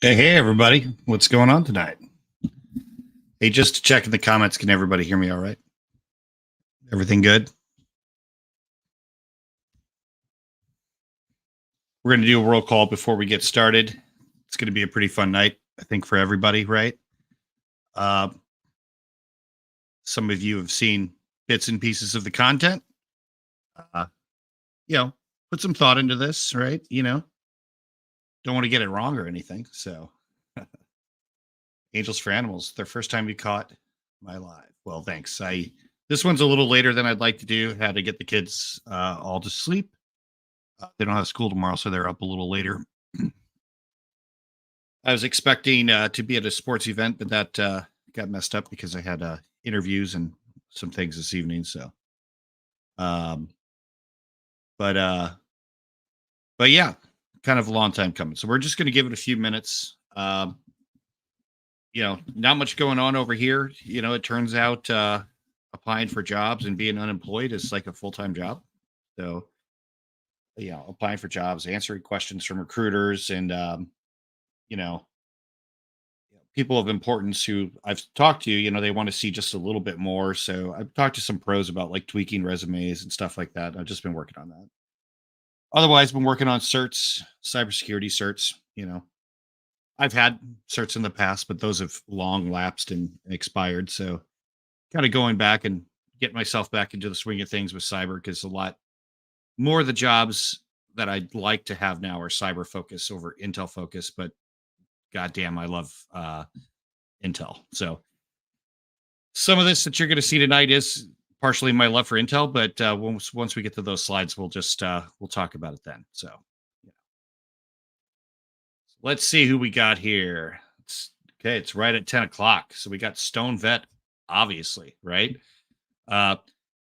Hey, everybody. What's going on tonight? Hey, just to check in the comments, can everybody hear me all right? Everything good? We're going to do a roll call before we get started. It's going to be a pretty fun night, I think, for everybody, right? Some of you have seen bits and pieces of the content. Uh, put some thought into this, right? Don't want to get it wrong or anything. So, Angels for Animals, their first time you caught my live. Well, thanks. This one's a little later than I'd like to do. Had to get the kids all to sleep. They don't have school tomorrow, so they're up a little later. I was expecting to be at a sports event, but that got messed up because I had interviews and some things this evening. So, but yeah, kind of a long time coming. So we're just going to give it a few minutes. Not much going on over here. It turns out applying for jobs and being unemployed is like a full-time job. So, applying for jobs, answering questions from recruiters, and people of importance who I've talked to, they want to see just a little bit more. So I've talked to some pros about like tweaking resumes and stuff like that. I've just been working on that. Otherwise, been working on certs, cybersecurity certs. I've had certs in the past, but those have long lapsed and expired. So kind of going back and get myself back into the swing of things with cyber, because a lot more of the jobs that I'd like to have now are cyber focus over Intel focus, but goddamn, I love Intel. So some of this that you're going to see tonight is partially my love for Intel, but once we get to those slides, we'll just we'll talk about it then. So let's see who we got here. It's right at 10 o'clock. So we got Stone Vet, obviously, right?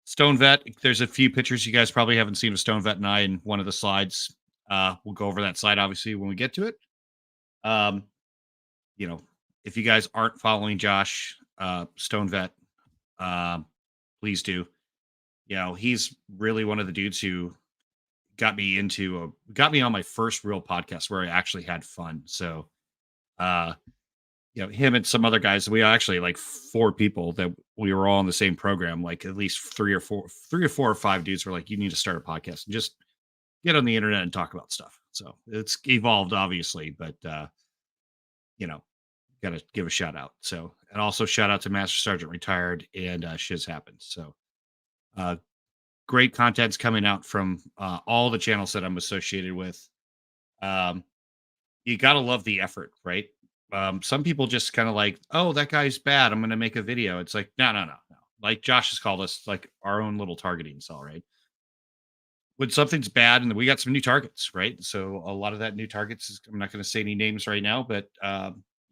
Stone Vet, there's a few pictures you guys probably haven't seen of Stone Vet and I in one of the slides. We'll go over that slide, obviously, when we get to it. If you guys aren't following Josh, Stone Vet, please do. He's really one of the dudes who got me on my first real podcast where I actually had fun. So, him and some other guys, we actually like 4 people that we were all in the same program, like at least 3 or 4 or 5 dudes were like, you need to start a podcast and just get on the internet and talk about stuff. So it's evolved, obviously, but, got to give a shout out. So, and also shout out to Master Sergeant Retired and Shiz Happens. So, great content's coming out from all the channels that I'm associated with. You got to love the effort, right? Some people just kind of like, oh, that guy's bad, I'm going to make a video. It's like, no. Like Josh has called us like our own little targeting cell, right? When something's bad, and we got some new targets, right? So a lot of that new targets is, I'm not going to say any names right now, but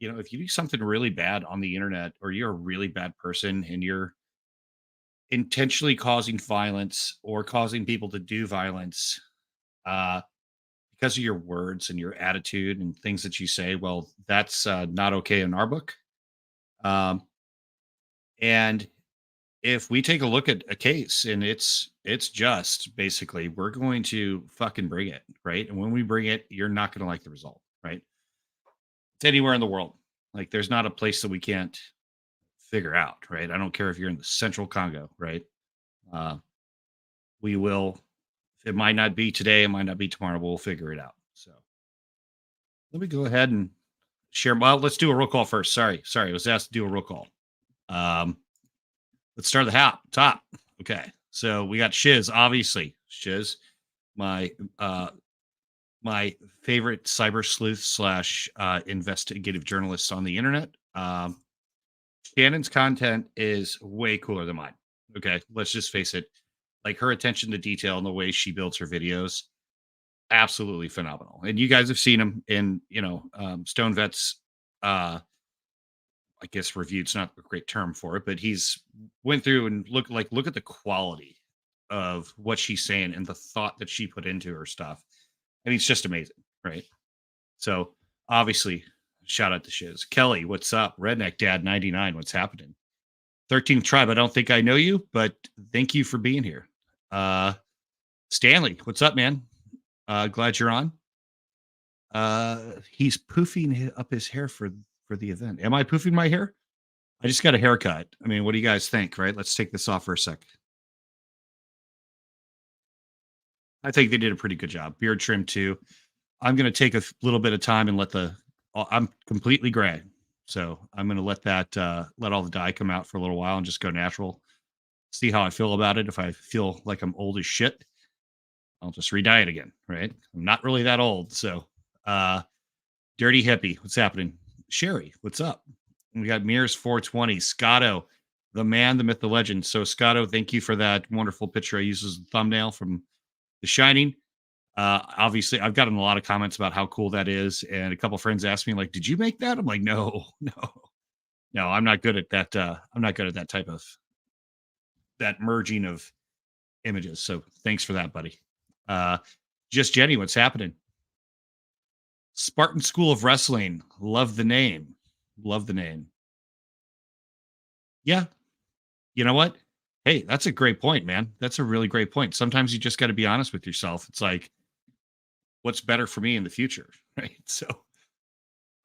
if you do something really bad on the internet, or you're a really bad person and you're intentionally causing violence or causing people to do violence because of your words and your attitude and things that you say, well, that's not okay in our book. And if we take a look at a case and it's just basically, we're going to fucking bring it, right? And when we bring it, you're not going to like the result, right? It's anywhere in the world. Like, there's not a place that we can't figure out, right? I don't care if you're in the central Congo, right? We will. It might not be today, it might not be tomorrow. We'll figure it out. So let me go ahead and share. Well, let's do a roll call first. Sorry, I was asked to do a roll call. Let's start at the top. Okay, so we got Shiz, obviously. Shiz, my favorite cyber sleuth / investigative journalist on the internet. Shannon's content is way cooler than mine. Okay, let's just face it. Like, her attention to detail and the way she builds her videos, absolutely phenomenal. And you guys have seen him in, Stone Vet's, I guess reviewed's not a great term for it, but he's went through and look at the quality of what she's saying and the thought that she put into her stuff. And it's just amazing, right? So obviously, shout out to Shiz. Kelly, what's up? Redneck Dad 99, what's happening? 13th Tribe, I don't think I know you, but thank you for being here. Stanley, what's up, man? Glad you're on. He's poofing up his hair for the event. Am I poofing my hair? I just got a haircut. I mean, what do you guys think? Right? Let's take this off for a sec. I think they did a pretty good job. Beard trim too. I'm going to take a little bit of time and let the. I'm completely gray, so I'm going to let that let all the dye come out for a little while and just go natural. See how I feel about it. If I feel like I'm old as shit, I'll just re-dye it again. Right? I'm not really that old, so. Dirty hippie, what's happening? Sherry, what's up? We got Mears 420, Scotto, the man, the myth, the legend. So Scotto, thank you for that wonderful picture I used as a thumbnail from The Shining. Obviously, I've gotten a lot of comments about how cool that is, and a couple friends asked me, like, "Did you make that?" I'm like, "No, no, I'm not good at that. I'm not good at that type of that merging of images." So thanks for that, buddy. Uh, just Jenny, what's happening? Spartan School of Wrestling. Love the name. Love the name. Yeah. You know what? Hey, that's a great point, man. That's a really great point. Sometimes you just got to be honest with yourself. It's like, what's better for me in the future? Right. So,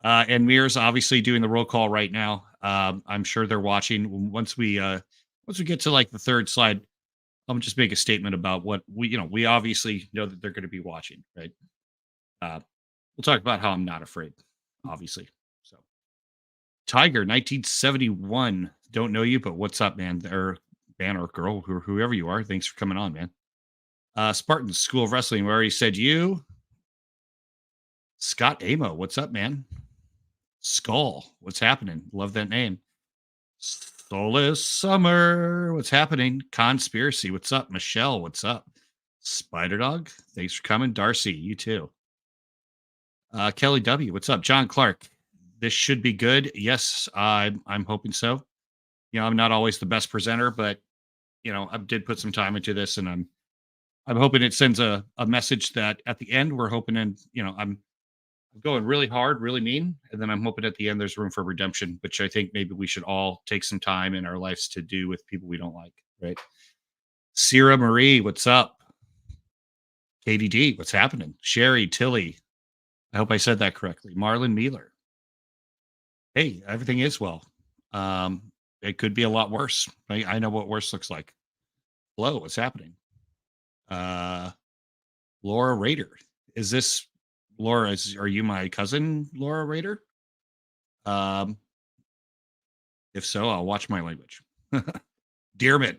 and Mir's obviously doing the roll call right now. I'm sure they're watching. Once we get to like the third slide, I'm just make a statement about what we obviously know that they're going to be watching, right? We'll talk about how I'm not afraid, obviously. So, Tiger, 1971. Don't know you, but what's up, man? Or man or girl, whoever you are. Thanks for coming on, man. Spartan School of Wrestling. We already said you. Scott Amo, what's up, man? Skull, what's happening? Love that name. Soulless Summer, what's happening? Conspiracy, what's up? Michelle, what's up? Spider Dog, thanks for coming. Darcy, you too. Kelly W, what's up? John Clark, this should be good. Yes, I'm hoping so. I'm not always the best presenter, but I did put some time into this, and I'm hoping it sends a message that at the end we're hoping, and I'm going really hard, really mean, and then I'm hoping at the end there's room for redemption, which I think maybe we should all take some time in our lives to do with people we don't like, right? Sierra Marie, what's up? KDD, what's happening? Sherry, Tilly, I hope I said that correctly. Marlon Mealer, hey, everything is well. It could be a lot worse. I know what worse looks like. Hello, what's happening? Laura Rader, is this Laura? Are you my cousin, Laura Rader? Um, if so, I'll watch my language. Dearman,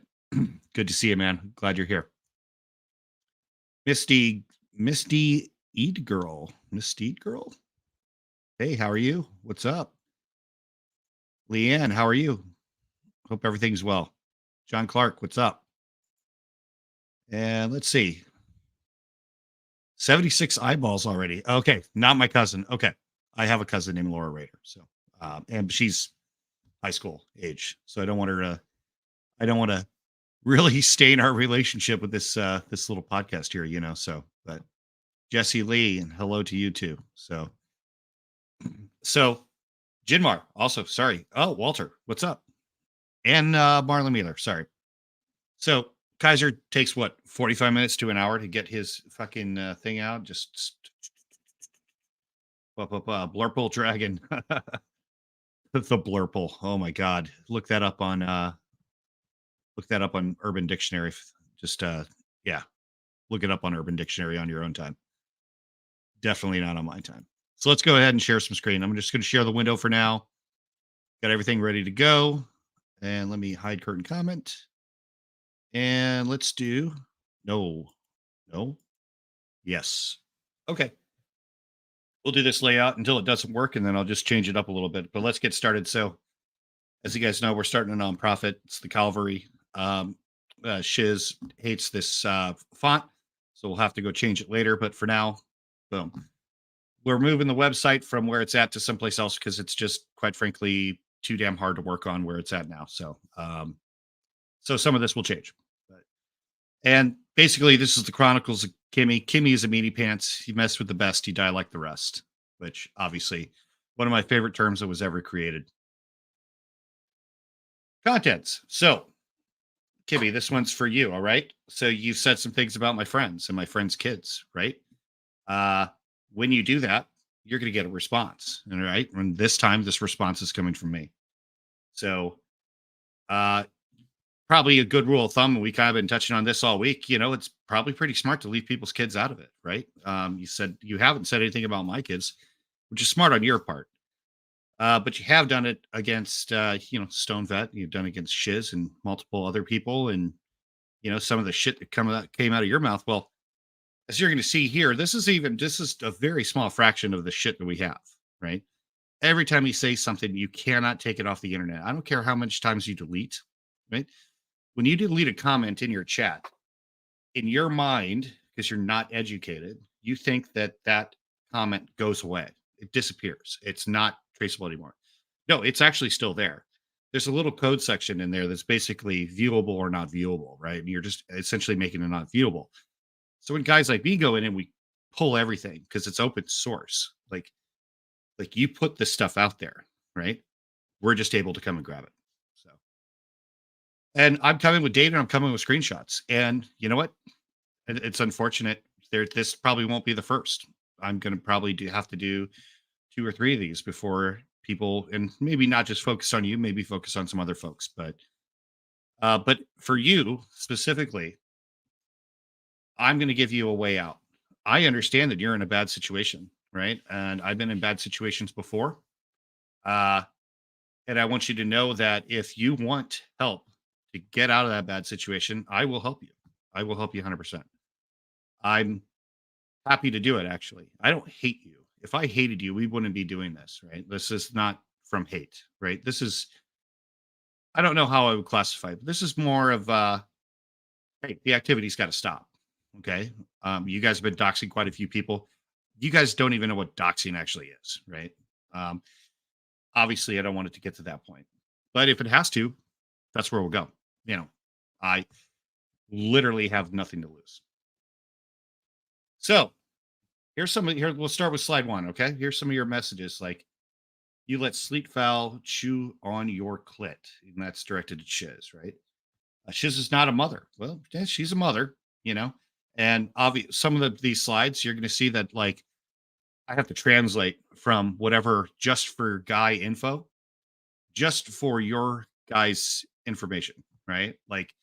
good to see you, man. Glad you're here. Misty Eat Girl. Misty Eat Girl. Hey, how are you? What's up? Leanne, how are you? Hope everything's well. John Clark, what's up? And let's see. 76 eyeballs already. Okay, not my cousin. Okay. I have a cousin named Laura Rader. So and she's high school age. So I don't want to really stain our relationship with this little podcast here, so but Jesse Lee, and hello to you too. So Jinmar, also sorry. Oh, Walter, what's up? And Marlon Mueller, sorry. So Kaiser takes what 45 minutes to an hour to get his fucking thing out. Just Blurple Dragon. The Blurple. Oh my god. Look that up on Urban Dictionary. Just yeah. Look it up on Urban Dictionary on your own time. Definitely not on my time. So let's go ahead and share some screen. I'm just going to share the window for now. Got everything ready to go. And let me hide current comment. And let's do no. Yes. Okay. We'll do this layout until it doesn't work, and then I'll just change it up a little bit. But let's get started. So, as you guys know, we're starting a nonprofit. It's the Calvary. Shiz hates this font, so we'll have to go change it later. But for now, boom. We're moving the website from where it's at to someplace else because it's just, quite frankly, too damn hard to work on where it's at now. So, so some of this will change. And basically, this is the Chronicles of Kimmie. Kimmie is a meaty pants. He messed with the best. He died like the rest, which obviously one of my favorite terms that was ever created. Contents. So, Kimmie, this one's for you. All right. So you've said some things about my friends and my friends' kids, right? When you do that, you're going to get a response. All right. And this time, this response is coming from me. So, uh, probably a good rule of thumb, and we kind of been touching on this all week. It's probably pretty smart to leave people's kids out of it, right? You said you haven't said anything about my kids, which is smart on your part. But you have done it against, Stone Vet. You've done it against Shiz and multiple other people, and some of the shit that came out of your mouth. Well, as you're going to see here, this is a very small fraction of the shit that we have, right? Every time you say something, you cannot take it off the internet. I don't care how much times you delete, right? When you delete a comment in your chat, in your mind, because you're not educated, you think that that comment goes away. It disappears. It's not traceable anymore. No, it's actually still there. There's a little code section in there that's basically viewable or not viewable, right? And you're just essentially making it not viewable. So when guys like me go in and we pull everything because it's open source, like you put this stuff out there, right? We're just able to come and grab it. So, and I'm coming with data. I'm coming with screenshots. And you know what? It's unfortunate. This probably won't be the first. I'm going to probably have to do 2 or 3 of these before people, and maybe not just focus on you, maybe focus on some other folks. But for you specifically, I'm going to give you a way out. I understand that you're in a bad situation, right? And I've been in bad situations before. Uh, and I want you to know that if you want help to get out of that bad situation, I will help you. I will help you 100%. I'm happy to do it, actually. I don't hate you. If I hated you, we wouldn't be doing this, right? This is not from hate, right? This is, I don't know how I would classify it, but this is more of, hey, the activity's got to stop. Okay. You guys have been doxing quite a few people. You guys don't even know what doxing actually is, right? Um, Obviously, I don't want it to get to that point, but if it has to, that's where we'll go. I literally have nothing to lose. So here. We'll start with slide 1. Okay. Here's some of your messages. Like, you let sleet fowl chew on your clit, and that's directed at Shiz, right? Shiz is not a mother. Well, yeah, she's a mother, and some of these slides you're going to see that, like, I have to translate from whatever just for guy info, just for your guys' information, right? Like,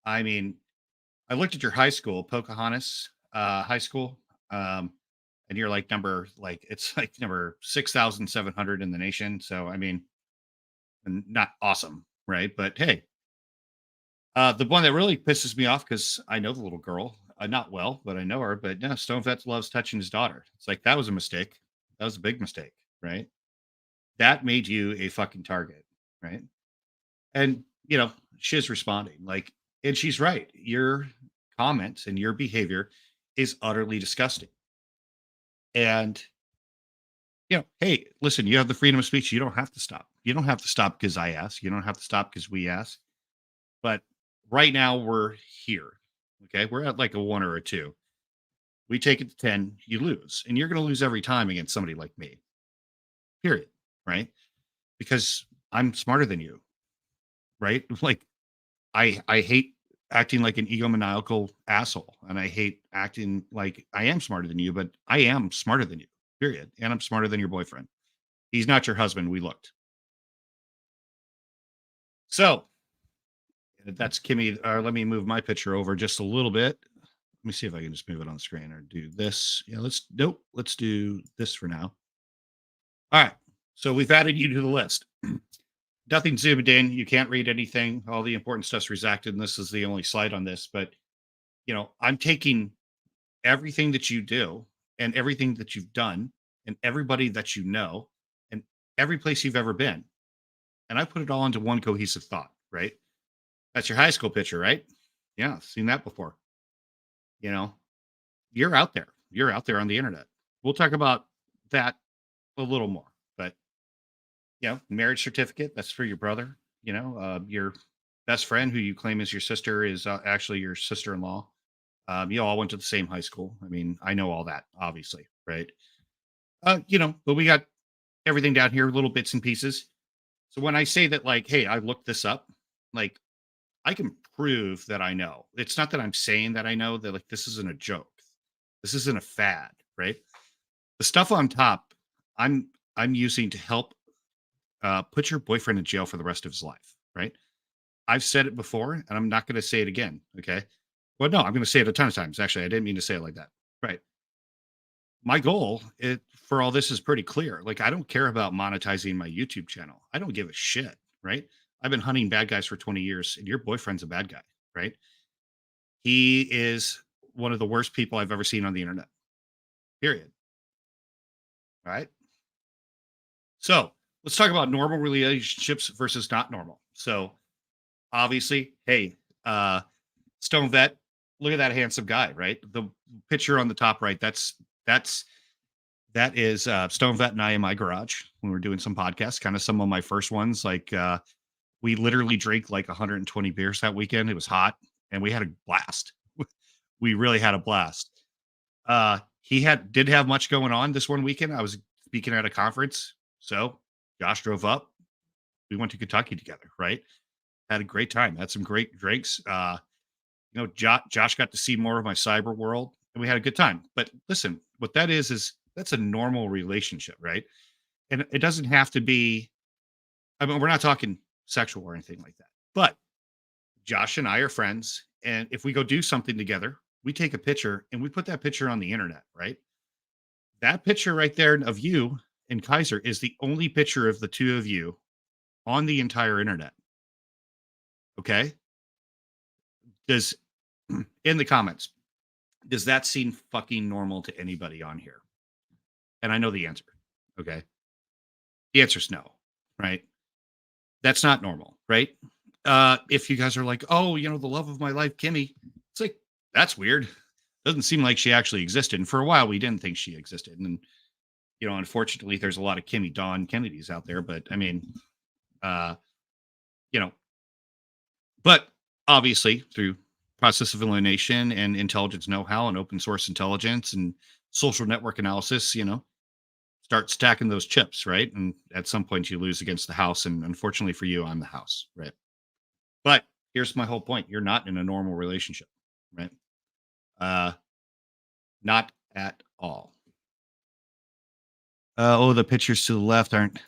I mean, I looked at your high school, Pocahontas High School, and you're like it's like number 6,700 in the nation. So I mean, not awesome, right? But hey, the one that really pisses me off, because I know the little girl, not well, but I know her. But no, Stone Vet loves touching his daughter. It's like, that was a mistake. That was a big mistake, right? That made you a fucking target, right? And she's responding like, and she's right. Your comments and your behavior is utterly disgusting. And hey, listen, you have the freedom of speech. You don't have to stop. You don't have to stop because I ask. You don't have to stop because we ask. But right now we're here. Okay. We're at like a 1 or a 2. We take it to 10, you lose. And you're going to lose every time against somebody like me. Period. Right? Because I'm smarter than you. Right? Like, I hate acting like an egomaniacal asshole. And I hate acting like I am smarter than you, but I am smarter than you. Period. And I'm smarter than your boyfriend. He's not your husband. We looked. So that's Kimmie. Let me move my picture over just a little bit. Let me see if I can just move it on the screen or do this. Yeah, let's do this for now. All right. So we've added you to the list. Nothing zoomed in. You can't read anything. All the important stuff's redacted, and this is the only slide on this. But I'm taking everything that you do and everything that you've done and everybody that you know and every place you've ever been, and I put it all into one cohesive thought, right? That's your high school picture, right? Yeah, seen that before. You're out there. You're out there on the internet. We'll talk about that a little more. But marriage certificate, that's for your brother. Your best friend, who you claim is your sister, is actually your sister-in-law. You all went to the same high school. I mean, I know all that, obviously, right? But we got everything down here, little bits and pieces. So when I say that, like, hey, I looked this up, like, I can prove that I know. It's not that I'm saying that I know, that, like, this isn't a joke. This isn't a fad, right? The stuff on top I'm I'm using to help put your boyfriend in jail for the rest of his life, right? I've said it before, and I'm not going to say it again. Okay. Well, no, I'm going to say it a ton of times. Actually, I didn't mean to say it like that. Right. My goal for all this is pretty clear. Like, I don't care about monetizing my YouTube channel. I don't give a shit. Right. I've been hunting bad guys for 20 years, and your boyfriend's a bad guy. Right. He is one of the worst people I've ever seen on the internet. Period. Right. So let's talk about normal relationships versus not normal. So obviously, hey, Stone Vet, look at that handsome guy, right? The picture on the top right, that's that is Stone Vet and I in my garage when we are doing some podcasts, kind of some of my first ones. Like we literally drank like 120 beers that weekend. It was hot and we had a blast. We really had a blast. He did have much going on this one weekend. I was speaking at a conference. So Josh drove up. We went to Kentucky together, right? Had a great time. Had some great drinks. Josh got to see more of my cyber world, and we had a good time. But listen, what that is that's a normal relationship, right? And it doesn't have to be. I mean, we're not talking sexual or anything like that. But Josh and I are friends, and if we go do something together, we take a picture and we put that picture on the internet, right? That picture right there of you and Kaiser is the only picture of the two of you on the entire internet. Okay. Does in the comments, does that seem fucking normal to anybody on here? And I know the answer. Okay. The answer is no, right? That's not normal, right? If you guys are like, oh, the love of my life, Kimmie, it's like, that's weird. Doesn't seem like she actually existed. And for a while, we didn't think she existed. And, unfortunately, there's a lot of Kimmie Dawn Kennedys out there. But I mean, uh, you know, but obviously through process of elimination and intelligence know-how and open source intelligence and social network analysis, start stacking those chips, right? And at some point you lose against the house. And unfortunately for you, I'm the house, right? But here's my whole point. You're not in a normal relationship, right? Uh, not at all. The pictures to the left aren't.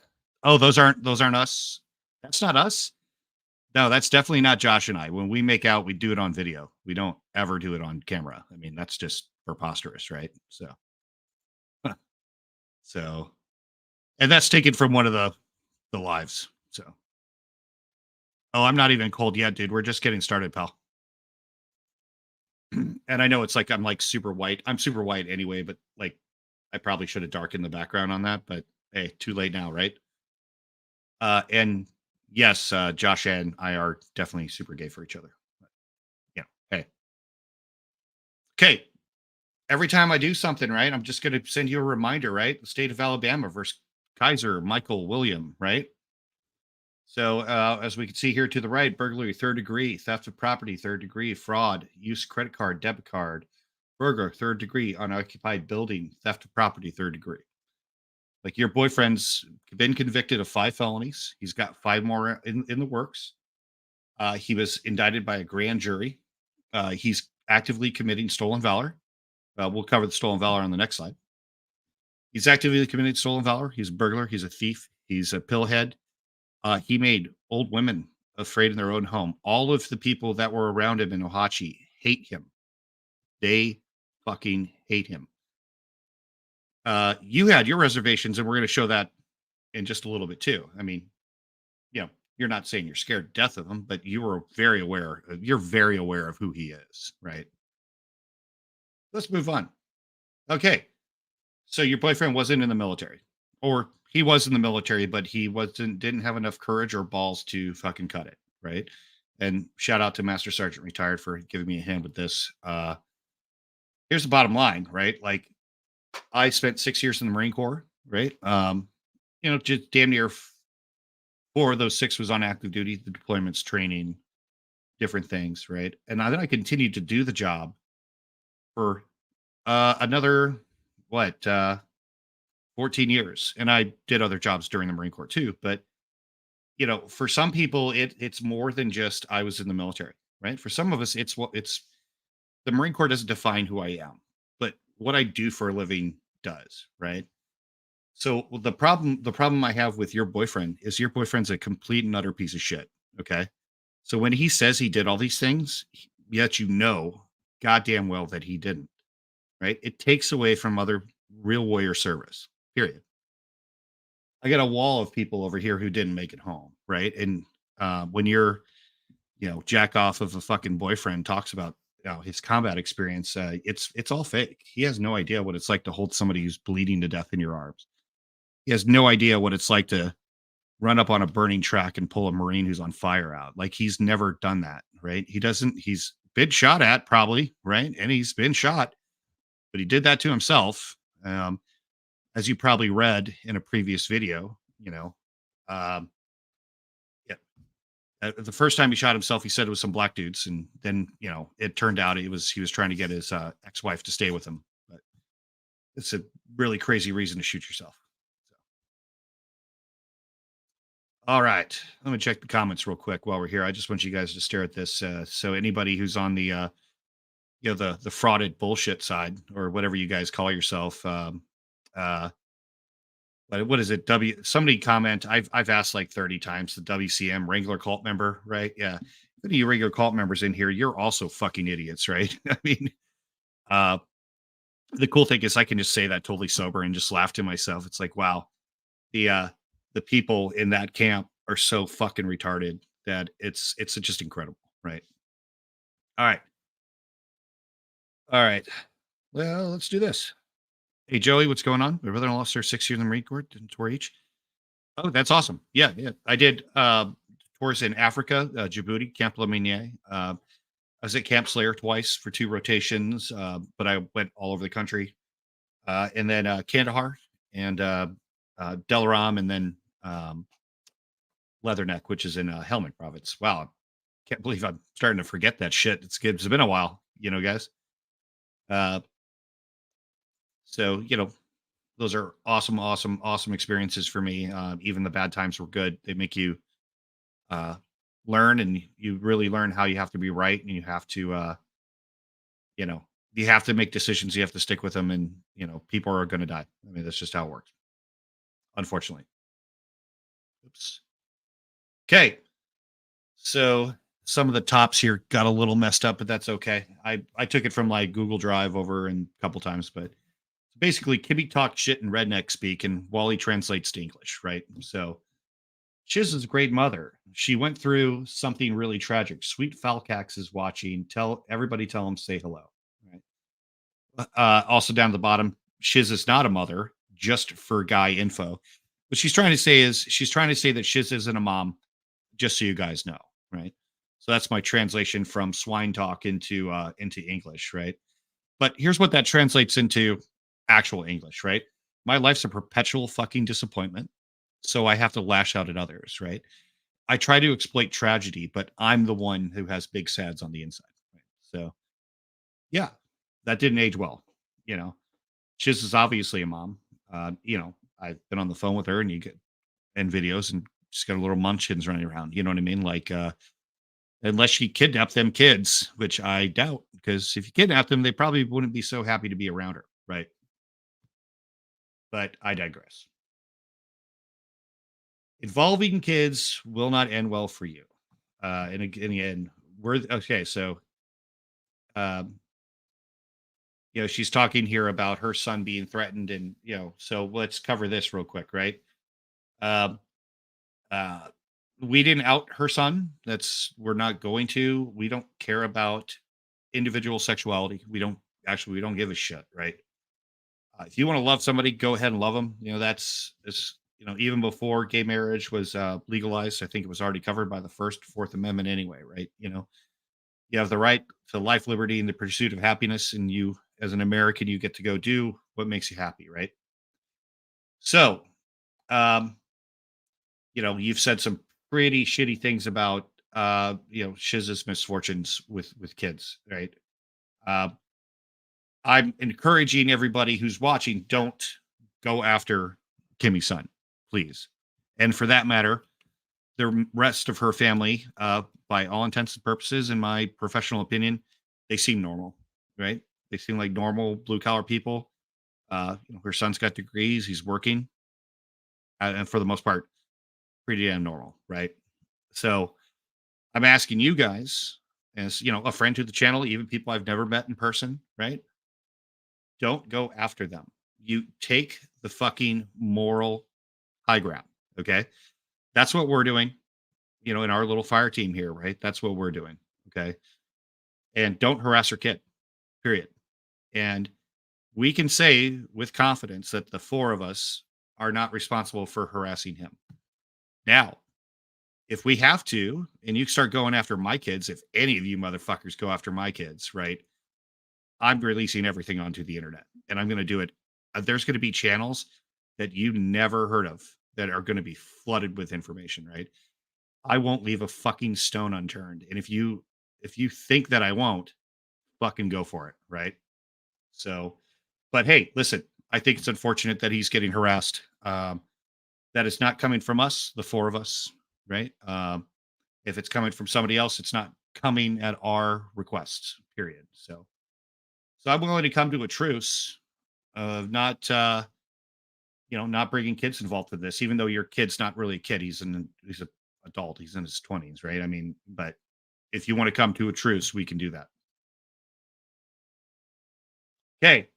Oh, those aren't us. That's not us. No, that's definitely not Josh and I. When we make out, we do it on video. We don't ever do it on camera. I mean, that's just preposterous, right? So, and that's taken from one of the lives. So, oh, I'm not even cold yet, dude. We're just getting started, pal. And I know it's like I'm like super white. I'm super white anyway, but like I probably should have darkened the background on that. But hey, too late now, right? And yes, Josh and I are definitely super gay for each other. But, hey, okay. Every time I do something right, I'm just going to send you a reminder, right? The state of Alabama versus Kaiser Michael William, right? So, as we can see here to the right, burglary, third degree, theft of property, third degree, fraud, use credit card, debit card, burglar, third degree, unoccupied building, theft of property, third degree. Like your boyfriend's been convicted of 5 felonies. He's got 5 more in the works. He was indicted by a grand jury. He's actively committing stolen valor. We'll cover the stolen valor on the next slide. He's actively committing stolen valor. He's a burglar. He's a thief. He's a pillhead. He made old women afraid in their own home. All of the people that were around him in Ohachi hate him. They fucking hate him. You had your reservations, and we're going to show that in just a little bit too. I mean, you're not saying you're scared to death of him, but you're very aware of who he is, right? Let's move on. Okay. So your boyfriend wasn't in the military, or he was in the military, but he didn't have enough courage or balls to fucking cut it, right? And shout out to Master Sergeant retired for giving me a hand with this. Here's the bottom line, right? Like I spent 6 years in the Marine Corps, right? Just damn near 4 of those 6 was on active duty, the deployments, training, different things, right? And then I continued to do the job for another 14 years. And I did other jobs during the Marine Corps too. But for some people, it's more than just I was in the military, right? For some of us, it's the Marine Corps doesn't define who I am, but what I do for a living does, right? So well, the problem I have with your boyfriend is your boyfriend's a complete and utter piece of shit. Okay. So when he says he did all these things, yet goddamn well that he didn't, right? It takes away from other real warrior service. Period. I got a wall of people over here who didn't make it home, right? And when you're, jack off of a fucking boyfriend talks about his combat experience, it's all fake. He has no idea what it's like to hold somebody who's bleeding to death in your arms. He has no idea what it's like to run up on a burning track and pull a Marine who's on fire out. Like he's never done that, right? He's been shot at probably, right? And he's been shot, but he did that to himself. As you probably read in a previous video, um, yeah, the first time he shot himself, he said it was some black dudes. And then, it turned out he was trying to get his ex-wife to stay with him. But it's a really crazy reason to shoot yourself. So, all right. Let me check the comments real quick while we're here. I just want you guys to stare at this. So anybody who's on the the frauded bullshit side or whatever you guys call yourself, uh, what is it? Somebody comment. I've asked like 30 times the WCM regular cult member, right? Yeah. If any of you regular cult members in here, you're also fucking idiots, right? I mean, uh, the cool thing is I can just say that totally sober and just laugh to myself. It's like, wow, the uh the people in that camp are so fucking retarded that it's just incredible, right? All right. All right. Well, let's do this. Hey Joey, what's going on? My brother-in-law served 6 years in the Marine Corps, did tour each. Oh, that's awesome. Yeah, yeah. I did tours in Africa, Djibouti, Camp Lemonnier. I was at Camp Slayer twice for 2 rotations, but I went all over the country. And then Kandahar and Delaram, and then Leatherneck, which is in Helmand province. Wow, I can't believe I'm starting to forget that shit. It's been a while, guys. Uh, so those are awesome, awesome, awesome experiences for me. Even the bad times were good. They make you uh, learn, and you really learn how you have to be right, and you know, you have to make decisions. You have to stick with them, and people are going to die. I mean, that's just how it works, unfortunately. Oops. Okay, so some of the tops here got a little messed up, but that's okay. I took it from like Google Drive over and a couple times, but basically, Kimmy talks shit in redneck speak, and Wally translates to English, right? So Shiz is a great mother. She went through something really tragic. Sweet Falcax is watching. Tell him say hello. Right. Also down at the bottom, Shiz is not a mother, just for guy info. What she's trying to say that Shiz isn't a mom, just so you guys know, right? So that's my translation from swine talk into English, right? But here's what that translates into actual English, right? My life's a perpetual fucking disappointment. So I have to lash out at others, right? I try to exploit tragedy, but I'm the one who has big sads on the inside. Right? So yeah, that didn't age well. You know, Shiz is obviously a mom. I've been on the phone with her and you get in videos and she's got a little munchkins running around. You know what I mean? Like, unless she kidnapped them kids, which I doubt, because if you kidnap them, they probably wouldn't be so happy to be around her. Right. But I digress. Involving kids will not end well for you. In the end, we're okay. So, um, she's talking here about her son being threatened, and so let's cover this real quick, right? Um, uh, we didn't out her son. We're not going to. We don't care about individual sexuality. We don't give a shit, right? If you want to love somebody, go ahead and love them. That's even before gay marriage was legalized. I think it was already covered by the First, Fourth Amendment anyway, right? You have the right to life, liberty, and the pursuit of happiness, and you, as an American, you get to go do what makes you happy, right? So, um, you've said some pretty shitty things about Shiz's misfortunes with kids, right? Uh, I'm encouraging everybody who's watching, don't go after Kimmy's son, please. And for that matter, the rest of her family, by all intents and purposes, in my professional opinion, they seem normal, right? They seem like normal blue collar people. Her son's got degrees, he's working. and for the most part, pretty damn normal, right? So I'm asking you guys, as a friend to the channel, even people I've never met in person, right? Don't go after them. You take the fucking moral high ground. Okay. That's what we're doing, in our little fire team here, right? That's what we're doing. Okay. And don't harass your kid, period. And we can say with confidence that the four of us are not responsible for harassing him. Now, if we have to, and you start going after my kids, if any of you motherfuckers go after my kids, right? I'm releasing everything onto the internet and I'm going to do it. There's going to be channels that you never heard of that are going to be flooded with information, right? I won't leave a fucking stone unturned. And if you think that I won't, fucking go for it, right? So, but hey, listen, I think it's unfortunate that he's getting harassed. That is not coming from us, the four of us, right? If it's coming from somebody else, it's not coming at our request, period. So I'm willing to come to a truce of not, not bringing kids involved with this, even though your kid's not really a kid. He's an adult. He's in his 20s, right? I mean, but if you want to come to a truce, we can do that. Okay.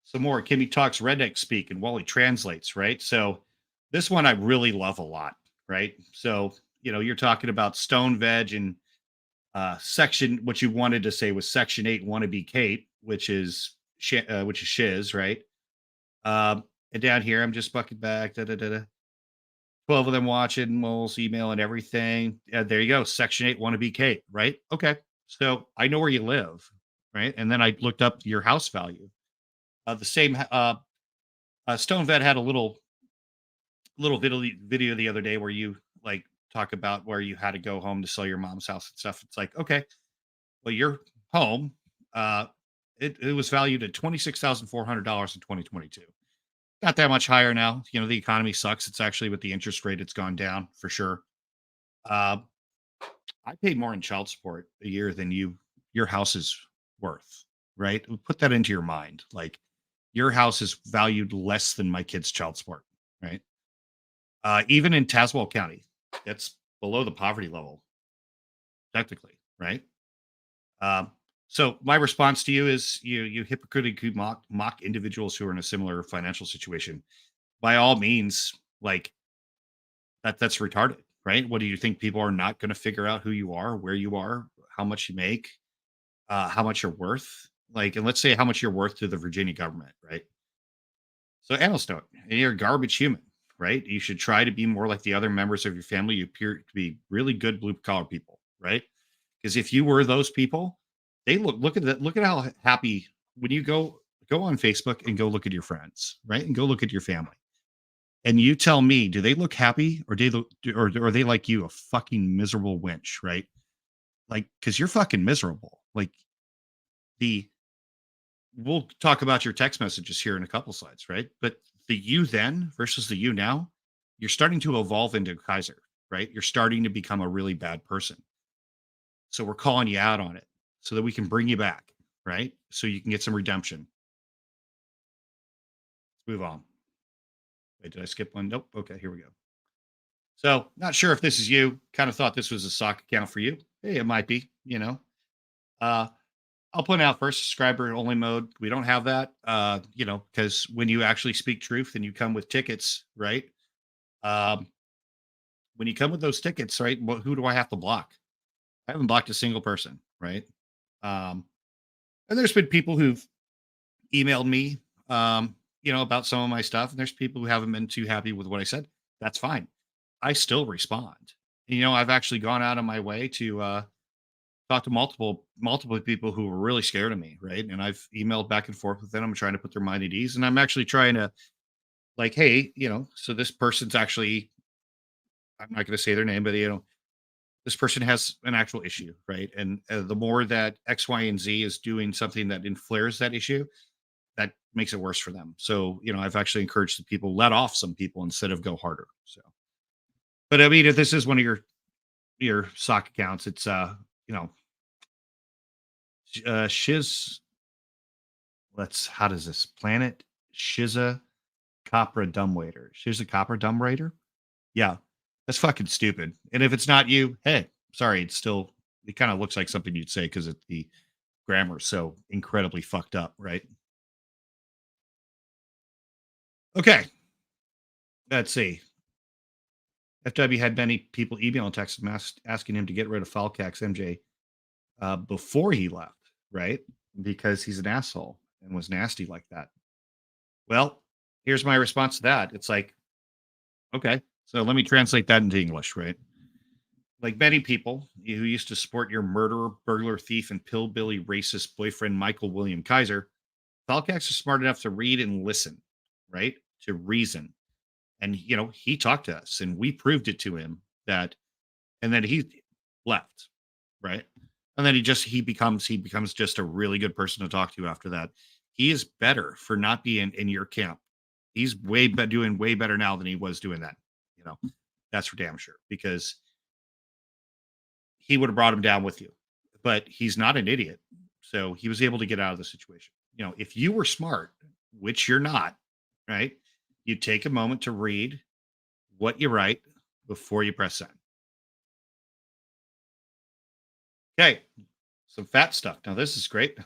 Some more Kimmy talks redneck speak and Wally translates, right? So this one I really love a lot, right? So, you're talking about Stone Veg and section, what you wanted to say was Section 8 wannabe Kate, which is Shiz, right? And down here, I'm just bucking back, 12 of them watching, moles, email, and everything. There you go. Section 8 wannabe Kate, right? Okay. So I know where you live, right? And then I looked up your house value. The same Stone Vet had a little video the other day where you like talk about where you had to go home to sell your mom's house and stuff. It's like, okay, well, your home, uh, it was valued at $26,400 in 2022. Not that much higher now. The economy sucks. It's actually with the interest rate, it's gone down for sure. Uh, I pay more in child support a year than your house is worth, right? Put that into your mind. Like your house is valued less than my kid's child support, right? Even in Tazewell County, it's below the poverty level, technically, right? Um, so my response to you is you hypocritically mock individuals who are in a similar financial situation. By all means, like that's retarded, right? What do you think people are not going to figure out who you are, where you are, how much you make, how much you're worth? Like, and let's say how much you're worth to the Virginia government, right? So analysts don't. And you're a garbage human, right? You should try to be more like the other members of your family. You appear to be really good blue collar people, right? Because if you were those people, they look at that. Look at how happy when you go on Facebook and go look at your friends, right? And go look at your family. And you tell me, do they look happy or or are they like you, a fucking miserable wench, right? Like, because you're fucking miserable. Like the we'll talk about your text messages here in a couple slides, right? But the you then versus the you now, you're starting to evolve into Kaiser, right? You're starting to become a really bad person. So we're calling you out on it so that we can bring you back, right? So you can get some redemption. Let's move on. Wait, did I skip one? Nope. Okay, here we go. So not sure if this is you. Kind of thought this was a sock account for you. Hey, it might be. Uh, I'll point out first subscriber only mode. We don't have that, because when you actually speak truth and you come with tickets, right? Um, when you come with those tickets, right? Who do I have to block? I haven't blocked a single person, right? Um, and there's been people who've emailed me, about some of my stuff, and there's people who haven't been too happy with what I said. That's fine. I still respond. I've actually gone out of my way to talk to multiple people who were really scared of me, right? And I've emailed back and forth with them. I'm trying to put their mind at ease, and I'm actually trying to like, hey, so this person's actually, I'm not going to say their name, but this person has an actual issue, right? And the more that X, Y, and Z is doing something that inflares that issue, that makes it worse for them. So, I've actually encouraged the people let off some people instead of go harder. So, but I mean, if this is one of your sock accounts, it's you know, Shiz. How does this planet Shiza? Copra dumbwaiter. She's a copper dumbwaiter? Yeah. That's fucking stupid. And if it's not you, hey, sorry, it's still it kind of looks like something you'd say because the grammar's so incredibly fucked up, right? Okay. Let's see. FW had many people email and text him asking him to get rid of Falcax MJ before he left, right? Because he's an asshole and was nasty like that. Well, here's my response to that. It's like, okay, so let me translate that into English, right? Like many people who used to support your murderer, burglar, thief, and pillbilly racist boyfriend, Michael William Kaiser, Falcax is smart enough to read and listen, right? To reason. And, he talked to us and we proved it to him that, and then he left, right? And then he becomes just a really good person to talk to after that. He is better for not being in your camp. He's doing way better now than he was doing that. You know, that's for damn sure because he would have brought him down with you. But he's not an idiot. So he was able to get out of the situation. If you were smart, which you're not, right? You take a moment to read what you write before you press send. Okay. Some fat stuff. Now this is great.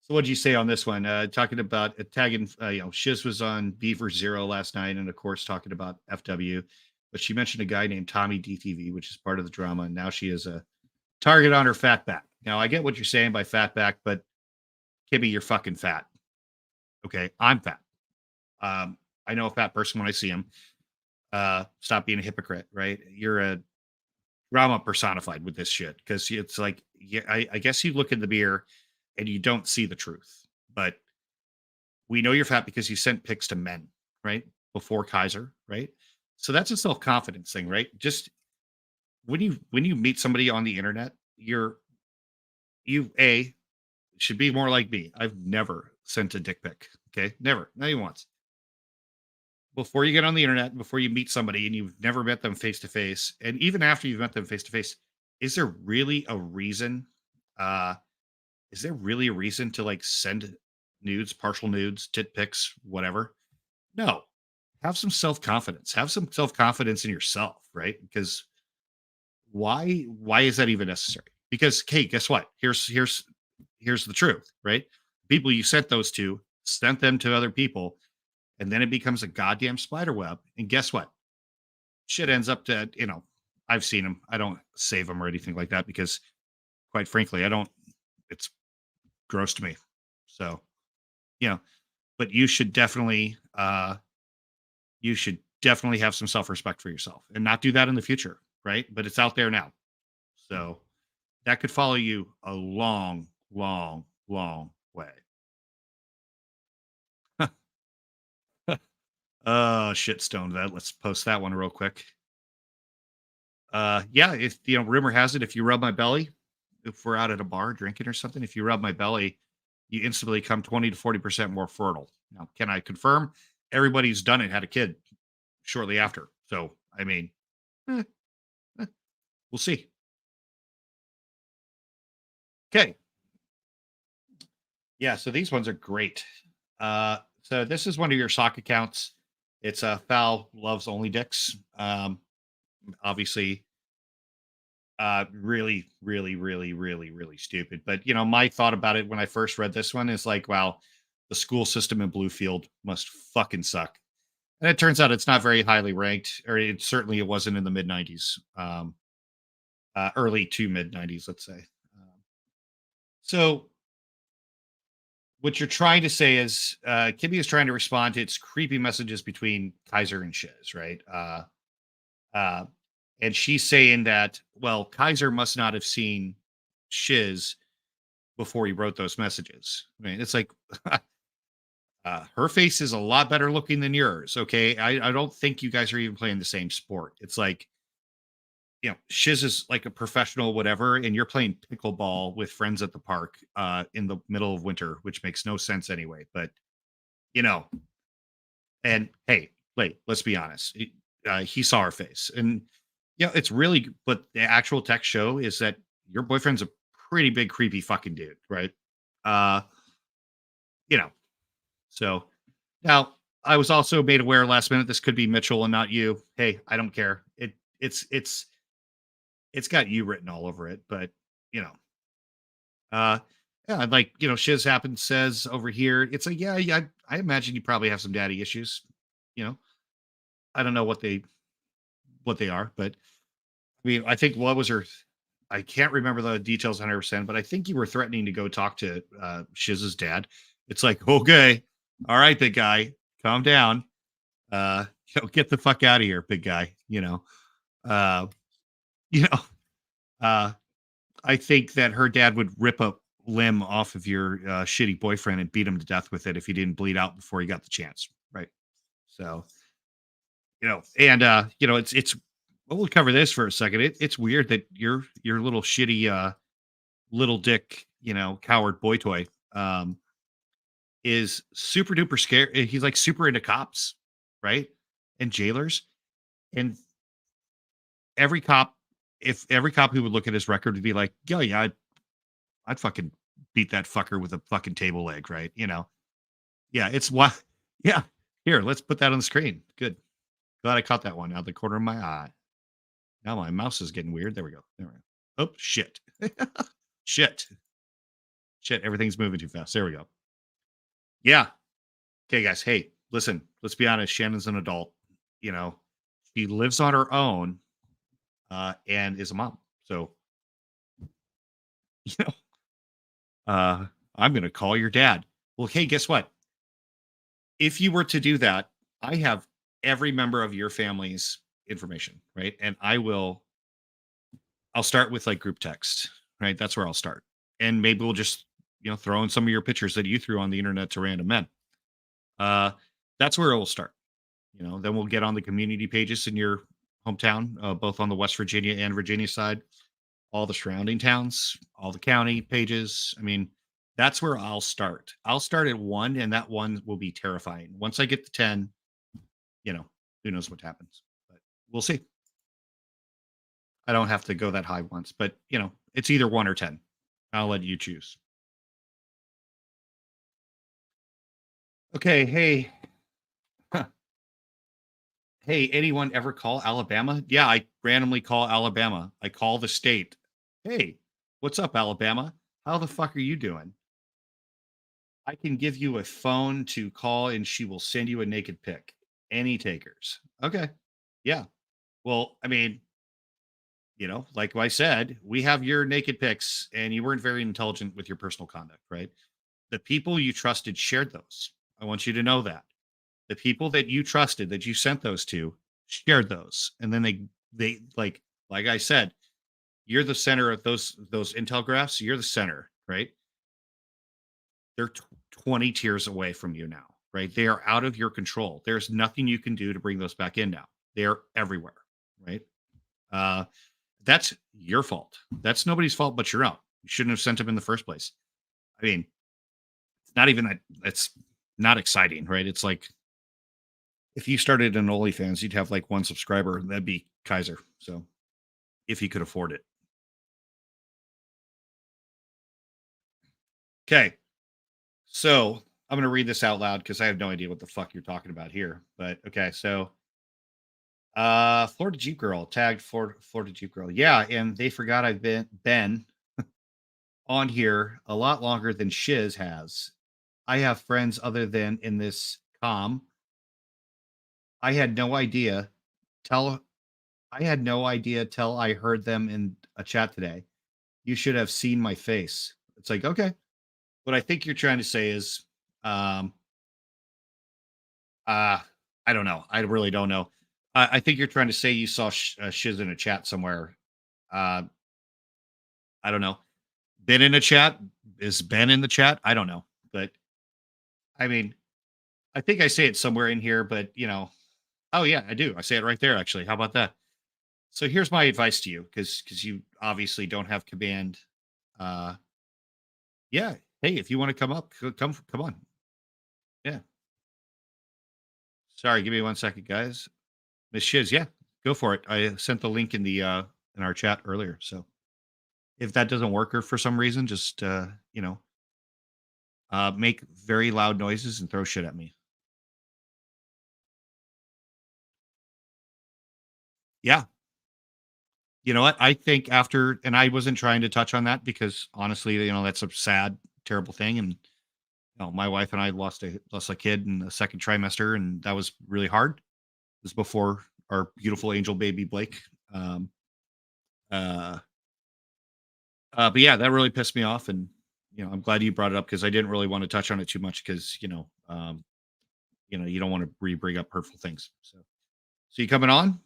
So what'd you say on this one? Talking about tagging, Shiz was on Beaver Zero last night, and of course talking about FW. But she mentioned a guy named Tommy DTV, which is part of the drama, and now she is a target on her fat back. Now I get what you're saying by fat back, but Kimmie, you're fucking fat. Okay, I'm fat. I know a fat person when I see him. Stop being a hypocrite, right? You're a drama personified with this shit because it's like, yeah, I guess you look in the mirror and you don't see the truth, but we know you're fat because you sent pics to men, right? Before Kaiser, right? So that's a self confidence thing, right? Just when you meet somebody on the internet, you should be more like me. I've never sent a dick pic. Okay, never, not even once. Before you get on the internet, before you meet somebody and you've never met them face to face, and even after you've met them face to face, is there really a reason? Uh, is there really a reason to like send nudes, partial nudes, tit pics, whatever? No. Have some self confidence. Have some self confidence in yourself, right? Because why is that even necessary? Because hey, guess what? Here's the truth, right? People you sent those to sent them to other people, and then it becomes a goddamn spider web. And guess what? Shit ends up to I've seen them. I don't save them or anything like that because, quite frankly, I don't. It's gross to me. So you know, but you should definitely have some self respect for yourself and not do that in the future, right? But it's out there now, so that could follow you a long, long, long way. Oh, shit stoned that. Let's post that one real quick. Yeah, if rumor has it, if you rub my belly, if we're out at a bar drinking or something, if you rub my belly, you instantly come 20 to 40% more fertile. Now, can I confirm? Everybody who's done it had a kid shortly after. So, I mean, eh, eh, we'll see. Okay. Yeah, so these ones are great. So this is one of your sock accounts. It's a foul loves only dicks. Obviously, really, really, really, really, really stupid. But my thought about it when I first read this one is like, wow, the school system in Bluefield must fucking suck. And it turns out it's not very highly ranked, or it wasn't in the mid '90s, early to mid '90s, let's say. So what you're trying to say is Kimmie is trying to respond to its creepy messages between Kaiser and Shiz, right? Uh, and she's saying that, well, Kaiser must not have seen Shiz before he wrote those messages. I mean, it's like her face is a lot better looking than yours. Okay. I don't think you guys are even playing the same sport. It's like, Shiz is like a professional, whatever, and you're playing pickleball with friends at the park in the middle of winter, which makes no sense anyway. But, you know, and hey, wait, let's be honest. He saw her face. And, it's really, but the actual text show is that your boyfriend's a pretty big, creepy fucking dude, right? Uh, you know, so now I was also made aware last minute this could be Mitchell and not you. Hey, I don't care. It's got you written all over it, but you know, uh yeah, like Shiz happens says over here, it's like, yeah, yeah, I imagine you probably have some daddy issues. You know, I don't know what they are, but I mean, I think what was her I can't remember the details 100%, but I think you were threatening to go talk to Shiz's dad. It's like, okay, all right, big guy, calm down. Get the fuck out of here, big guy. Uh, you know, uh, I think that her dad would rip a limb off of your shitty boyfriend and beat him to death with it if he didn't bleed out before he got the chance, right? So, and it's we'll cover this for a second. It's weird that your little shitty little dick, coward boy toy, is super duper scared. He's like super into cops, right? And jailers. And every cop, if every cop who would look at his record would be like, yeah, yeah, I'd fucking beat that fucker with a fucking table leg, right? Yeah, it's what, yeah. Here, let's put that on the screen. Good. Glad I caught that one out of the corner of my eye. Now my mouse is getting weird. There we go. There we go. Oh, shit. Shit. Shit. Everything's moving too fast. There we go. Yeah. Okay, guys. Hey, listen, let's be honest. Shannon's an adult. You know, she lives on her own and is a mom. So, you know, I'm going to call your dad. Well, hey, guess what? If you were to do that, I have every member of your family's information, right? And I'll start with like group text, right? That's where I'll start. And maybe we'll just, throw in some of your pictures that you threw on the internet to random men. Uh, that's where it will start. Then we'll get on the community pages in your hometown, both on the West Virginia and Virginia side, all the surrounding towns, all the county pages. I mean, that's where I'll start. I'll start at one, and that one will be terrifying. Once I get to 10, you know, who knows what happens, but we'll see. I don't have to go that high once, but it's either one or 10. I'll let you choose. Okay. Hey, hey, anyone ever call Alabama? Yeah, I randomly call Alabama. I call the state. Hey, what's up, Alabama? How the fuck are you doing? I can give you a phone to call and she will send you a naked pic. Any takers. Okay. Yeah. Well, I mean, like I said, we have your naked pics and you weren't very intelligent with your personal conduct, right? The people you trusted shared those. I want you to know that. The people that you trusted that you sent those to shared those. And then they like I said, you're the center of those intel graphs, you're the center, right? They're 20 tiers away from you now, right? They are out of your control. There's nothing you can do to bring those back in now. They're everywhere, right? Uh, that's your fault. That's nobody's fault but your own. You shouldn't have sent them in the first place. I mean, it's not even that. It's not exciting, right? It's like if you started an OnlyFans, you'd have like one subscriber. That'd be Kaiser. So if he could afford it. Okay. So I'm going to read this out loud because I have no idea what the fuck you're talking about here. But okay. So Florida Jeep Girl tagged Florida Jeep Girl. Yeah. And they forgot I've been on here a lot longer than Shiz has. I have friends other than in this com. I had no idea. Tell I had no idea till I heard them in a chat today. You should have seen my face. It's like, okay. What I think you're trying to say is, um, uh, I don't know. I really don't know. I think you're trying to say you saw Shiz in a chat somewhere. Uh, I don't know. Ben in a chat? Is Ben in the chat? I don't know. But I mean, I think I say it somewhere in here, but oh yeah, I do. I say it right there, actually. How about that? So here's my advice to you, because you obviously don't have command. Uh, yeah. Hey, if you want to come up, come on. Yeah. Sorry, give me 1 second, guys. Miss Shiz, yeah, go for it. I sent the link in our chat earlier. So if that doesn't work or for some reason, just make very loud noises and throw shit at me. Yeah. You know what? I think after, and I wasn't trying to touch on that because honestly, that's a sad, terrible thing. And my wife and I lost a kid in the second trimester, and that was really hard. It was before our beautiful angel baby Blake. Um, uh, but yeah, that really pissed me off, and I'm glad you brought it up because I didn't really want to touch on it too much because you don't want to bring up hurtful things. So you coming on?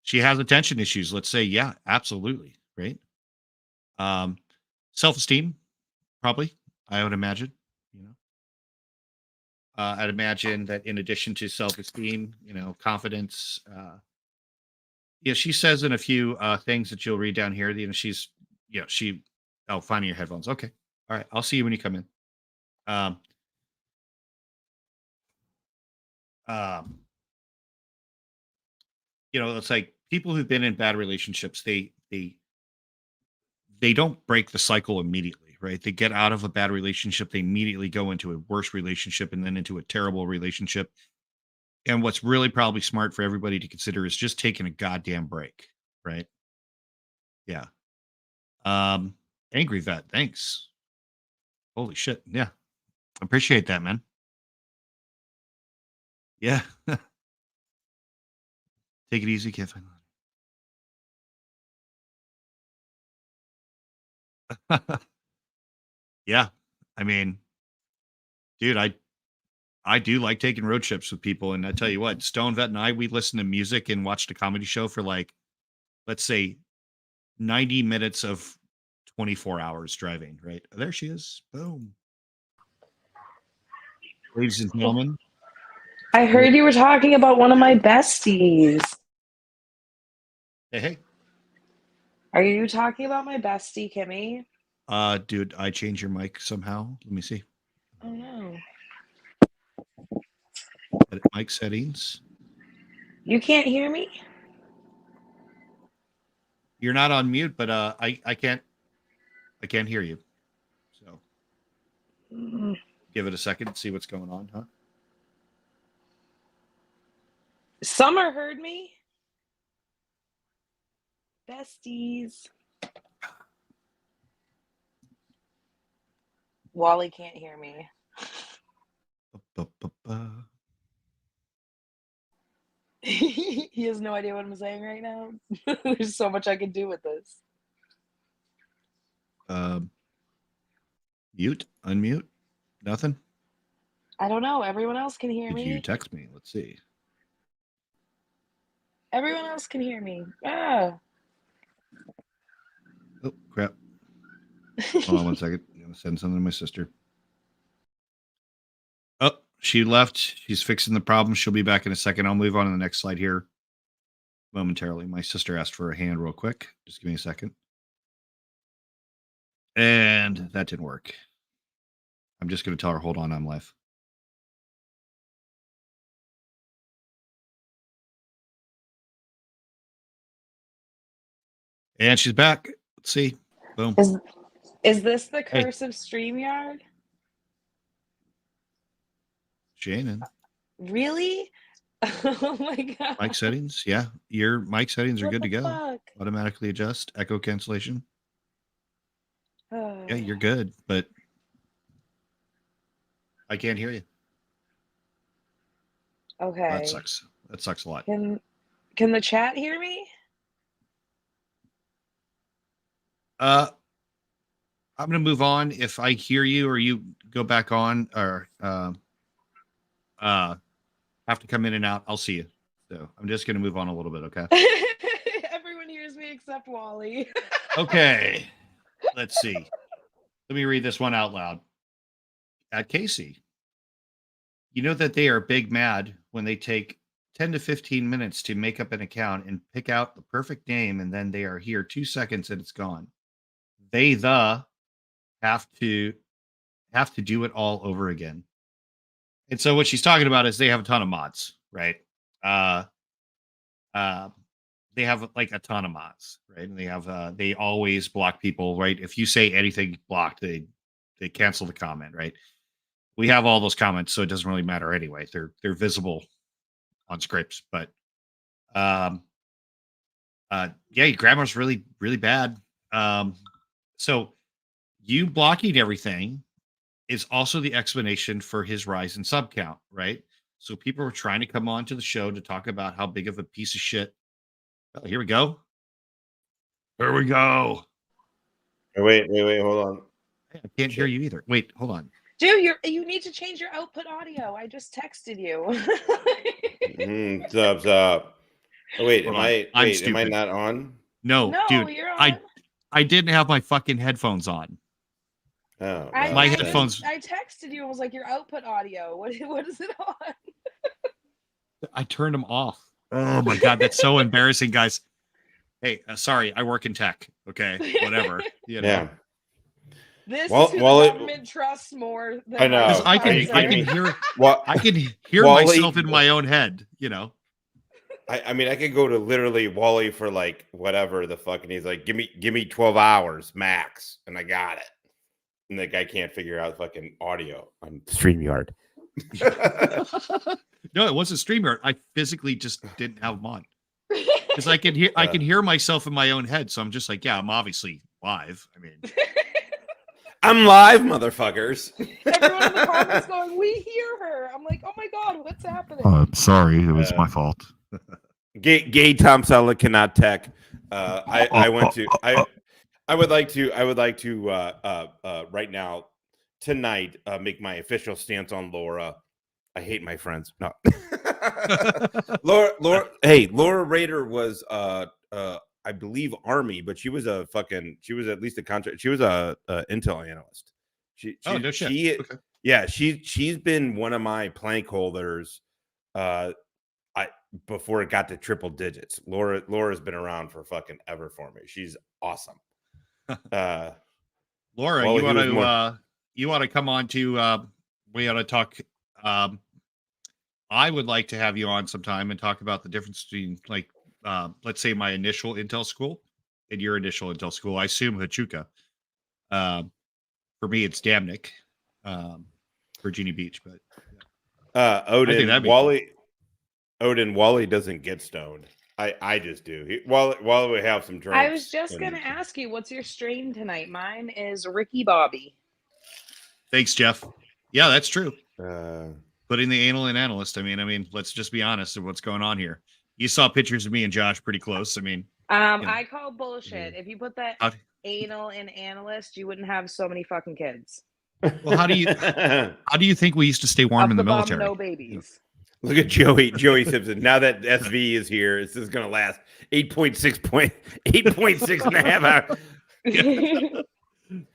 She has attention issues. Let's say, yeah, absolutely, right. Um, Self-esteem, probably. I would imagine. You know, I'd imagine that in addition to self-esteem, confidence. Yeah, she says in a few things that you'll read down here. She's, she. Oh, finding your headphones. Okay, all right. I'll see you when you come in. Um, um, it's like people who've been in bad relationships. They don't break the cycle immediately, right? They get out of a bad relationship, they immediately go into a worse relationship and then into a terrible relationship. And what's really probably smart for everybody to consider is just taking a goddamn break, right? Yeah. Um, Angry vet, thanks. Holy shit. Yeah. Appreciate that, man. Yeah. Take it easy, kid. Yeah. I mean, dude, I do like taking road trips with people. And I tell you what, Stone Vet and I, we listen to music and watched a comedy show for like, let's say 90 minutes of 24 hours driving, right? There she is. Boom. Ladies and gentlemen. I heard you were talking about one of my besties. Hey, hey. Are you talking about my bestie, Kimmie? Dude, I changed your mic somehow. Let me see. Oh no. Edit mic settings. You can't hear me? You're not on mute, but I can't hear you. So give it a second, see what's going on, huh? Summer heard me. Besties. Wally can't hear me. He has no idea what I'm saying right now. There's so much I can do with this. Mute, unmute, nothing. I don't know. Everyone else can hear Did you me. text me? Let's see. Everyone else can hear me. Ah. Oh crap. Hold on one second. I'm gonna send something to my sister. Oh, she left. She's fixing the problem. She'll be back in a second. I'll move on to the next slide here momentarily. My sister asked for a hand real quick. Just give me a second. And that didn't work. I'm just going to tell her, hold on, I'm live. And she's back. Let's see. Boom. Is this the Hey, curse of StreamYard? Shannon. Really? Oh my god. Mic settings. Yeah. Your mic settings are What good the to go. fuck? Automatically adjust. Echo cancellation. Oh. Yeah, you're good, but I can't hear you. Okay. That sucks. That sucks a lot. Can the chat hear me? I'm going to move on. If I hear you or you go back on or have to come in and out, I'll see you. So I'm just going to move on a little bit. Okay. Everyone hears me except Wally. Okay. Let's see. Let me read this one out loud. At Casey, you know that they are big mad when they take 10 to 15 minutes to make up an account and pick out the perfect name, and then they are here 2 seconds and it's gone. They have to do it all over again. And so what she's talking about is they have a ton of mods, right? Uh uh they have like a ton of mods, right? And they always block people, right? If you say anything blocked, they cancel the comment, right? We have all those comments, so it doesn't really matter anyway. They're visible on scripts, but um, yeah, your grammar's really, really bad. So you blocking everything is also the explanation for his rise in sub count, right? So people were trying to come on to the show to talk about how big of a piece of shit. Oh, here we go. Here we go. Wait, hold on. I can't hear you either. Wait, hold on. Dude, you need to change your output audio. I just texted you. Sup. Oh, wait, Hold am on. I? I'm Wait, am I stupid. not on? No, No, dude. you're on. I didn't have my fucking headphones on. Oh, My headphones. I texted you and was like, your output audio. What is it on? I turned them off. Oh my god, that's so embarrassing, guys. Hey, sorry, I work in tech. Okay, whatever. You know. Yeah. This is who the government trusts more than I know. I can hear. I can hear Wally, myself in my own head. You know. I mean, I could go to literally Wally for like whatever the fuck, and he's like, give me 12 hours max, and I got it. And the guy can't figure out fucking audio on StreamYard. No, it wasn't StreamYard. I physically just didn't have them on because I can hear myself in my own head. So I'm just like, yeah, I'm obviously live. I mean, I'm live, motherfuckers. Everyone in the comments going, we hear her. I'm like, oh my god, what's happening? Oh, I'm sorry, it was my fault. Gay Tom Selleck cannot tech. I would like to right now tonight make my official stance on Laura. I hate my friends. No. Laura Rader was I believe Army, but she was at least a contract. She was a Intel analyst. No shit. Okay. Yeah, she's been one of my plank holders before it got to triple digits. Laura's been around for fucking ever for me. She's awesome. Laura, well, you want to come on to we ought to talk. I would like to have you on sometime and talk about the difference between, like, let's say my initial Intel school and your initial Intel school. I assume Hachuka. For me, it's Damnick, Virginia Beach, but Wally doesn't get stoned. I just do. Wally we have some drinks. I was just gonna ask you, what's your strain tonight? Mine is Ricky Bobby. Thanks, Jeff. Yeah, that's true. Putting the anal in analyst. I mean, let's just be honest of what's going on here. You saw pictures of me and Josh pretty close. I mean, I call bullshit. If you put that anal in analyst, you wouldn't have so many fucking kids. Well, how do you think we used to stay warm in the military? No babies. Look at Joey Simpson. Now that SV is here, this is going to last 8.6 and a half hours.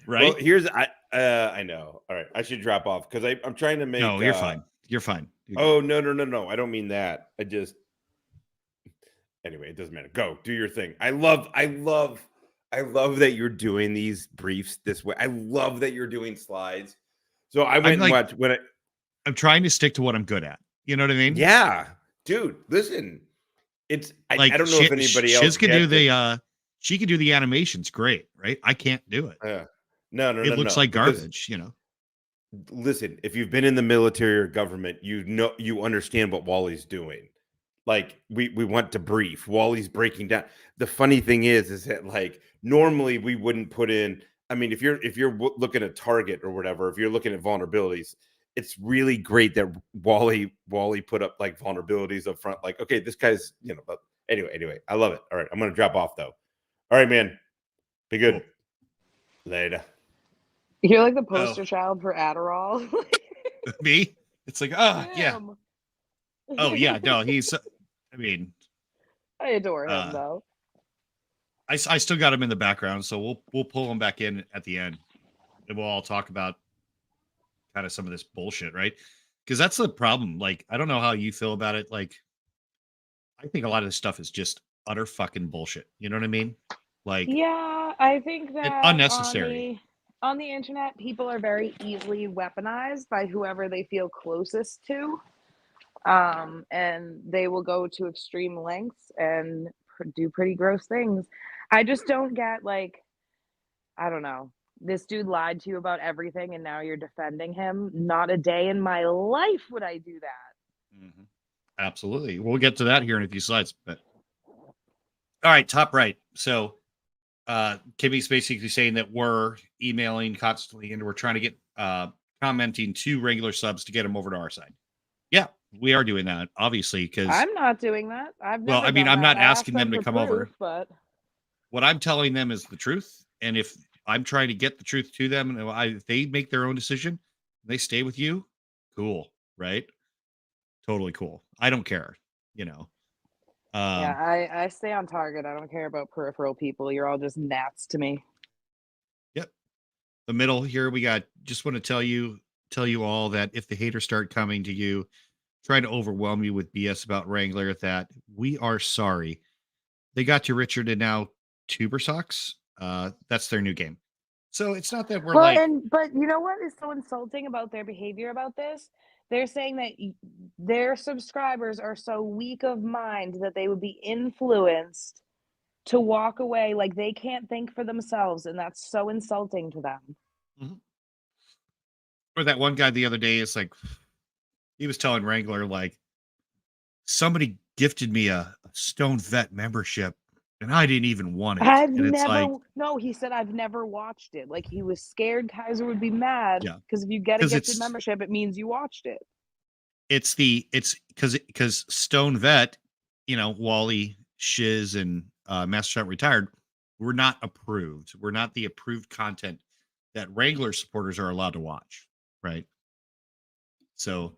Right. Well, here's I know. All right, I should drop off because I'm trying to make. No, you're fine. You're fine. Oh no! I don't mean that. Anyway, it doesn't matter. Go do your thing. I love that you're doing these briefs this way. I love that you're doing slides. So I went and watched when I'm trying to stick to what I'm good at. You know what I mean? Yeah, dude. Listen, it's I don't know if anybody else can do the she can do the animations great, right? I can't do it. No. It looks like garbage, you know. Listen, if you've been in the military or government, you understand what Wally's doing. Like we went to brief. Wally's breaking down. The funny thing is that like normally we wouldn't put in. I mean, if you're looking at target or whatever, if you're looking at vulnerabilities, it's really great that Wally put up like vulnerabilities up front. Like, okay, this guy's But anyway, I love it. All right, I'm gonna drop off though. All right, man. Be good. Cool. Later. You're like the poster child for Adderall. Me? It's like, yeah. Oh yeah, no, he's. I mean, I adore him though. I still got him in the background, so we'll pull him back in at the end, and we'll all talk about kind of some of this bullshit, right? Because that's the problem. Like, I don't know how you feel about it. Like, I think a lot of this stuff is just utter fucking bullshit. You know what I mean? Like, yeah, I think that unnecessary. On the internet, people are very easily weaponized by whoever they feel closest to. And they will go to extreme lengths and do pretty gross things. I just don't get, like, I don't know. This dude lied to you about everything and now you're defending him. Not a day in my life would I do that. Mm-hmm. Absolutely. We'll get to that here in a few slides. But all right, top right. So Kimmie's basically saying that we're emailing constantly and we're trying to get commenting to regular subs to get them over to our side. Yeah, we are doing that, obviously, because I'm not doing that. I've never. well, I mean, done I'm that. not I asked asking them to for come over. proof, but What I'm telling them is the truth. And if I'm trying to get the truth to them and if they make their own decision, they stay with you, cool, right? Totally cool. I don't care, you know. yeah, I stay on target. I don't care about peripheral people. You're all just gnats to me. Yep. The middle here, we got, just want to tell you all that if the haters start coming to you, trying to overwhelm you with BS about Wrangler, that we are sorry. They got you Richard and now Tuber Socks. That's their new game. So it's not that we're Well, like, but you know what is so insulting about their behavior about this? They're saying that their subscribers are so weak of mind that they would be influenced to walk away, like they can't think for themselves, and that's so insulting to them. Mhm. Or that one guy the other day is like, he was telling Wrangler, like, somebody gifted me a Stone Vet membership and I didn't even want it. I've And it's like, never no, he said I've never watched it. Like he was scared Kaiser would be mad yeah, because if you get a because gifted membership, it means you watched it. it's because Stone Vet, Wally, Shiz, and Master Shot Retired, we're not approved. We're not the approved content that Wrangler supporters are allowed to watch, right? So,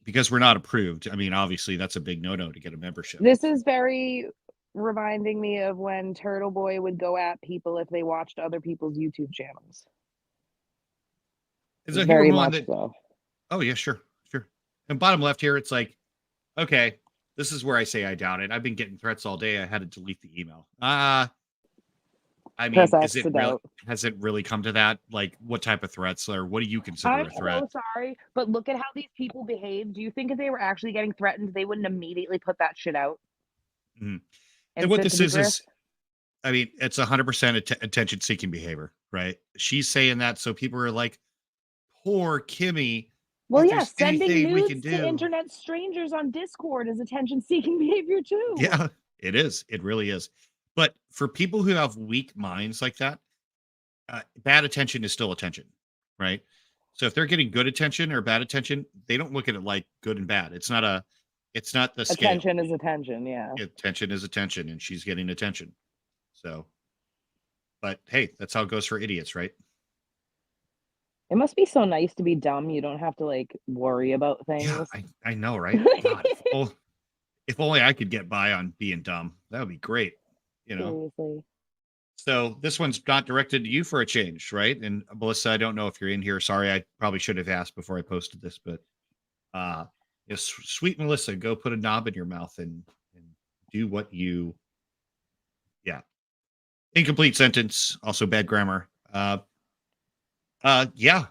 because we're not approved, I mean, obviously that's a big no-no to get a membership. This is very reminding me of when Turtle Boy would go at people if they watched other people's YouTube channels. Is there Very one much that? so. Oh yeah, sure. And bottom left here, it's like, okay, this is where I say I doubt it. I've been getting threats all day. I had to delete the email. I mean, Press is X it to real? doubt. Has it really come to that? Like, what type of threats, or what do you consider I'm a threat? so sorry, but look at how these people behave. Do you think if they were actually getting threatened, they wouldn't immediately put that shit out? Mhm. And And what sit to this be is, brisk? I mean, it's 100% attention-seeking behavior, right? She's saying that, so people are like, "Poor Kimmie. Well, If yeah, there's sending anything we can nudes to do." internet strangers on Discord is attention-seeking behavior too. Yeah, it is. It really is. But for people who have weak minds like that, bad attention is still attention, right? So if they're getting good attention or bad attention, they don't look at it like good and bad. It's not the scale. Attention is attention, yeah. Attention is attention, and she's getting attention. So, but hey, that's how it goes for idiots, right? It must be so nice to be dumb. You don't have to like worry about Yeah, things. I know, right? God, if only I could get by on being dumb, that would be great. Seriously. So this one's not directed to you for a change, right? And Melissa, I don't know if you're in here. Sorry, I probably should have asked before I posted this, but yes, sweet Melissa, go put a knob in your mouth and do what you, yeah. Incomplete sentence, also bad grammar. Yeah.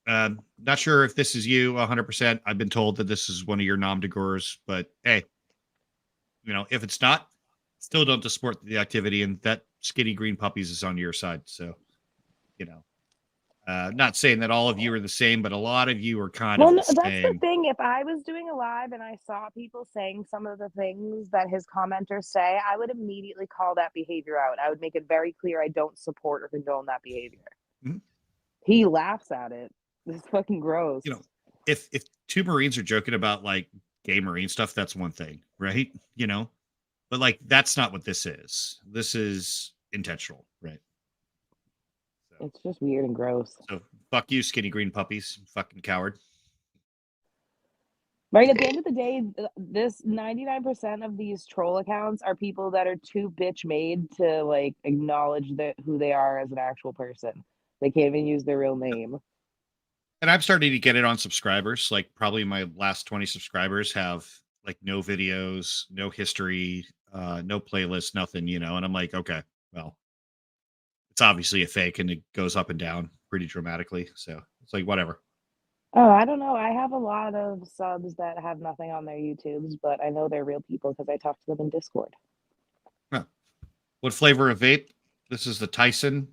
Not sure if this is you 100%. I've been told that this is one of your nom de gores, but hey, if it's not, still don't support the activity, and that skinny green puppies is on your side. So, not saying that all of you are the same, but a lot of you are kind of the That's the same. thing. If I was doing a live and I saw people saying some of the things that his commenters say, I would immediately call that behavior out. I would make it very clear I don't support or condone that behavior. Mhm. He laughs at it. This is fucking gross. If two Marines are joking about like gay Marine stuff, that's one thing, right? But like that's not what this is. This is intentional, right? It's just weird and gross. So fuck you, skinny green puppies, fucking coward. Right, at the end of the day, this 99% of these troll accounts are people that are too bitch made to like acknowledge that who they are as an actual person. They can't even use their real name. And I'm starting to get it on subscribers. Like probably my last 20 subscribers have like no videos, no history, no playlist, nothing, and I'm like, okay, well, it's obviously a fake and it goes up and down pretty dramatically. So it's like, whatever. Oh, I don't know. I have a lot of subs that have nothing on their YouTubes, but I know they're real people because I talk to them in Discord. Huh. What flavor of vape? This is the Tyson.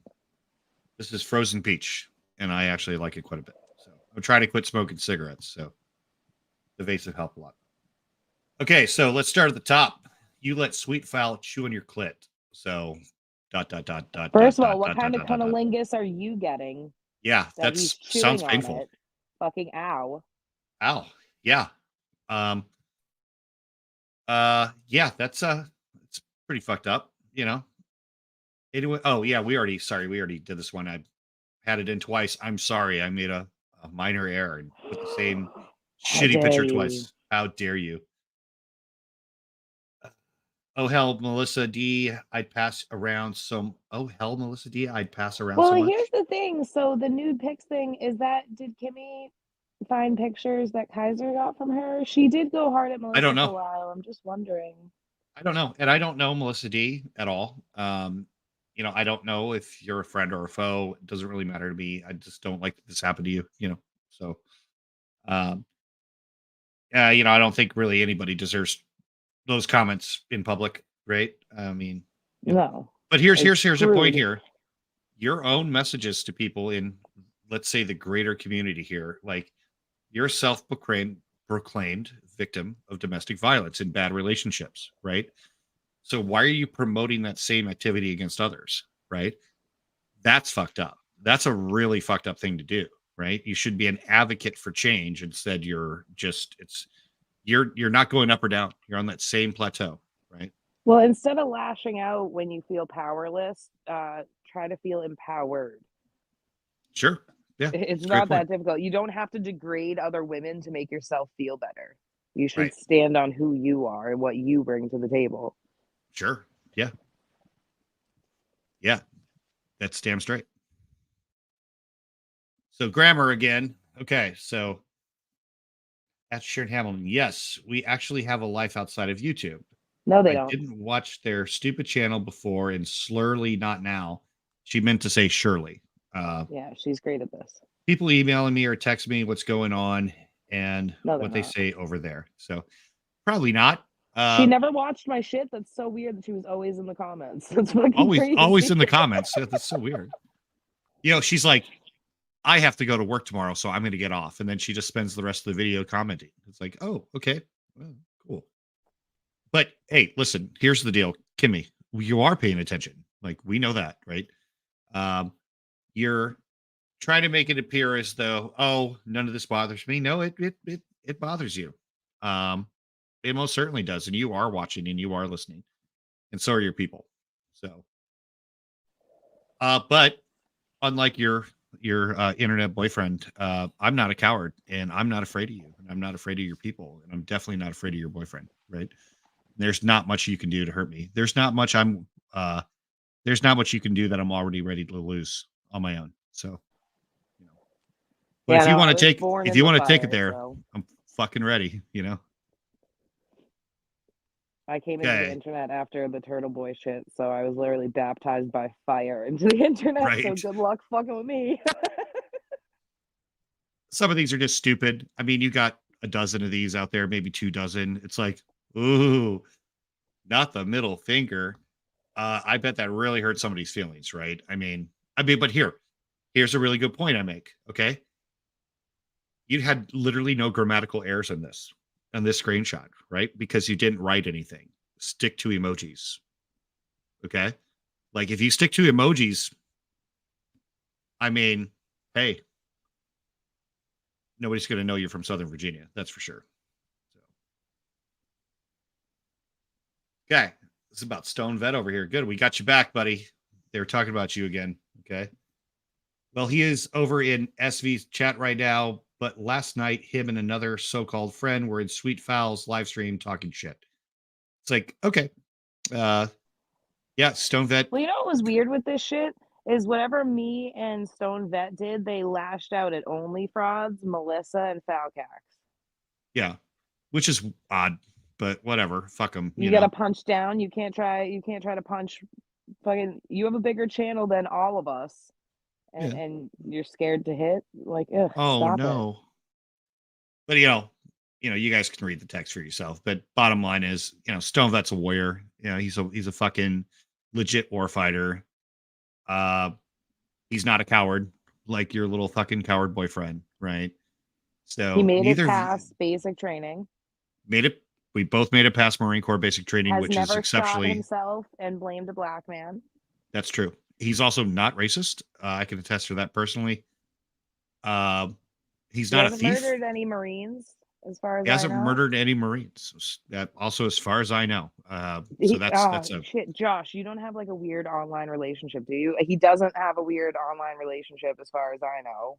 This is frozen peach. And I actually like it quite a bit. So I'm trying to quit smoking cigarettes. So Evasive help a lot. Okay, so let's start at the top. You let sweet fowl chew on your clit. So dot dot dot dot First dot of all, dot what dot kind dot of dot dot. cunnilingus are you getting Yeah, that that he's sounds chewing on painful. it? Fucking ow. Ow. Yeah. Yeah, that's it's pretty fucked up, you know. Anyway, oh yeah, we already did this one. I had it in twice. I'm sorry, I made a minor error and put the same How shitty dare picture you? twice. How dare you? Oh hell, Melissa D, I'd pass around some. Oh hell, Melissa D, I'd pass around so Well, much. here's the thing. So the nude pics thing is that did Kimmie find pictures that Kaiser got from her? She did go hard at I don't Melissa for a know. while. I'm just wondering. I don't know, and I don't know Melissa D at all. You know, I don't know if you're a friend or a foe. It doesn't really matter to me. I just don't like that this happened to you. You know, so um, you know, I don't think really anybody deserves those comments in public, right? I mean, you know. No. But here's It's a point crude. here. Your own messages to people in, let's say, the greater community here, like you're a proclaimed victim of domestic violence in bad relationships, right? So why are you promoting that same activity against others, right? That's fucked up. That's a really fucked up thing to do, right? You should be an advocate for change. Instead, you're not going up or down. You're on that same plateau, right? Well, instead of lashing out when you feel powerless, try to feel empowered. Sure. Yeah. It's Great not point. that difficult. You don't have to degrade other women to make yourself feel better. You should Right. stand on who you are and what you bring to the table. Sure. Yeah. Yeah. That's damn straight. So grammar again. Okay. So at Sharon Hamilton, yes, we actually have a life outside of YouTube. No, they I don't. didn't watch their stupid channel before and slurly not now. She meant to say Shirley. Yeah, she's great at this. People emailing me or texting me what's going on and No, they're what they not. say over there. So probably not. She never watched my shit. That's so weird that she was always in the comments. That's fucking crazy. Always in the comments. Yeah, that's so weird. You know, she's like, I have to go to work tomorrow, so I'm going to get off. And then she just spends the rest of the video commenting. It's like, oh, okay. Well, cool. But hey, listen, here's the deal. Kimmie, you are paying attention. Like, we know that, right? You're trying to make it appear as though, oh, none of this bothers me. No, it bothers you. It most certainly does. And you are watching and you are listening. And so are your people. So but unlike your internet boyfriend, I'm not a coward and I'm not afraid of you and I'm not afraid of your people and I'm definitely not afraid of your boyfriend, right? There's not much you can do to hurt me. There's not much you can do that I'm already ready to lose on my own. So, you know. But Yeah, if you no, I want was to take born if in you the want to take it fire, there, so I'm fucking ready, you know. I came into the Okay. internet after the Turtle Boy shit, so I was literally baptized by fire into the internet. So Right. good luck fucking with me. Some of these are just stupid. I mean, you got a dozen of these out there, maybe 2 dozen. It's like, ooh, not the middle finger. I bet that really hurt somebody's feelings, right? But here's a really good point I make. Okay. You had literally no grammatical errors on this screenshot, right? Because you didn't write anything. Stick to emojis. Okay. Like if you stick to emojis, I mean, hey, nobody's going to know you're from Southern Virginia. That's for sure. So. Okay. This is about Stone Vet over here. Good. We got you back, buddy. They were talking about you again. Okay. Well, he is over in SV's chat right now, but last night, him and another so-called friend were in Sweet Fowl's live stream talking shit. It's like, okay. Yeah, Stone Vet. Well, you know what was weird with this shit is whatever me and Stone Vet did, they lashed out at Only Frauds, Melissa, and Falcax. Yeah, which is odd, but whatever. Fuck them. You got to punch down. You can't try to punch. Fucking, you have a bigger channel than all of us, and you're scared to hit. Like, ugh, stop no. it. But you guys can read the text for yourself. But bottom line is, Stone Vet's a warrior. He's a fucking legit war fighter. He's not a coward like your little fucking coward boyfriend, right? So He made it neither of you past basic training, made it. We both made it past Marine Corps basic training, has which is never shot exceptionally. himself and blamed a black man. That's true. He's also not racist. I can attest to that personally. Uh, he's He not a hasn't thief. murdered any Marines, as far as He I hasn't know. murdered any Marines. That also, as far as I know. So that's a. Shit, Josh, you don't have like a weird online relationship, do you? He doesn't have a weird online relationship, as far as I know.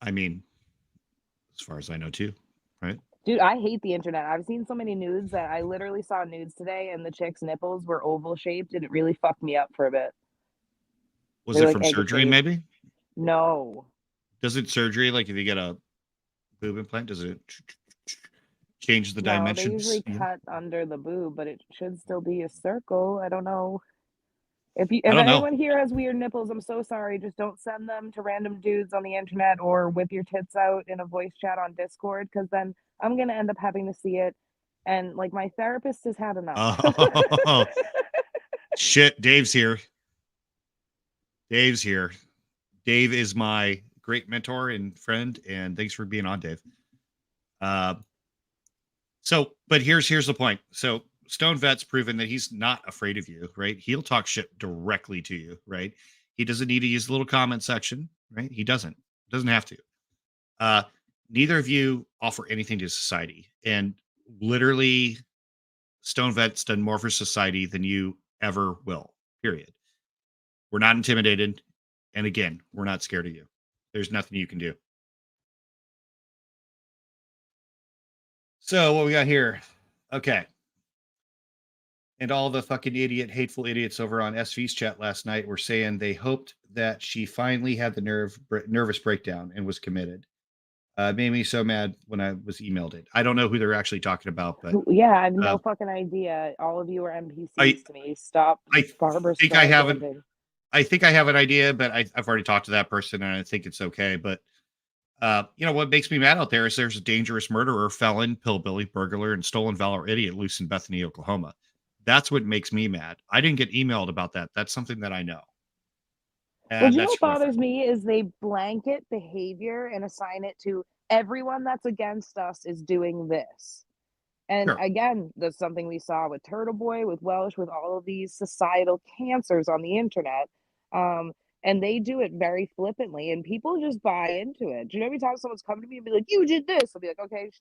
I mean, as far as I know, too, right? Dude, I hate the internet. I've seen so many nudes that I literally saw nudes today, and the chick's nipples were oval shaped, and it really fucked me up for a bit. Was They're it like from egg surgery? shaped. Maybe. No, Does it surgery like if you get a boob implant? Does it change the no, they dimensions? usually cut under the boob, but it should still be a circle. I don't know. If I don't know. anyone here has weird nipples, I'm so sorry. Just don't send them to random dudes on the internet or whip your tits out in a voice chat on Discord, because then I'm gonna end up having to see it. And like my therapist has had enough. Oh shit! Dave's here. Dave's here. Dave is my great mentor and friend, and thanks for being on, Dave. But here's the point. So Stone Vet's proven that he's not afraid of you, right? He'll talk shit directly to you, right? He doesn't need to use the little comment section, right? He doesn't have to. Neither of you offer anything to society, and literally, Stone Vet's done more for society than you ever will. Period. We're not intimidated, and again, we're not scared of you. There's nothing you can do. So what we got here? Okay. And all the fucking hateful idiots over on SV's chat last night were saying they hoped that she finally had the nervous breakdown and was committed. It made me so mad when I was emailed it. I don't know who they're actually talking about, but Yeah, I have no fucking idea. All of you are NPCs to me. Stop. Barbara think I have I think I have an idea, but I've already talked to that person and I think it's okay. But what makes me mad out there is there's a dangerous murderer, felon, pillbilly, burglar, and stolen valor idiot loose in Bethany, Oklahoma. That's what makes me mad. I didn't get emailed about that. That's something that I know. Well, you know what bothers me is they blanket behavior and assign it to everyone that's against us is doing this. And again, that's something we saw with Turtle Boy, with Welsh, with all of these societal cancers on the internet. And they do it very flippantly, and people just buy into it. Do you know every time someone's come to me and be like, "You did this," I'll be like, "Okay,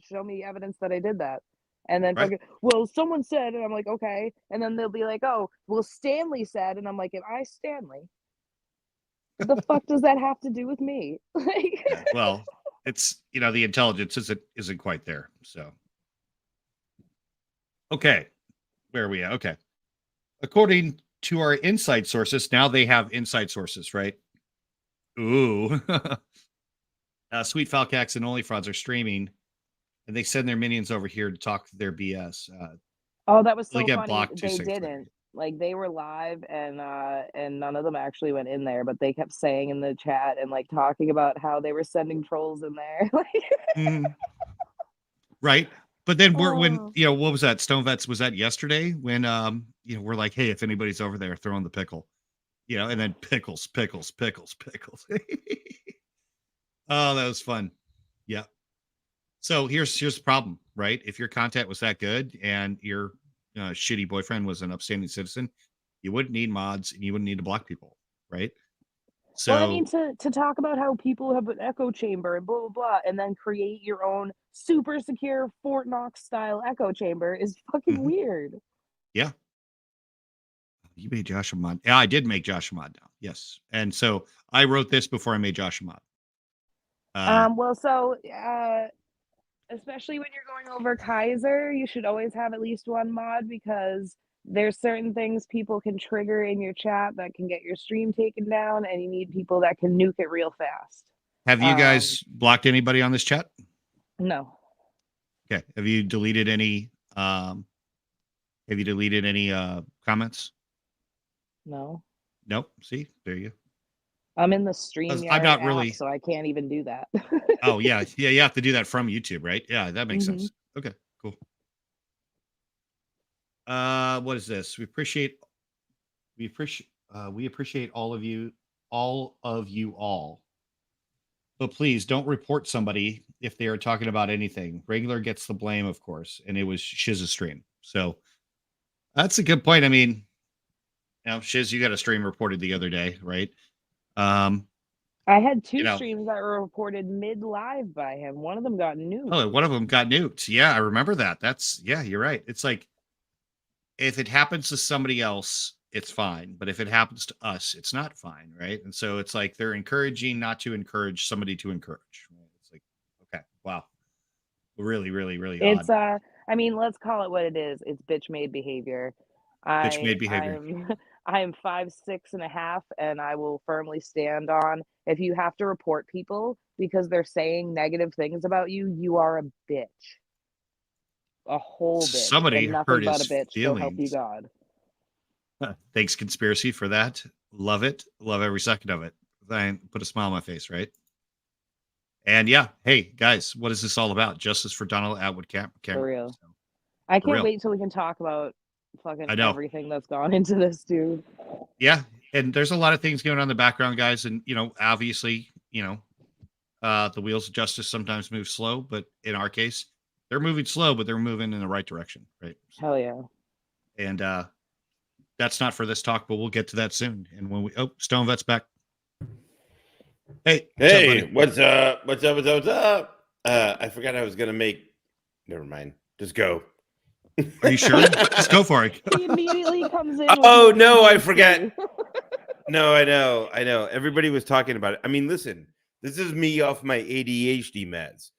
show me evidence that I did that." And then, well, someone said, and I'm like, "Okay." And then they'll be like, "Oh, well, Stanley said," and I'm like, "Am I Stanley? What the fuck does that have to do with me?" Well, it's the intelligence isn't quite there. So, okay, where are we at? Okay, according to our inside sources, now they have inside sources, right? Ooh, Sweet Falcax and OnlyFrauds are streaming, and they send their minions over here to talk their BS. Oh, that was so get funny. blocked They didn't. Like they were live and none of them actually went in there, but they kept saying in the chat and like talking about how they were sending trolls in there. Right. But then when what was that? Stone Vets, was that yesterday when we're like, hey, if anybody's over there, throw in the pickle. And then pickles. Oh, that was fun. Yeah. So here's the problem, right? If your content was that good and your shitty boyfriend was an upstanding citizen, you wouldn't need mods and you wouldn't need to block people, right? So well, I mean, to talk about how people have an echo chamber and blah blah blah, and then create your own super secure Fort Knox style echo chamber is fucking weird. Yeah. You made Josh a mod. Yeah, I did make Josh a mod now. Yes. And so I wrote this before I made Josh a mod. Especially when you're going over Kaiser, you should always have at least one mod, because there's certain things people can trigger in your chat that can get your stream taken down, and you need people that can nuke it real fast. Have you guys blocked anybody on this chat? No. Okay. Have you deleted any comments? No. Nope. See, there you go. I'm in the StreamYard I'm not app, really, so I can't even do that. oh yeah. You have to do that from YouTube, right? Yeah, that makes sense. Okay, cool. What is this? We appreciate all of you all. but please don't report somebody if they are talking about anything. Regular gets the blame, of course, and it was Shiz's stream. So that's a good point. I mean, Shiz, you got a stream reported the other day, right? I had two You know, streams that were reported mid-live by him. One of them got nuked. oh, one of them got nuked. Yeah, I remember that. Yeah, you're right. It's like if it happens to somebody else, it's fine. But if it happens to us, it's not fine, right? And so it's like they're encouraging not to encourage somebody to encourage. Right? It's like, okay, wow. Really, really, really It's odd. I mean, let's call it what it is. It's bitch made behavior. Bitch made behavior. I'm I am 5'6.5", and I will firmly stand on if you have to report people because they're saying negative things about you, you are a bitch. A whole bitch. Somebody And nothing hurt but a his bitch, so help you feelings. God. Thanks, conspiracy, for that. Love it. Love every second of it. Put a smile on my face, right? And yeah, hey guys, what is this all about? Justice for Donald Atwood Cameron. For real. So, I for can't real. wait till we can talk about fucking I know. everything that's gone into this, dude. Yeah, and there's a lot of things going on in the background, guys, and obviously, the wheels of justice sometimes move slow, but in our case, they're moving slow, but they're moving in the right direction, right? Hell yeah. And that's not for this talk, but we'll get to that soon. And when Stone Vet's back. Hey, what's up? What's up? What's up? What's up? I forgot I was gonna make. Never mind. Just go. Are you sure? Just go for it. He immediately comes in. Oh no, I forgot. No, I know. Everybody was talking about it. I mean, listen, this is me off my ADHD meds.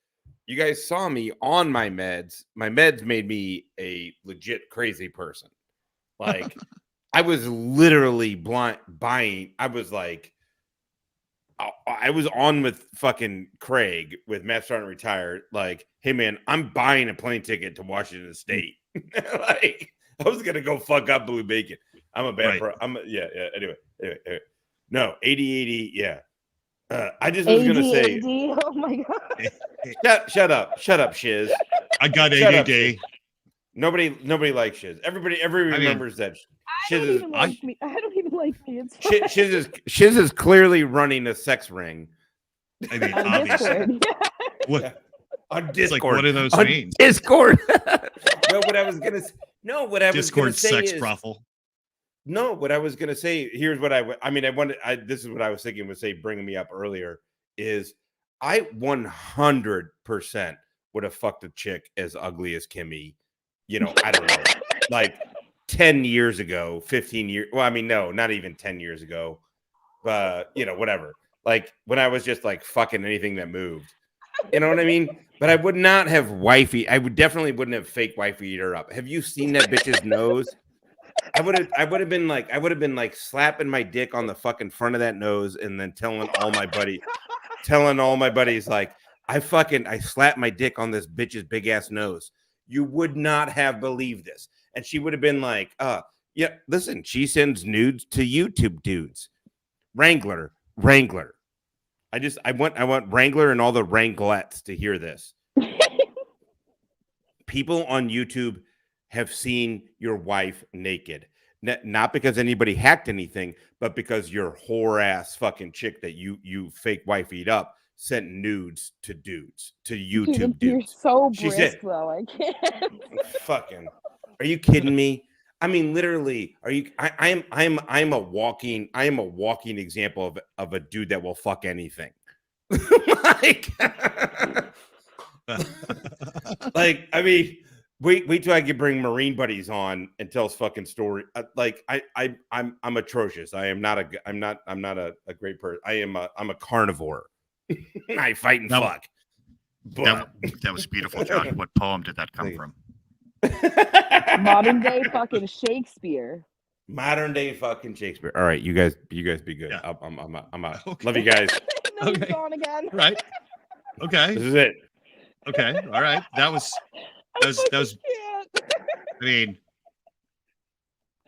You guys saw me on my meds. My meds made me a legit crazy person. Like, I was literally buying. I was like, I was on with fucking Craig with Matt Starting Retired. Like, hey man, I'm buying a plane ticket to Washington State. Like, I was gonna go fuck up Blue Bacon. I'm a bad pro. Yeah. Anyway. No, 80. Yeah. I just was gonna say. Oh my god. Shut up, Shiz. I got ADD. Nobody likes Shiz. Everybody remembers that. Shiz I don't even like me. I don't even like me. It's Shiz is clearly running a sex ring. I mean, on obviously. Discord. What? On Discord. Like, what do those mean? Discord. No, what I was gonna say. No, what I was gonna say sex is, brothel. No, what I was gonna say. Here's what I wanted. This is what I was thinking. Was say bringing me up earlier is I 100% would have fucked a chick as ugly as Kimmie. I don't know, like 10 years ago, 15 years. Well, I mean, no, not even 10 years ago. But whatever. Like when I was just like fucking anything that moved. You know what I mean? But I would not have wifey. I definitely wouldn't have fake wifey her up. Have you seen that bitch's nose? I would have been like slapping my dick on the fucking front of that nose and then telling all my buddies like I slapped my dick on this bitch's big ass nose. You would not have believed this. And she would have been like, yeah, listen, she sends nudes to YouTube dudes. Wrangler. I want Wrangler and all the Wranglettes to hear this. People on YouTube have seen your wife naked. Not because anybody hacked anything, but because your whore ass fucking chick that you fake wifey'd up sent nudes to dudes, to YouTube dudes. You're so brisk, though. I can't. Fucking. Are you kidding me? I mean, literally, are you? I'm a walking example of a dude that will fuck anything. Like, I mean, wait till I can bring Marine buddies on and tell his fucking story. I'm atrocious. I'm not a great person. I'm a carnivore. I fight and fuck. But that was beautiful, Josh. What poem did that come from? Modern day fucking Shakespeare. Modern day fucking Shakespeare. All right, you guys be good. Yeah. I'm out. Okay. Love you guys. He's gone again. Right. Okay. This is it. Okay. All right. That was. I mean,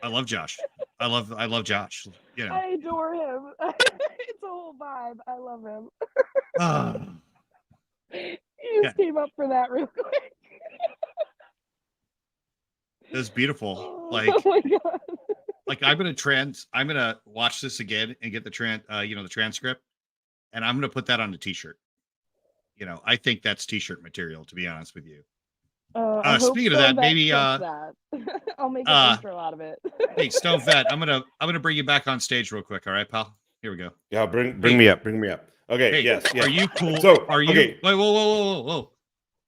I love Josh. I love Josh. I adore him. It's a whole vibe. I love him. He just came up for that real quick. It was beautiful. Like, oh my god. Like I'm gonna watch this again and get the transcript. and I'm going to put that on a t-shirt. You know, I think that's t-shirt material, to be honest with you. I hope Speaking of Stone that, Vet maybe clips that. I'll make an intro out of it. Hey, Stone Vet, I'm gonna bring you back on stage real quick. All right, pal. Here we go. Yeah, bring me up. Bring me up. Okay. Hey, Yes. are you cool? So Are you? okay. Wait, whoa.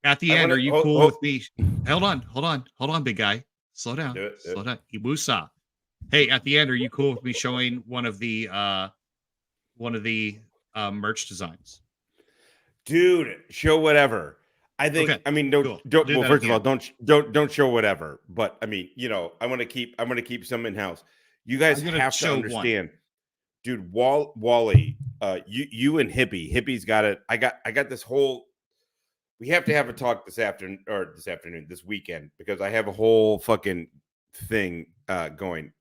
At the end, are you cool with me? Hold on, big guy. Slow down. Slow down. Ibusa. Hey, at the end, are you cool with me showing one of the merch designs? Dude, show whatever. I think. Okay, I mean, cool. don't. Well, first of all, don't show whatever. But I mean, you know, I'm gonna keep some in house. You guys have to understand, dude. Wally, you and Hippie's got it. I got this whole. We have to have a talk this afternoon, this weekend, because I have a whole fucking thing going.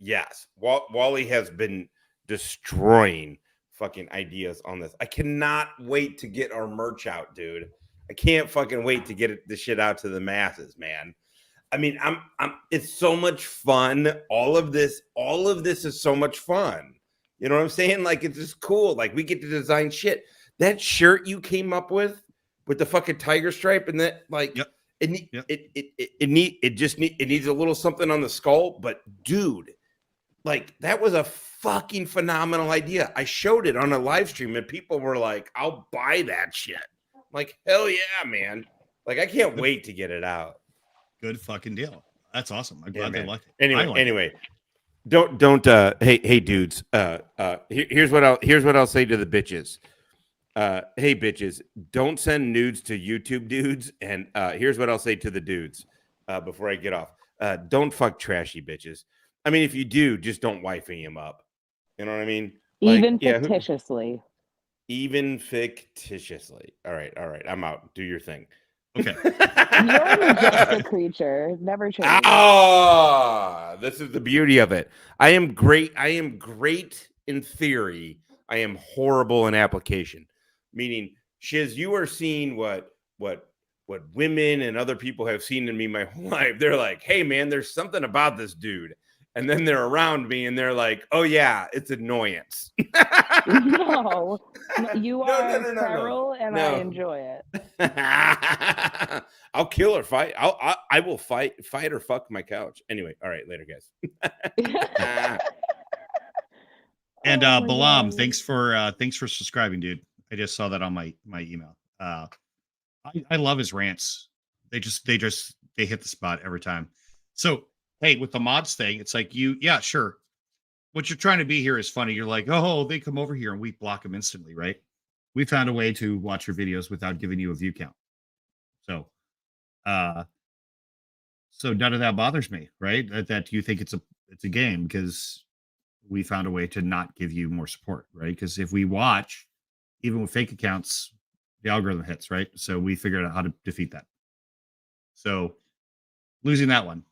Yes, Wally has been destroying fucking ideas on this. I cannot wait to get our merch out, dude. I can't fucking wait to get the shit out to the masses, man. I mean, it's so much fun. All of this is so much fun. You know what I'm saying? Like, it's just cool. Like, we get to design shit. That shirt you came up with the fucking tiger stripe and that, like, it needs a little something on the skull, but dude, like, that was a fucking phenomenal idea. I showed it on a live stream and people were like, I'll buy that shit. I'm like, hell yeah, man. Like, I can't wait to get it out. Good fucking deal. That's awesome. I'm glad they liked it. Anyway, don't hey dudes. Here's what I'll say to the bitches. Hey bitches, don't send nudes to YouTube dudes. And here's what I'll say to the dudes before I get off. Don't fuck trashy bitches. I mean, if you do, just don't wifing him up. You know what I mean? Even fictitiously. Even fictitiously. All right. I'm out. Do your thing. Okay. You're a majestic creature. Never change. Ah, this is the beauty of it. I am great in theory. I am horrible in application. Meaning, Shiz, you are seeing what women and other people have seen in me my whole life. They're like, hey man, there's something about this dude. And then they're around me and they're like, oh yeah, it's annoyance. No, you are feral and I enjoy it. I'll kill or fight. I will fight or fuck my couch. Anyway, all right, later, guys. And Balam, thanks for subscribing, dude. I just saw that on my email. I love his rants. They hit the spot every time. So hey, with the mods thing, it's like sure. What you're trying to be here is funny. You're like, oh, they come over here and we block them instantly, right? We found a way to watch your videos without giving you a view count. So none of that bothers me, right? That you think it's a game because we found a way to not give you more support, right? Because if we watch, even with fake accounts, the algorithm hits, right? So we figured out how to defeat that. So losing that one.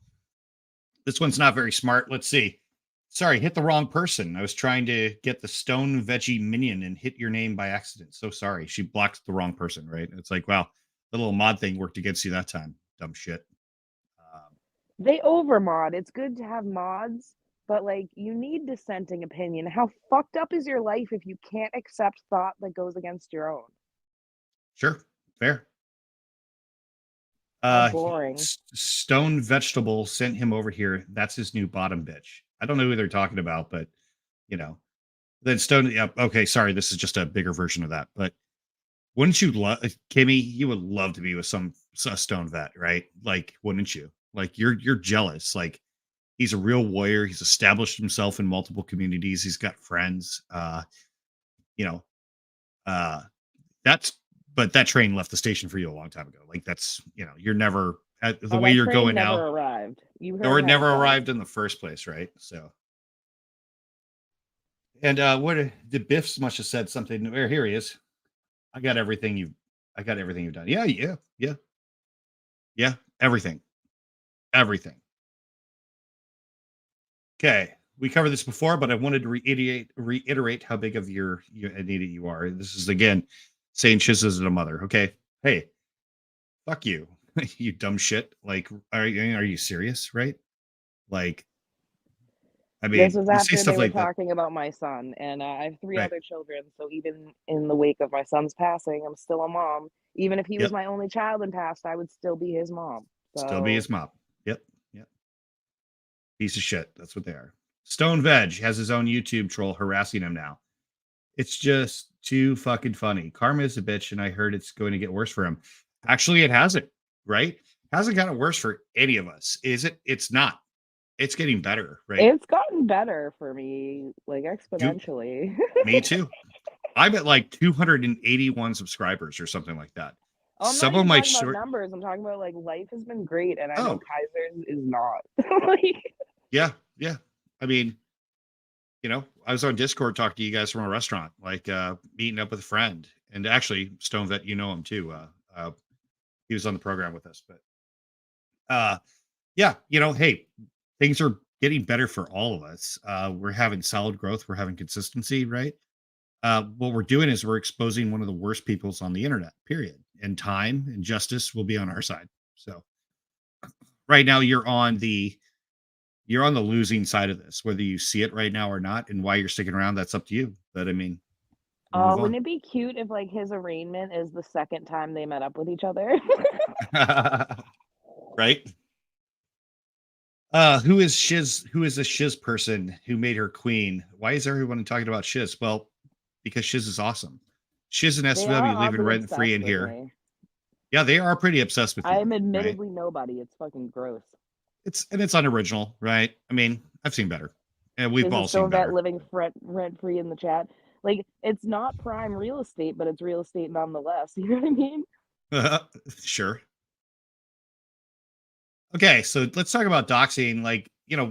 This one's not very smart. Let's see. Sorry, hit the wrong person. I was trying to get the stone veggie minion and hit your name by accident. So sorry. She blocked the wrong person, right? It's like, wow, the little mod thing worked against you that time. Dumb shit. They overmod. It's good to have mods, but like, you need dissenting opinion. How fucked up is your life if you can't accept thought that goes against your own? Sure. Fair. Boring. Stone Vegetable sent him over here. That's his new bottom bitch. I don't know who they're talking about, but you know, then Stone. Yeah, okay, sorry, this is just a bigger version of that. But wouldn't you love, Kimmie? You would love to be with some Stone Vet, right? Like, wouldn't you? Like, you're jealous. Like, he's a real warrior. He's established himself in multiple communities. He's got friends. But that train left the station for you a long time ago. Like, that's, you're never the way you're going now. Never arrived. Or it never arrived in the first place, right? So, and what did Biffs must have said something? Here he is. I got everything you've done. Yeah. Everything. Okay, we covered this before, but I wanted to reiterate how big of your an idiot you are. This is again saying Shiz isn't a mother. Okay, hey, fuck you, you dumb shit. Like, are you serious? Right? Like, I This mean, was you say after they stuff were like that, talking about my son, and I have 3 right? other children, so even in the wake of my son's passing, I'm still a mom. Even if he was Yep, my only child and passed, I would still be his mom. still be So, his mom. Yep, yep. Piece of shit. That's what they are. Stone Veg has his own YouTube troll harassing him now. It's just too fucking funny. Karma is a bitch, and I heard it's going to get worse for him. Actually, it hasn't, right? Hasn't gotten worse for any of us. Is it? It's not. It's getting better, right? it's gotten better for me, like, Do exponentially. me too. I'm at like 281 subscribers or something like that. Oh, I'm not Some of even my talking about short, numbers, I'm talking about, like, life has been great, and I know oh Kaiser's is not. Like, yeah, yeah. I mean, I was on Discord talking to you guys from a restaurant, like meeting up with a friend, and actually Stone Vet, you know him too. He was on the program with us, but uh, yeah, hey, things are getting better for all of us. We're having solid growth, we're having consistency, right? What we're doing is we're exposing one of the worst peoples on the internet, period. And time and justice will be on our side. So right now you're on the losing side of this, whether you see it right now or not, and why you're sticking around, that's up to you. But I mean, we'll move wouldn't on. it be cute if, like, his arraignment is the second time they met up with each other? Right? Who is a shiz person who made her queen? Why is everyone talking about shiz? Well, because shiz is awesome. Shiz and They are SW living oddly rent free in obsessed with here. me. Yeah, they are pretty obsessed with you, I'm right? admittedly nobody, it's fucking gross. It's unoriginal, right? I mean, I've seen better. And we've Isn't all seen Stone Vet better. living rent free in the chat? Like, it's not prime real estate, but it's real estate nonetheless. You know what I mean? Sure. Okay, so let's talk about doxing. Like,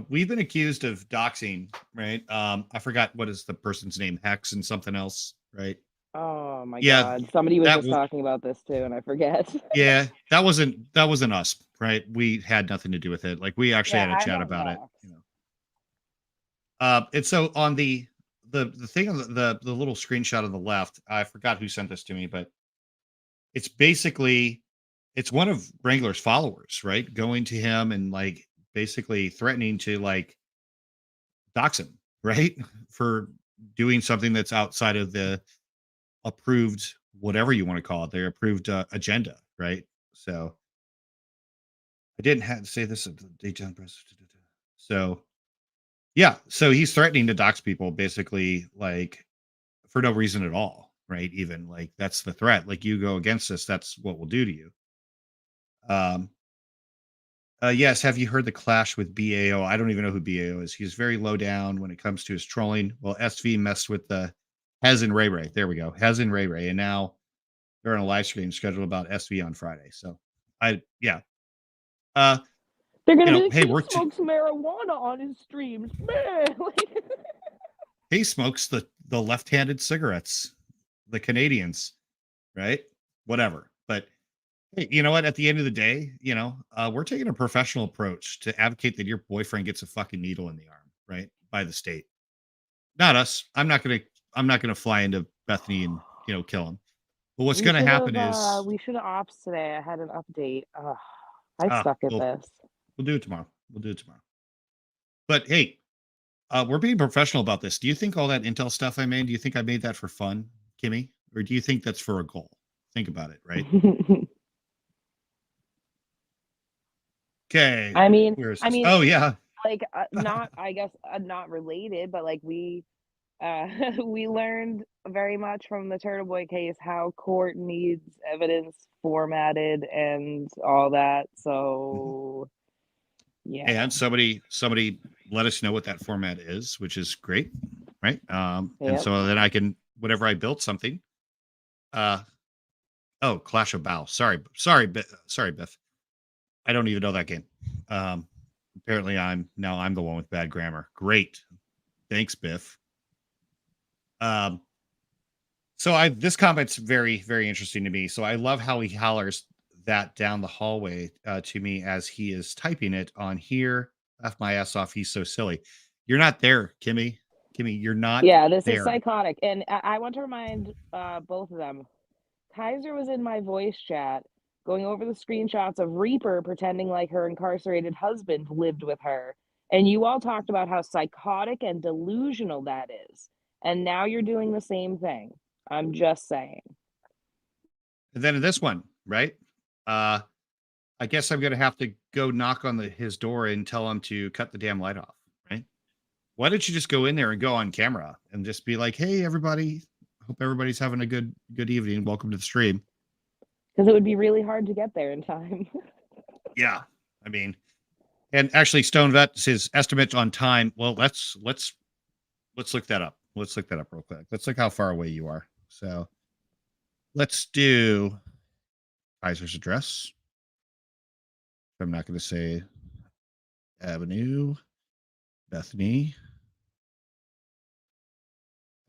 we've been accused of doxing, right? I forgot what is the person's name, Hex and something else, right? Oh my Yeah, god. Somebody was that just was talking about this too, and I forget. yeah, that wasn't us, right? We had nothing to do with it. Like we actually Yeah, had a I chat don't about it, dox. And so on the thing on the little screenshot on the left, I forgot who sent this to me, but it's basically it's one of Wrangler's followers, right? Going to him and like basically threatening to like dox him, right? For doing something that's outside of the approved, whatever you want to call it, their approved agenda, right? So I didn't have to say this at the daytime press. So yeah, so he's threatening to dox people basically like for no reason at all, right? Even like that's the threat. Like you go against us, that's what we'll do to you. Um yes, have you heard the clash with BAO? I don't even know who BAO is. He's very low down when it comes to his trolling. Well, SV messed with the Hez and Ray Ray. There we go. Hez and Ray Ray. And now they're on a live stream scheduled about SV on Friday. So yeah. Uh, They're gonna be like, hey, he smokes marijuana on his streams, man. Like, he smokes the left-handed cigarettes, the Canadians, right? Whatever. But hey, you know what? At the end of the day, we're taking a professional approach to advocate that your boyfriend gets a fucking needle in the arm, right? By the state. Not us. I'm not gonna fly into Bethany and kill him. But what's gonna happen is we should have ops today. I had an update. Ugh, I suck at we'll this. we'll do it tomorrow. We'll do it tomorrow. But hey, we're being professional about this. Do you think all that Intel stuff I made, do you think I made that for fun, Kimmy? Or do you think that's for a goal? Think about it, right? Okay. I mean, Where is I this? mean, Oh yeah. like, not, I guess, not related, but like uh, we learned very much from the Turtle Boy case how court needs evidence formatted and all that. Mhm. So yeah, And somebody let us know what that format is, which is great, right? And yep. so then I can whenever I build something, uh oh, Clash of Bow. Sorry, Biff. I don't even know that game. Apparently I'm the one with bad grammar. Great. Thanks, Biff. Um, so this comment's very, very interesting to me. So I love how he hollers that down the hallway to me as he is typing it on here. Laugh my ass off. He's so silly. You're not there, Kimmy. Kimmy, you're not Yeah, this is there. psychotic. And I want to remind both of them. Kaiser was in my voice chat going over the screenshots of Reaper pretending like her incarcerated husband lived with her And you all talked about how psychotic and delusional that is. And now you're doing the same thing. I'm just saying. And then in this one, right? I guess I'm gonna have to go knock on his door and tell him to cut the damn light off, right? Why don't you just go in there and go on camera and just be like, "Hey, everybody, hope everybody's having a good evening. Welcome to the stream." Because it would be really hard to get there in time. Yeah, I mean, and actually, Stone Vet, his estimate on time. Well, let's look that up. Let's look that up real quick. Let's look how far away you are. So let's do Kaiser's address. I'm not going to say Avenue, Bethany.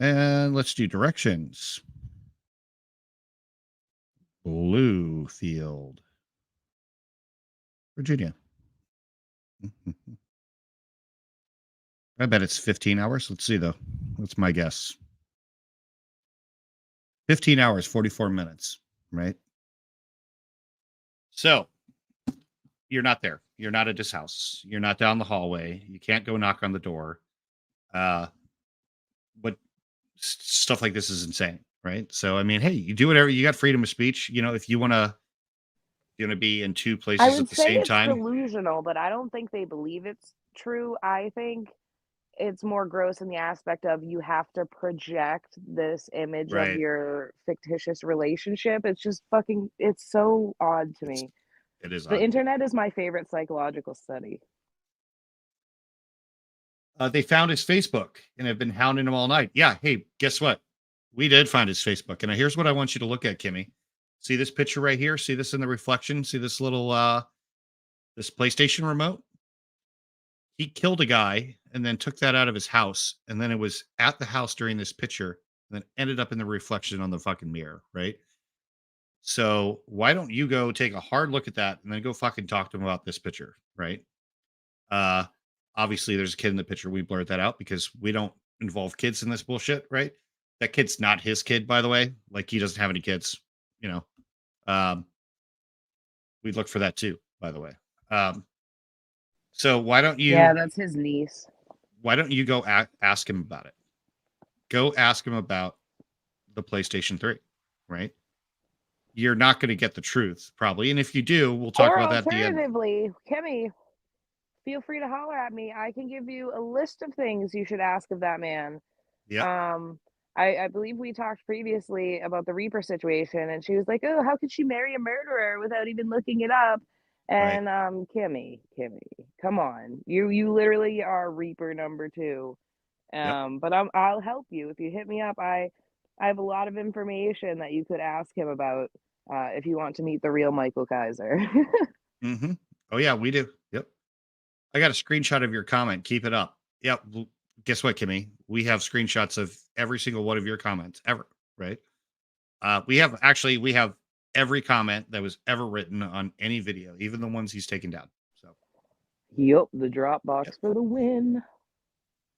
And let's do directions. Bluefield, Virginia. I bet it's 15 hours. Let's see, though. That's my guess. 15 hours, 44 minutes, right? So you're not there. You're not at his house. You're not down the hallway. You can't go knock on the door. But stuff like this is insane, right? So, I mean, hey, you do whatever. You got freedom of speech. You know, if you want to be in two I places at would the say same it's time. delusional, but I don't think they believe it's true. I think it's more gross in the aspect of you have to project this image of Right. your fictitious relationship. It's just fucking, it's so odd to me. It is The odd. internet is my favorite psychological study. They found his Facebook and have been hounding him all night. Yeah. Hey, guess what? We did find his Facebook. And here's what I want you to look at, Kimmie. See this picture right here? See this in the reflection? See this little this PlayStation remote? He killed a guy and then took that out of his house. And then it was at the house during this picture and then ended up in the reflection on the fucking mirror, right? So why don't you go take a hard look at that and then go fucking talk to him about this picture, right? Uh Obviously there's a kid in the picture. We blurred that out because we don't involve kids in this bullshit, right? That kid's not his kid, by the way. Like he doesn't have any kids, you know. We'd look for that too, by the way. So why don't Yeah, you that's his niece. go ask him about it? Go ask him about the PlayStation 3, right? You're not going to get the truth probably, and if you do, we'll talk Or about that at the end. alternatively, Kimmie, feel free to holler at me. I can give you a list of things you should ask of that man. Yeah, I believe we talked previously about the Reaper situation, and she was like, "Oh, how could she marry a murderer without even looking it up?" right. And Kimmie, come on, you literally are Reaper number 2. Yep. But I'll help you if you hit me up. I have a lot of information that you could ask him about if you want to meet the real Michael Kaiser. Mm-hmm. Oh yeah, we do. Yep. I got a screenshot of your comment. Keep it up. Yep. Well, guess what, Kimmie? We have screenshots of every single one of your comments ever. Right. We have every comment that was ever written on any video, even the ones he's taken down. So Yup, the Dropbox yep. for the win.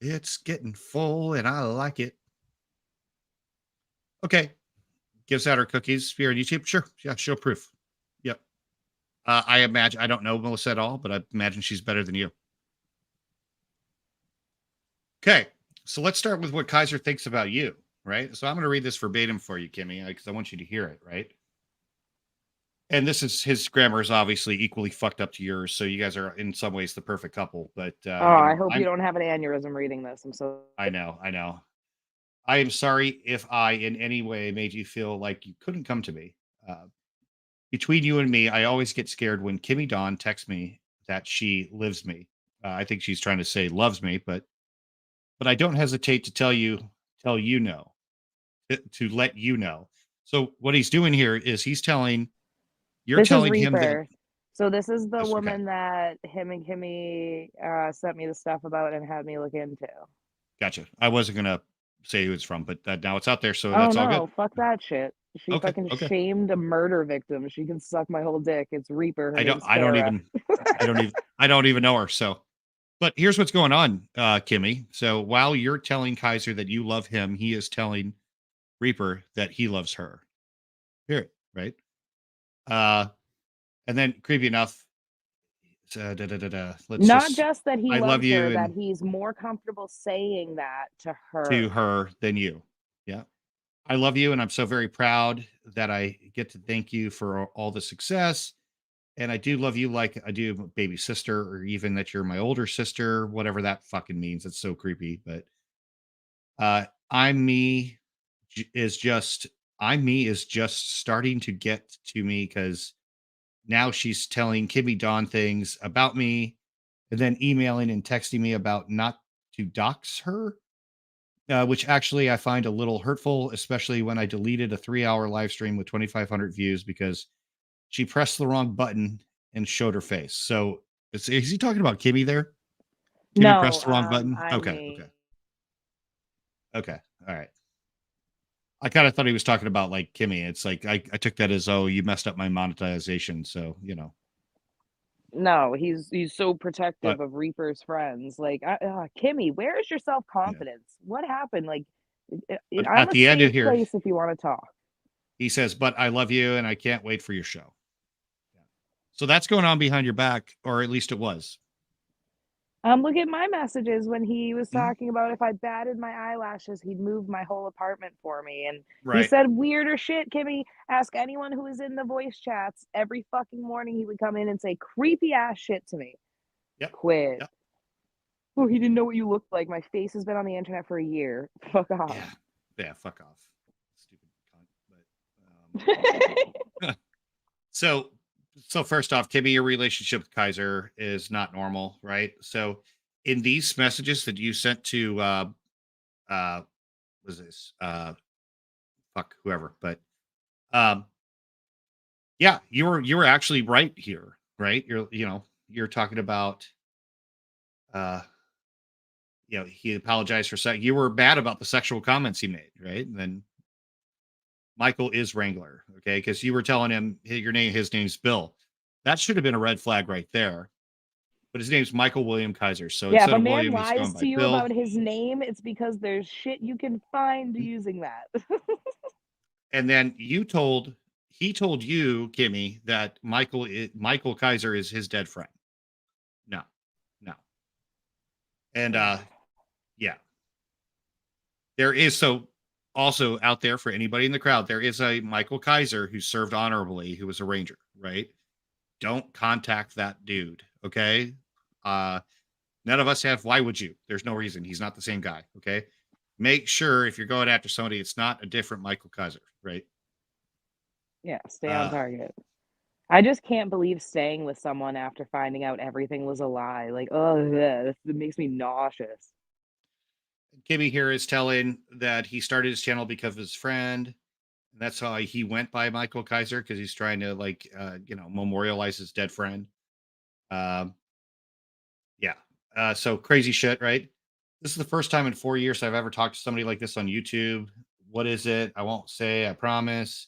It's getting full and I like it. Okay. Gives out her cookies here on YouTube. Sure. Yeah, show proof. Yep. I imagine I don't know Melissa at all, but I imagine she's better than you. Okay. So let's start with what Kaiser thinks about you, right? So I'm going to read this verbatim for you, Kimmie, because I want you to hear it, right? And this is his grammar is obviously equally fucked up to yours, so you guys are in some ways the perfect couple. But Oh, I hope you don't have an aneurysm reading this. I'm so. I know. I am sorry if I in any way made you feel like you couldn't come to me. Between you and me, I always get scared when Kimmie Dawn texts me that she lives me. I think she's trying to say loves me, but I don't hesitate to tell you no, to let you know. So what he's doing here is you're This is telling him that. Reaper. So this is the Okay, woman that him and Kimmie sent me the stuff about and had me look into. gotcha. I wasn't gonna say who it's from, but now it's out there, so Oh that's all good. no, fuck that shit. She Okay, fucking okay. shamed a murder victim. She can suck my whole dick. It's Reaper. Her I name's don't Farah. even I don't even know her. So, but here's what's going on, Kimmie. So while you're telling Kaiser that you love him, he is telling Reaper that he loves her. Period. Right. And then creepy enough, Let's Not just, just that he I love loves her, you that and he's more comfortable saying that to to her. her than you. Yeah. I love you and I'm so very proud that I get to thank you for all the success. And I do love you like I do my baby sister, or even that you're my older sister, whatever that fucking means. It's so creepy. But I'm me is just I'm me is just starting to get to me because now she's telling Kimmy Dawn things about me and then emailing and texting me about not to dox her, which actually I find a little hurtful, especially when I deleted a 3-hour live stream with 2,500 views because she pressed the wrong button and showed her face. So is he talking about Kimmy there? Kimmy No, pressed the wrong button? I'm Okay. me. Okay. Okay. All right. I kind of thought he was talking about like Kimmy. It's like I took that as, oh, you messed up my monetization. So, No, he's so but protective of Reaper's friends. Like, Kimmy, where is your self yeah. confidence? What happened? Like, But I'm at a the end of safe here, place if you want to talk. he says, but I love you and I can't wait for your show. Yeah. So that's going on behind your back, or at least it was. Look at my messages when he was Mhm. talking about if I batted my eyelashes, he'd move my whole apartment for me. And he Right. said weirder shit, Kimmy. Ask anyone who was in the voice chats. Every fucking morning he would come in and say creepy ass shit to me. Yep. Quit. Yep. Oh, he didn't know what you looked like. My face has been on the internet for a year. Fuck off. Yeah. Yeah. Fuck off. Stupid cunt. But, so first off, Kimmy, your relationship with Kaiser is not normal, right? So in these messages that you sent to uh was this fuck whoever, but um yeah, you were actually right here, right? You're talking about uh he apologized for you were bad about the sexual comments he made, right? And then Michael is Wrangler, okay? Because you were telling him, hey, his name's Bill. That should have been a red flag right there. But his name's Michael William Kaiser. So Yeah, if instead a of man William, he's going lies by to you Bill. about his name, it's because there's shit you can find using that. And then he told you, Kimmy, that Michael Kaiser is his dead friend. No, no. And yeah, there is also out there for anybody in the crowd, there is a Michael Kaiser who served honorably, who was a ranger, right? Don't contact that dude, okay? None of us have. Why would you? There's no reason. He's not the same guy, okay? Make sure if you're going after somebody, it's not a different Michael Kaiser, right? Yeah, stay on target. I just can't believe staying with someone after finding out everything was a lie. Like, oh, it makes me nauseous. Kimmy here is telling that he started his channel because of his friend. That's how he went by Michael Kaiser, because he's trying to memorialize his dead friend. Um, yeah. So crazy shit, right? This is the first time in 4 years I've ever talked to somebody like this on YouTube. What is it? I won't say, I promise.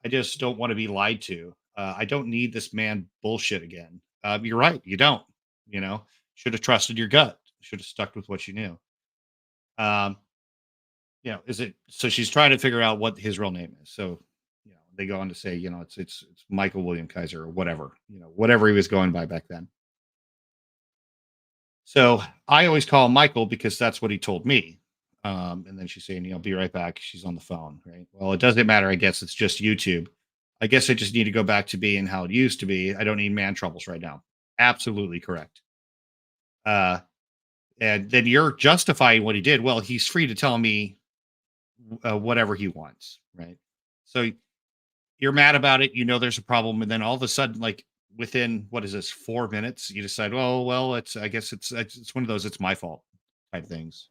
I just don't want to be lied to. I don't need this man bullshit again. You're right. You don't, you know, should have trusted your gut. Should have stuck with what you knew. Um, is it, so she's trying to figure out what his real name is. So, they go on to say, it's Michael William Kaiser or whatever, whatever he was going by back then. So I always call him Michael because that's what he told me. And then she's saying, be right back. She's on the phone, right? Well, it doesn't matter. I guess it's just YouTube. I guess I just need to go back to being how it used to be. I don't need man troubles right now. Absolutely correct. And then you're justifying what he did. Well, he's free to tell me whatever he wants, right? So you're mad about it. There's a problem, and then all of a sudden, like within what is this 4 minutes, you decide, well, I guess it's one of those it's my fault type things.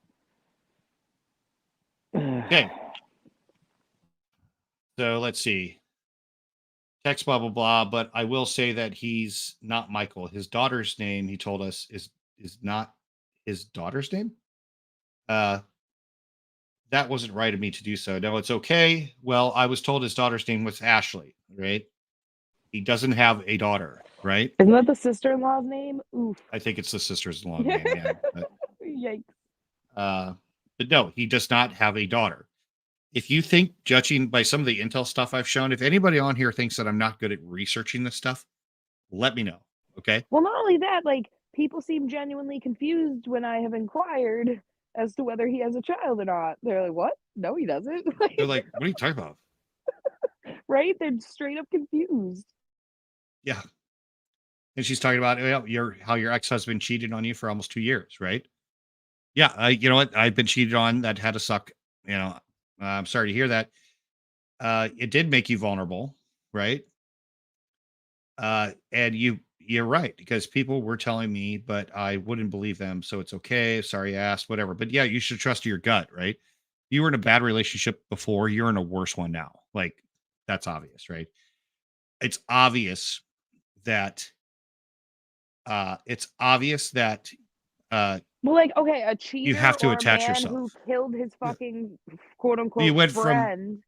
Okay. So let's see. Text blah blah blah. But I will say that he's not Michael. His daughter's name, he told us, is not his daughter's name. That wasn't right of me to do so. No, it's okay. Well, I was told his daughter's name was Ashley, right? He doesn't have a daughter, right? Isn't that the sister-in-law's name? Oof. I think it's the sister's-in-law name, yeah. But, Yikes. but no, he does not have a daughter. If you think, judging by some of the intel stuff I've shown, if anybody on here thinks that I'm not good at researching this stuff, let me know. Okay. Well, not only that, like, people seem genuinely confused when I have inquired as to whether he has a child or not. They're like, "What? No, he doesn't." They're Like, like, what are you talking about? right? They're straight up confused. Yeah. And she's talking about how your ex-husband cheated on you for almost 2 years, right? Yeah. You know what? I've been cheated on. That had to suck. I'm sorry to hear that. It did make you vulnerable, right? And you're right, because people were telling me, but I wouldn't believe them. So it's okay. Sorry, I asked, whatever. But yeah, you should trust your gut, right? You were in a bad relationship before, you're in a worse one now. Like, that's obvious, right? It's obvious that uh Well, like, okay, a you cheater have to or a attach man who yourself. killed his Yeah. fucking quote You unquote went from friend.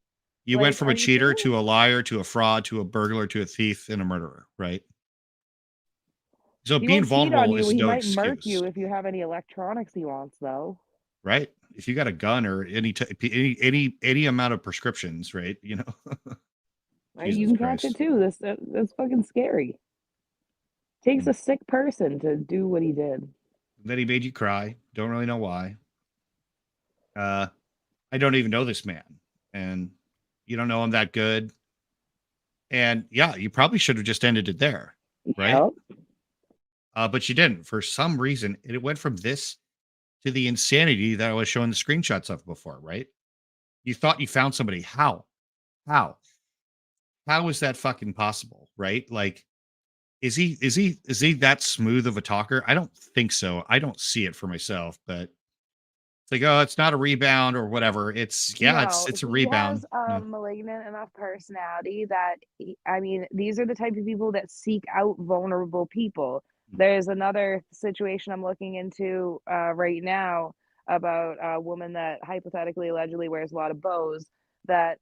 you went Like, from are a you cheater serious? to a liar to a fraud to a burglar to a thief and a murderer, right? So He being won't cheat on vulnerable you. is He no might murk excuse. you if you have any electronics he wants, though. Right? If you got a gun or any amount of prescriptions, right? Right? You Jesus can catch it Christ. too. That's fucking scary. Takes Mm. a sick person to do what he did. Then he made you cry. Don't really know why. Uh, I don't even know this man, and you don't know him that good. And yeah, you probably should have just ended it there, right? Yep. But you didn't. For some reason, it went from this to the insanity that I was showing the screenshots of before, right? You thought you found somebody. How? How? How is that fucking possible, right? Like, is he that smooth of a talker? I don't think so. I don't see it for myself, but it's like, oh, it's not a rebound or whatever. No, It's a he rebound. has a Yeah. malignant enough personality that I mean, these are the type of people that seek out vulnerable people. There's another situation I'm looking into right now about a woman that hypothetically allegedly wears a lot of bows that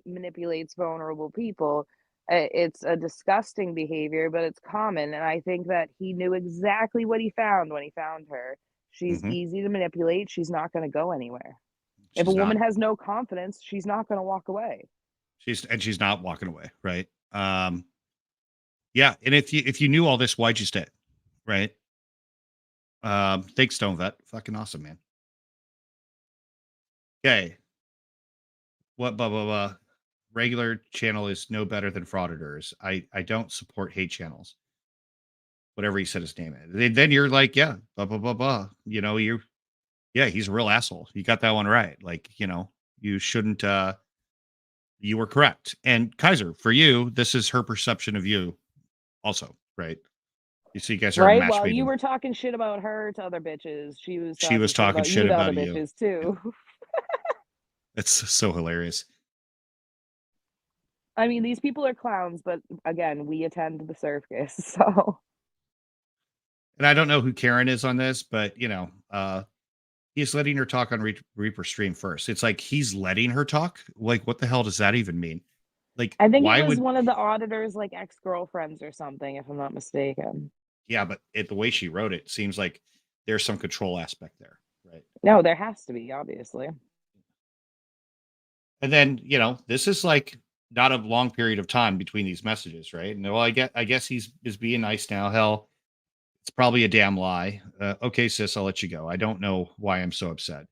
manipulates vulnerable people. It's a disgusting behavior, but it's common, and I think that he knew exactly what he found when he found her. She's Hmm. easy to manipulate. She's not going to go anywhere. If a She's woman not. has no confidence, she's not gonna walk away. She's not walking away, right? Yeah. And if you knew all this, why'd you stay? Right? Thanks, Stone Vet. Fucking awesome, man. Okay. What blah blah blah. Regular channel is no better than frauditors. I don't support hate channels. Whatever he said his name is. Then you're like, yeah, blah blah blah blah. Yeah, he's a real asshole. You got that one right. Like, you shouldn't you were correct. And Kaiser, for you, this is her perception of you also, right? You see, you guys are a Right? match While made you in. were talking shit about her to other bitches, she was She talking was shit talking about shit you to other about you. bitches Yeah. too. It's so hilarious. I mean, these people are clowns, but again, we attend the circus, so And I don't know who Karen is on this, but he's letting her talk on Reaper stream first. It's like he's letting her talk. Like, what the hell does that even mean? Like, I think it why was would one of the auditors like ex-girlfriends or something, if I'm not mistaken. yeah, but the way she wrote it seems like there's some control aspect there, right? No, there has to be, obviously. And then, this is like not a long period of time between these messages, right? And well, I guess he's is being nice now. Hell, it's probably a damn lie. Okay, sis, I'll let you go. I don't know why I'm so upset.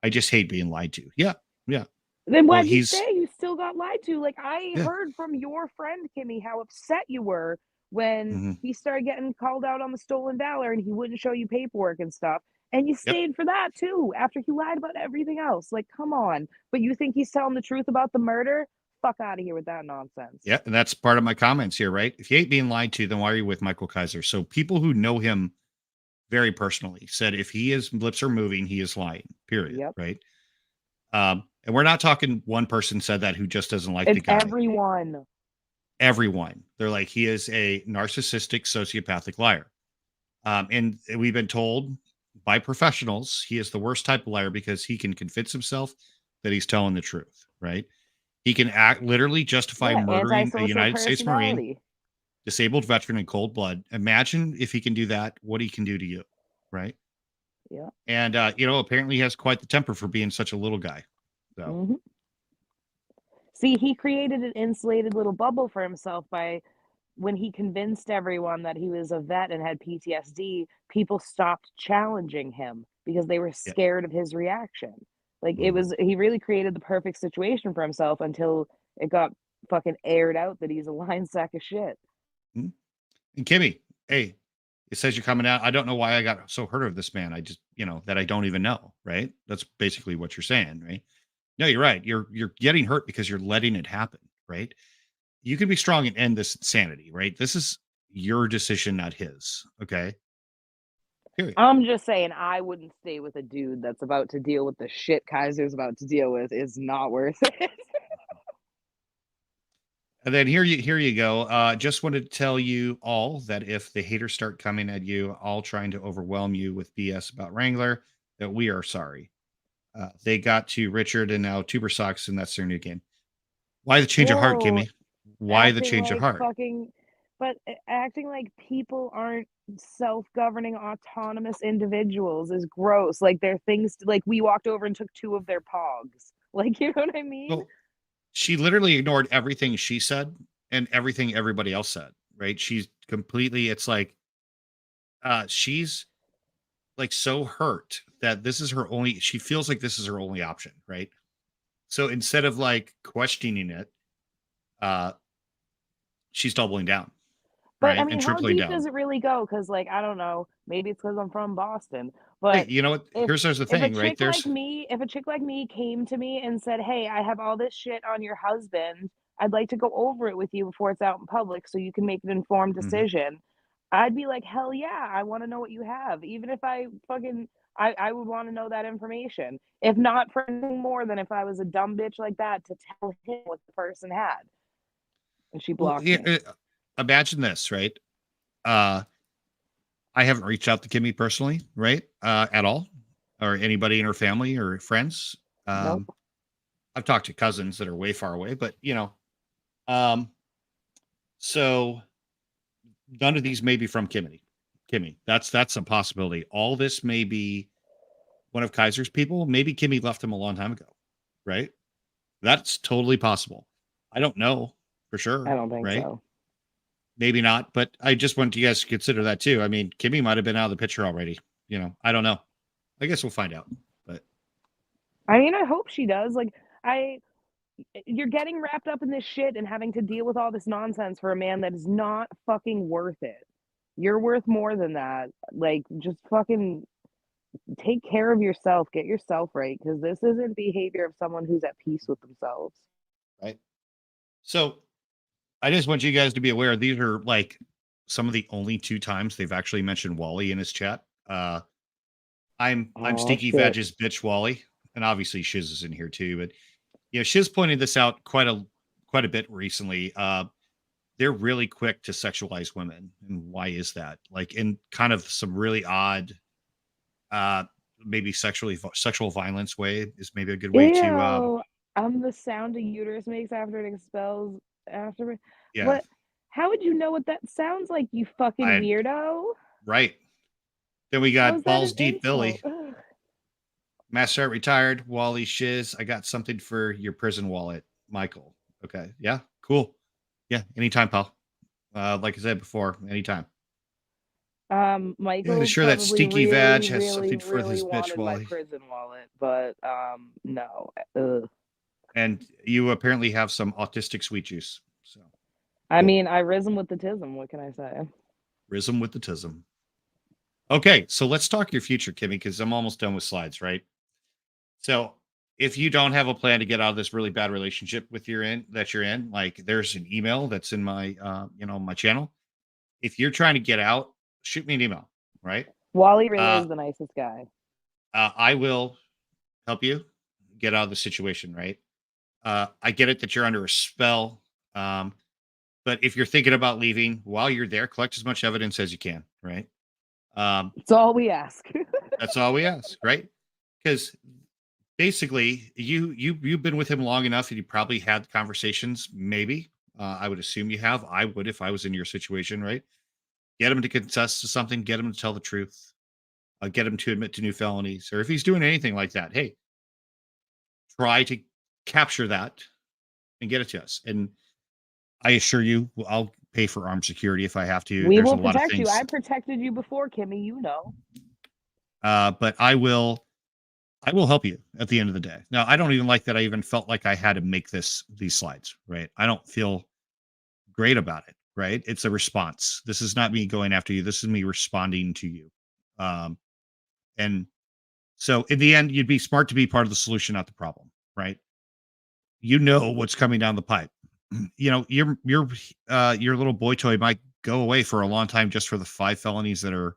I just hate being lied to. Yeah, yeah. Then Well, why'd you he's stay? You still got lied to. Like, I yeah. heard from your friend, Kimmie, how upset you were when Hmm. he started getting called out on the stolen valor and he wouldn't show you paperwork and stuff. And you Yep. stayed for that too, after he lied about everything else. Like, come on. But you think he's telling the truth about the murder? Fuck out of here with that nonsense. Yeah, and that's part of my comments here, right? If you hate being lied to, then why are you with Michael Kaiser? So people who know him very personally said if his lips are moving, he is lying. Period. Yep. Right. And we're not talking one person said that who just doesn't like the It's guy. everyone. Everyone. They're like, he is a narcissistic, sociopathic liar. And we've been told by professionals he is the worst type of liar because he can convince himself that he's telling the truth. Right. He can literally justify Yeah, murdering a antisocial United States Marine, personality. disabled veteran in cold blood. Imagine if he can do that, what he can do to you. Right. Yeah. And, apparently he has quite the temper for being such a little guy. So, See, he created an insulated little bubble for himself by when he convinced everyone that he was a vet and had PTSD, people stopped challenging him because they were Yeah. scared of his reaction. Like it Mhm. was, he really created the perfect situation for himself until it got fucking aired out that he's a lying sack of shit. Mhm. And Kimmy, hey, it says you're coming out. I don't know why I got so hurt of this man. I just, that I don't even know, right? That's basically what you're saying, right? No, you're right. You're getting hurt because you're letting it happen, right? You can be strong and end this insanity, right? This is your decision, not his. Okay. Period. I'm just saying, I wouldn't stay with a dude that's about to deal with the shit Kaiser's about to deal with. Is not worth it. And then here you go. Just wanted to tell you all that if the haters start coming at you, all trying to overwhelm you with BS about Wrangler, that we are sorry. They got to Richard and now Tuber Socks, and that's their new game. Why the change of heart, Whoa, Kimmy? Why the acting change of like heart? fucking, but acting like people aren't self-governing autonomous individuals is gross. Like they're things like we walked over and took two of their pogs. Like, you know what I mean? Well, she literally ignored everything she said and everything everybody else said, right? She's completely, it's like, she's like so hurt that this is her only, she feels like this is her only option, right? So instead of like questioning it, uh, she's doubling down, But I right? And mean, how tripling deep down. does it really go? Because like I don't know, maybe it's because I'm from Boston. Hey, But you know what? if Here's the if a thing, right? chick like me, if a chick like me came to me and said, "Hey, I have all this shit on your husband. I'd like to go over it with you before it's out in public so you can make an informed Mhm. decision." I'd be like, "Hell yeah, I want to know what you have." Even if I fucking I would want to know that information. If not for anything more than if I was a dumb bitch like that to tell him what the person had. And she Well, blocked me. imagine this, right? Uh, I haven't reached out to Kimmy personally, right? At all, or anybody in her family or friends. Nope. I've talked to cousins that are way far away, but um, so none of these may be from Kimmy. Kimmy, that's a possibility. All this may be one of Kaiser's people. Maybe Kimmy left him a long time ago, right? That's totally possible. I don't know for I sure, don't think right? so. Maybe not, but I just want you guys to consider that too. I mean, Kimmy might have been out of the picture already. I don't know. I guess we'll find out. But I mean, I hope she does. Like, I, you're getting wrapped up in this shit and having to deal with all this nonsense for a man that is not fucking worth it. You're worth more than that. Like, just fucking take care of yourself. Get yourself right because this isn't behavior of someone who's at peace with themselves. right. So I just want you guys to be aware these are like some of the only two times they've actually mentioned Wally in his chat. I'm Oh, Stinky shit. Veg's bitch Wally, and obviously Shiz is in here too. But Shiz pointed this out quite a bit recently. They're really quick to sexualize women, and why is that? Like in kind of some really odd, uh, maybe sexual violence way is maybe a good way to, Ew. I'm the sound a uterus makes after it expels after. yeah. What? How would you know what that sounds like, you fucking I weirdo? right. Then we How's got that an Balls Deep insult? Billy, Ugh. Master Art Retired, Wally Shiz. I got something for your prison wallet, Michael. Okay, yeah, cool. Yeah, anytime, pal. Like I said before, anytime. Yeah, to Michael sure that probably stinky vag really, has really, something for really his bitch wanted my Wally. prison wallet, but no. Ugh. And you apparently have some autistic sweet juice. So I cool. mean, I risen with the tism. What can I say? Rism with the tism. Okay, so let's talk your future, Kimmy, because I'm almost done with slides, right? So if you don't have a plan to get out of this really bad relationship with you're in, like there's an email that's in my my channel. If you're trying to get out, shoot me an email, right? Wally really Uh, is the nicest guy. I will help you get out of the situation, right? I get it that you're under a spell. Um, but if you're thinking about leaving while you're there, collect as much evidence as you can, right? Um, It's all we ask. that's all we ask, right? Because basically, you've been with him long enough, and you probably had conversations. Maybe I would assume you have. I would if I was in your situation, right? Get him to confess to something. Get him to tell the truth. Get him to admit to new felonies, or if he's doing anything like that, hey, try to capture that and get it to us. And I assure you, I'll pay for armed security if I have to. We There's will a lot of protect you. things. I protected you before, Kimmie. You know. But I will help you at the end of the day. Now, I don't even like that I even felt like I had to make these slides, right? I don't feel great about it, right? It's a response. This is not me going after you. This is me responding to you. And so in the end, you'd be smart to be part of the solution, not the problem, right? You know what's coming down the pipe. You know, your little boy toy might go away for a long time just for the 5 felonies that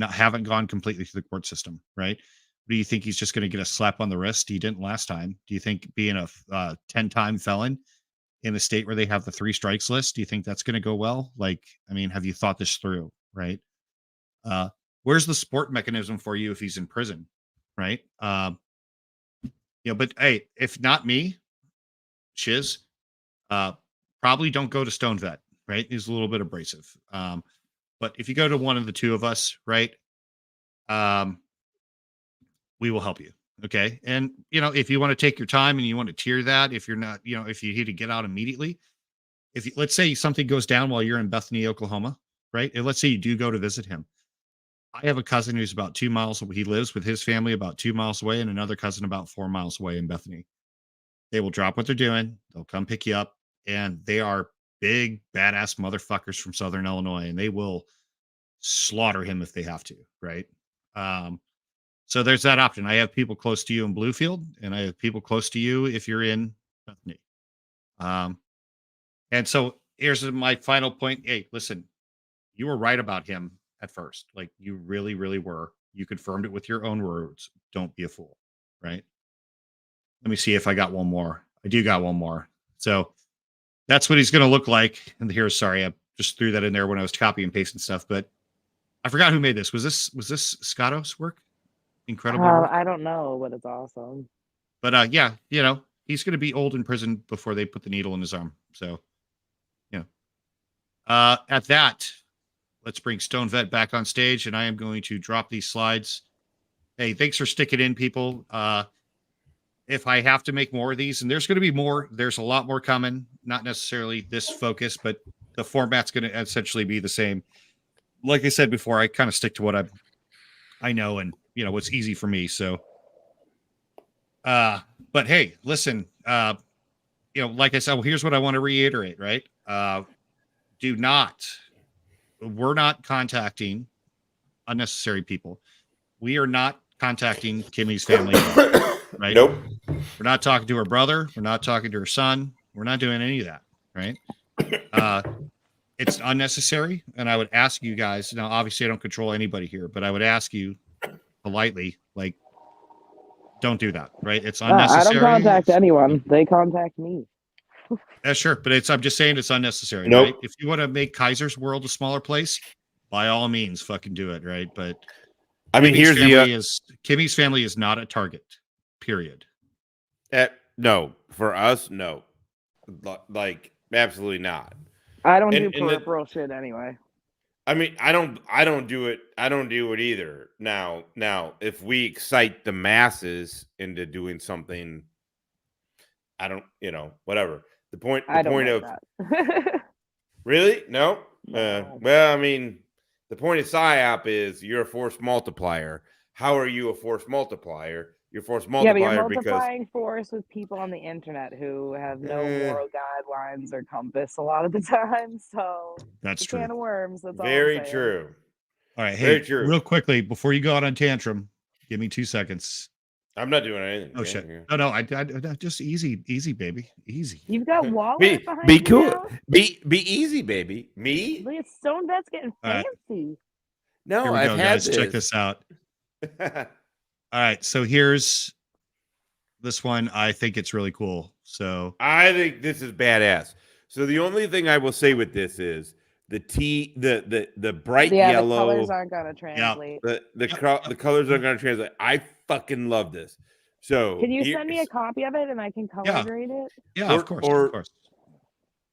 haven't gone completely through the court system, right? Do you think he's just going to get a slap on the wrist? He didn't last time. Do you think being a 10-time felon in a state where they have the 3 strikes list, do you think that's going to go well? Like, I mean, have you thought this through, right? Where's the support mechanism for you if he's in prison, right? But hey, if not me, Shiz, probably don't go to Stone Vet, right? He's a little bit abrasive. But if you go to one of the 2 of us, right? We will help you. Okay. And, if you want to take your time and you want to tier that, if you're not, if you need to get out immediately, let's say something goes down while you're in Bethany, Oklahoma, right? And let's say you do go to visit him. I have a cousin who's about 2 miles away. He lives with his family about 2 miles away and another cousin about 4 miles away in Bethany. They will drop what they're doing. They'll come pick you up, and they are big, badass motherfuckers from Southern Illinois, and they will slaughter him if they have to, right? So there's that option. I have people close to you in Bluefield, and I have people close to you if you're in Bethany. And so here's my final point. Hey, listen, you were right about him at first. Like, you really, really were. You confirmed it with your own words. Don't be a fool, right? Let me see if I got one more. I do got one more. So that's what he's going to look like. And here, sorry, I just threw that in there when I was copy and pasting stuff, but I forgot who made this. Was this Scotto's work? Incredible work? I don't know, but it's awesome. But yeah, he's going to be old in prison before they put the needle in his arm. So, at that, let's bring Stone Vet back on stage, and I am going to drop these slides. Hey, thanks for sticking in, people. If I have to make more of these, and there's going to be more, there's a lot more coming, not necessarily this focus, but the format's going to essentially be the same. Like I said before, I kind of stick to what I know and, what's easy for me. So, but hey, listen, like I said, well, here's what I want to reiterate, right? We're not contacting unnecessary people. We are not contacting Kimmie's family, right? Nope. We're not talking to her brother. We're not talking to her son. We're not doing any of that, right? It's unnecessary. And I would ask you guys, now, obviously I don't control anybody here, but I would ask you politely, like, don't do that, right? It's unnecessary. I don't contact anyone. They contact me. Sure. But I'm just saying it's unnecessary, Nope. right? If you want to make Kaiser's world a smaller place, by all means, fucking do it, right? But I mean, Kimmie's family is not a target, period. No, for us, no. Like, absolutely not. I don't do peripheral shit anyway. I mean, I don't do it. I don't do it either. Now, if we excite the masses into doing something, I don't, whatever. The point of that. Really? No? No. Well, I mean, the point of PSYOP is you're a force multiplier. How are you a force multiplier? You're a force multiplier but you're multiplying force with people on the internet who have no moral guidelines or compass a lot of the time. So that's true. Can of worms. That's very all true. All right. Hey, real quickly, before you go out on tantrum, give me 2 seconds. I'm not doing anything. Oh, shit. No, I just easy, baby. Easy. You've got Waller behind be you cool. now? Be easy, baby. Me? Look at Stone Vet's getting fancy. Right. No, Here we I've go, had guys. this. Check this out. All right. So here's this one. I think it's really cool. So I think this is badass. So the only thing I will say with this is the bright yellow. The colors aren't gonna translate. The colors aren't gonna translate. I fucking love this. So can you send me a copy of it and I can color grade it? Yeah, of course.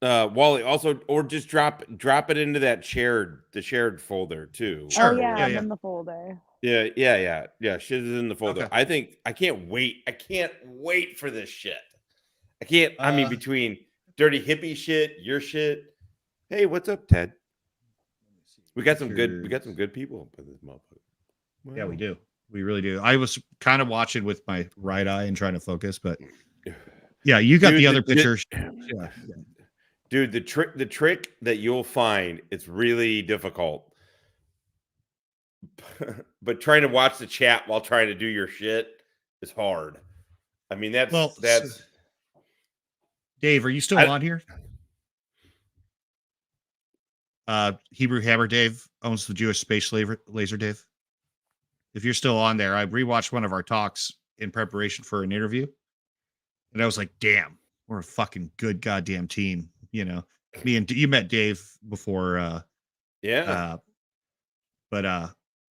Wally, also, or just drop it into that shared folder too. Sure. Oh yeah, I'm in the folder. Yeah. Shit is in the folder. Okay. I can't wait for this shit. I mean, between dirty hippie shit, your shit. Hey, what's up, Ted? We got some Pictures. good people up in this motherfucker. Yeah, we Wow. do. We really do. I was kind of watching with my right eye and trying to focus, but yeah, you got the Dude, other pictures. Yeah. Dude, the trick that you'll find, it's really difficult. But trying to watch the chat while trying to do your shit is hard. I mean, Well, that's Dave, are you still on here? Hebrew Hammer Dave owns the Jewish Space Laser Dave. If you're still on there, I rewatched one of our talks in preparation for an interview, and I was like, damn, we're a fucking good goddamn team. You know, me and you met Dave before. yeah.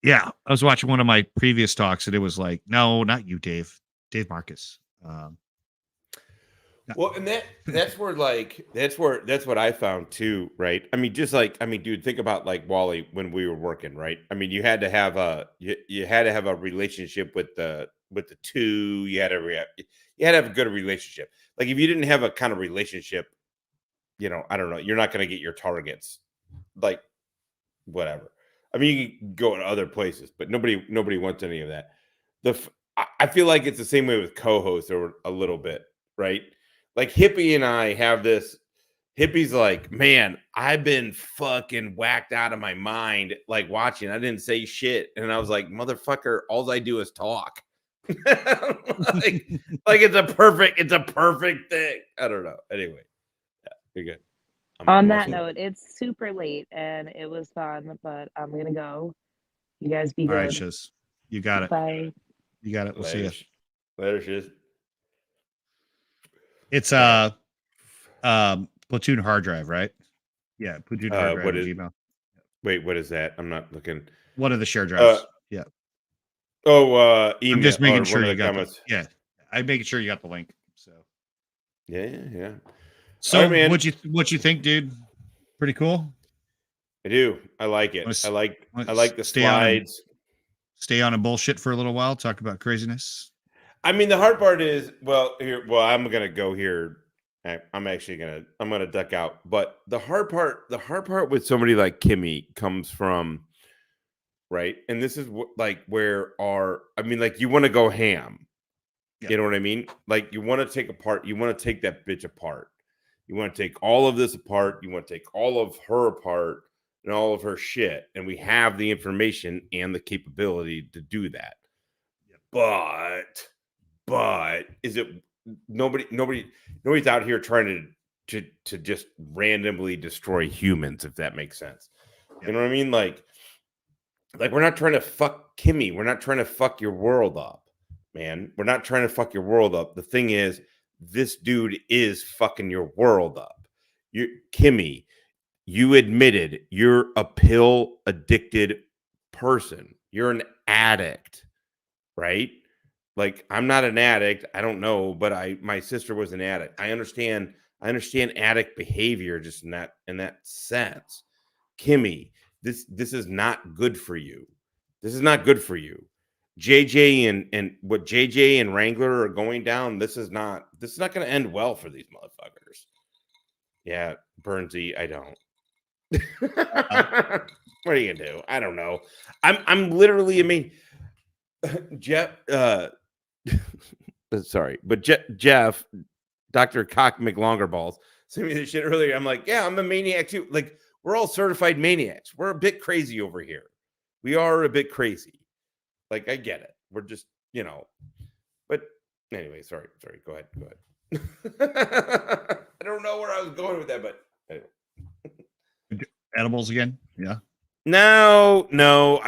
Yeah, I was watching one of my previous talks, and it was like, no, not you, Dave Marcus. Well, and that's where that's what I found too, right? I mean, just like dude, think about like Wally when we were working, right? I mean, you had to have a relationship with the two. You had to have a good relationship. Like if you didn't have a kind of relationship, I don't know, you're not going to get your targets. Like whatever. I mean, you can go to other places, but nobody wants any of that. I feel like it's the same way with co-hosts or a little bit, right? Like Hippie and I have this. Hippie's like, man, I've been fucking whacked out of my mind, like watching. I didn't say shit, and I was like, motherfucker, all I do is talk. like it's a perfect thing. I don't know. Anyway, yeah, you're good. On that note, it's super late and it was fun, but I'm gonna go. You guys be All right, good. Shiz. You got it. Bye. You got it. We'll see you. Later, Shiz. It's Platoon hard drive, right? Yeah, Platoon hard drive What at is? Gmail. Wait, what is that? I'm not looking. One of the share drives. Yeah. Email. I'm just making or sure one of you the got comments. yeah. I'm making sure you got the link. So Yeah. So All right, man. what you think, dude? Pretty cool. I do. I like it. I like the slides. Stay on and bullshit for a little while. Talk about craziness. I mean, the hard part is, I'm gonna go here. I'm gonna duck out. But the hard part with somebody like Kimmie comes from, right? And this is like you want to go ham. Yeah. You know what I mean? Like you want to take that bitch apart. You want to take all of this apart. You want to take all of her apart and all of her shit. And we have the information and the capability to do that. Yeah. But is it nobody's out here trying to just randomly destroy humans, if that makes sense. Yeah. You know what I mean? Like we're not trying to fuck Kimmie. We're not trying to fuck your world up, man. We're not trying to fuck your world up. The thing is, this dude is fucking your world up. Kimmie, you admitted you're a pill addicted person. You're an addict, right? Like I'm not an addict. I don't know, but my sister was an addict. I understand addict behavior just in that sense. Kimmie, this is not good for you. This is not good for you. JJ and what JJ and Wrangler are going down, this is not going to end well for these motherfuckers. Yeah, Burnsy, I don't. What are you gonna do? I don't know. I'm literally, I mean, Jeff, sorry, but Jeff, Dr. Cock McLongerballs sent me this shit earlier. I'm like, yeah, I'm a maniac too. Like, we're all certified maniacs. We're a bit crazy over here. We are a bit crazy. Like, I get it. We're just, but anyway, sorry. Go ahead. I don't know where I was going with that, but anyway. Edibles again? Yeah. No, no,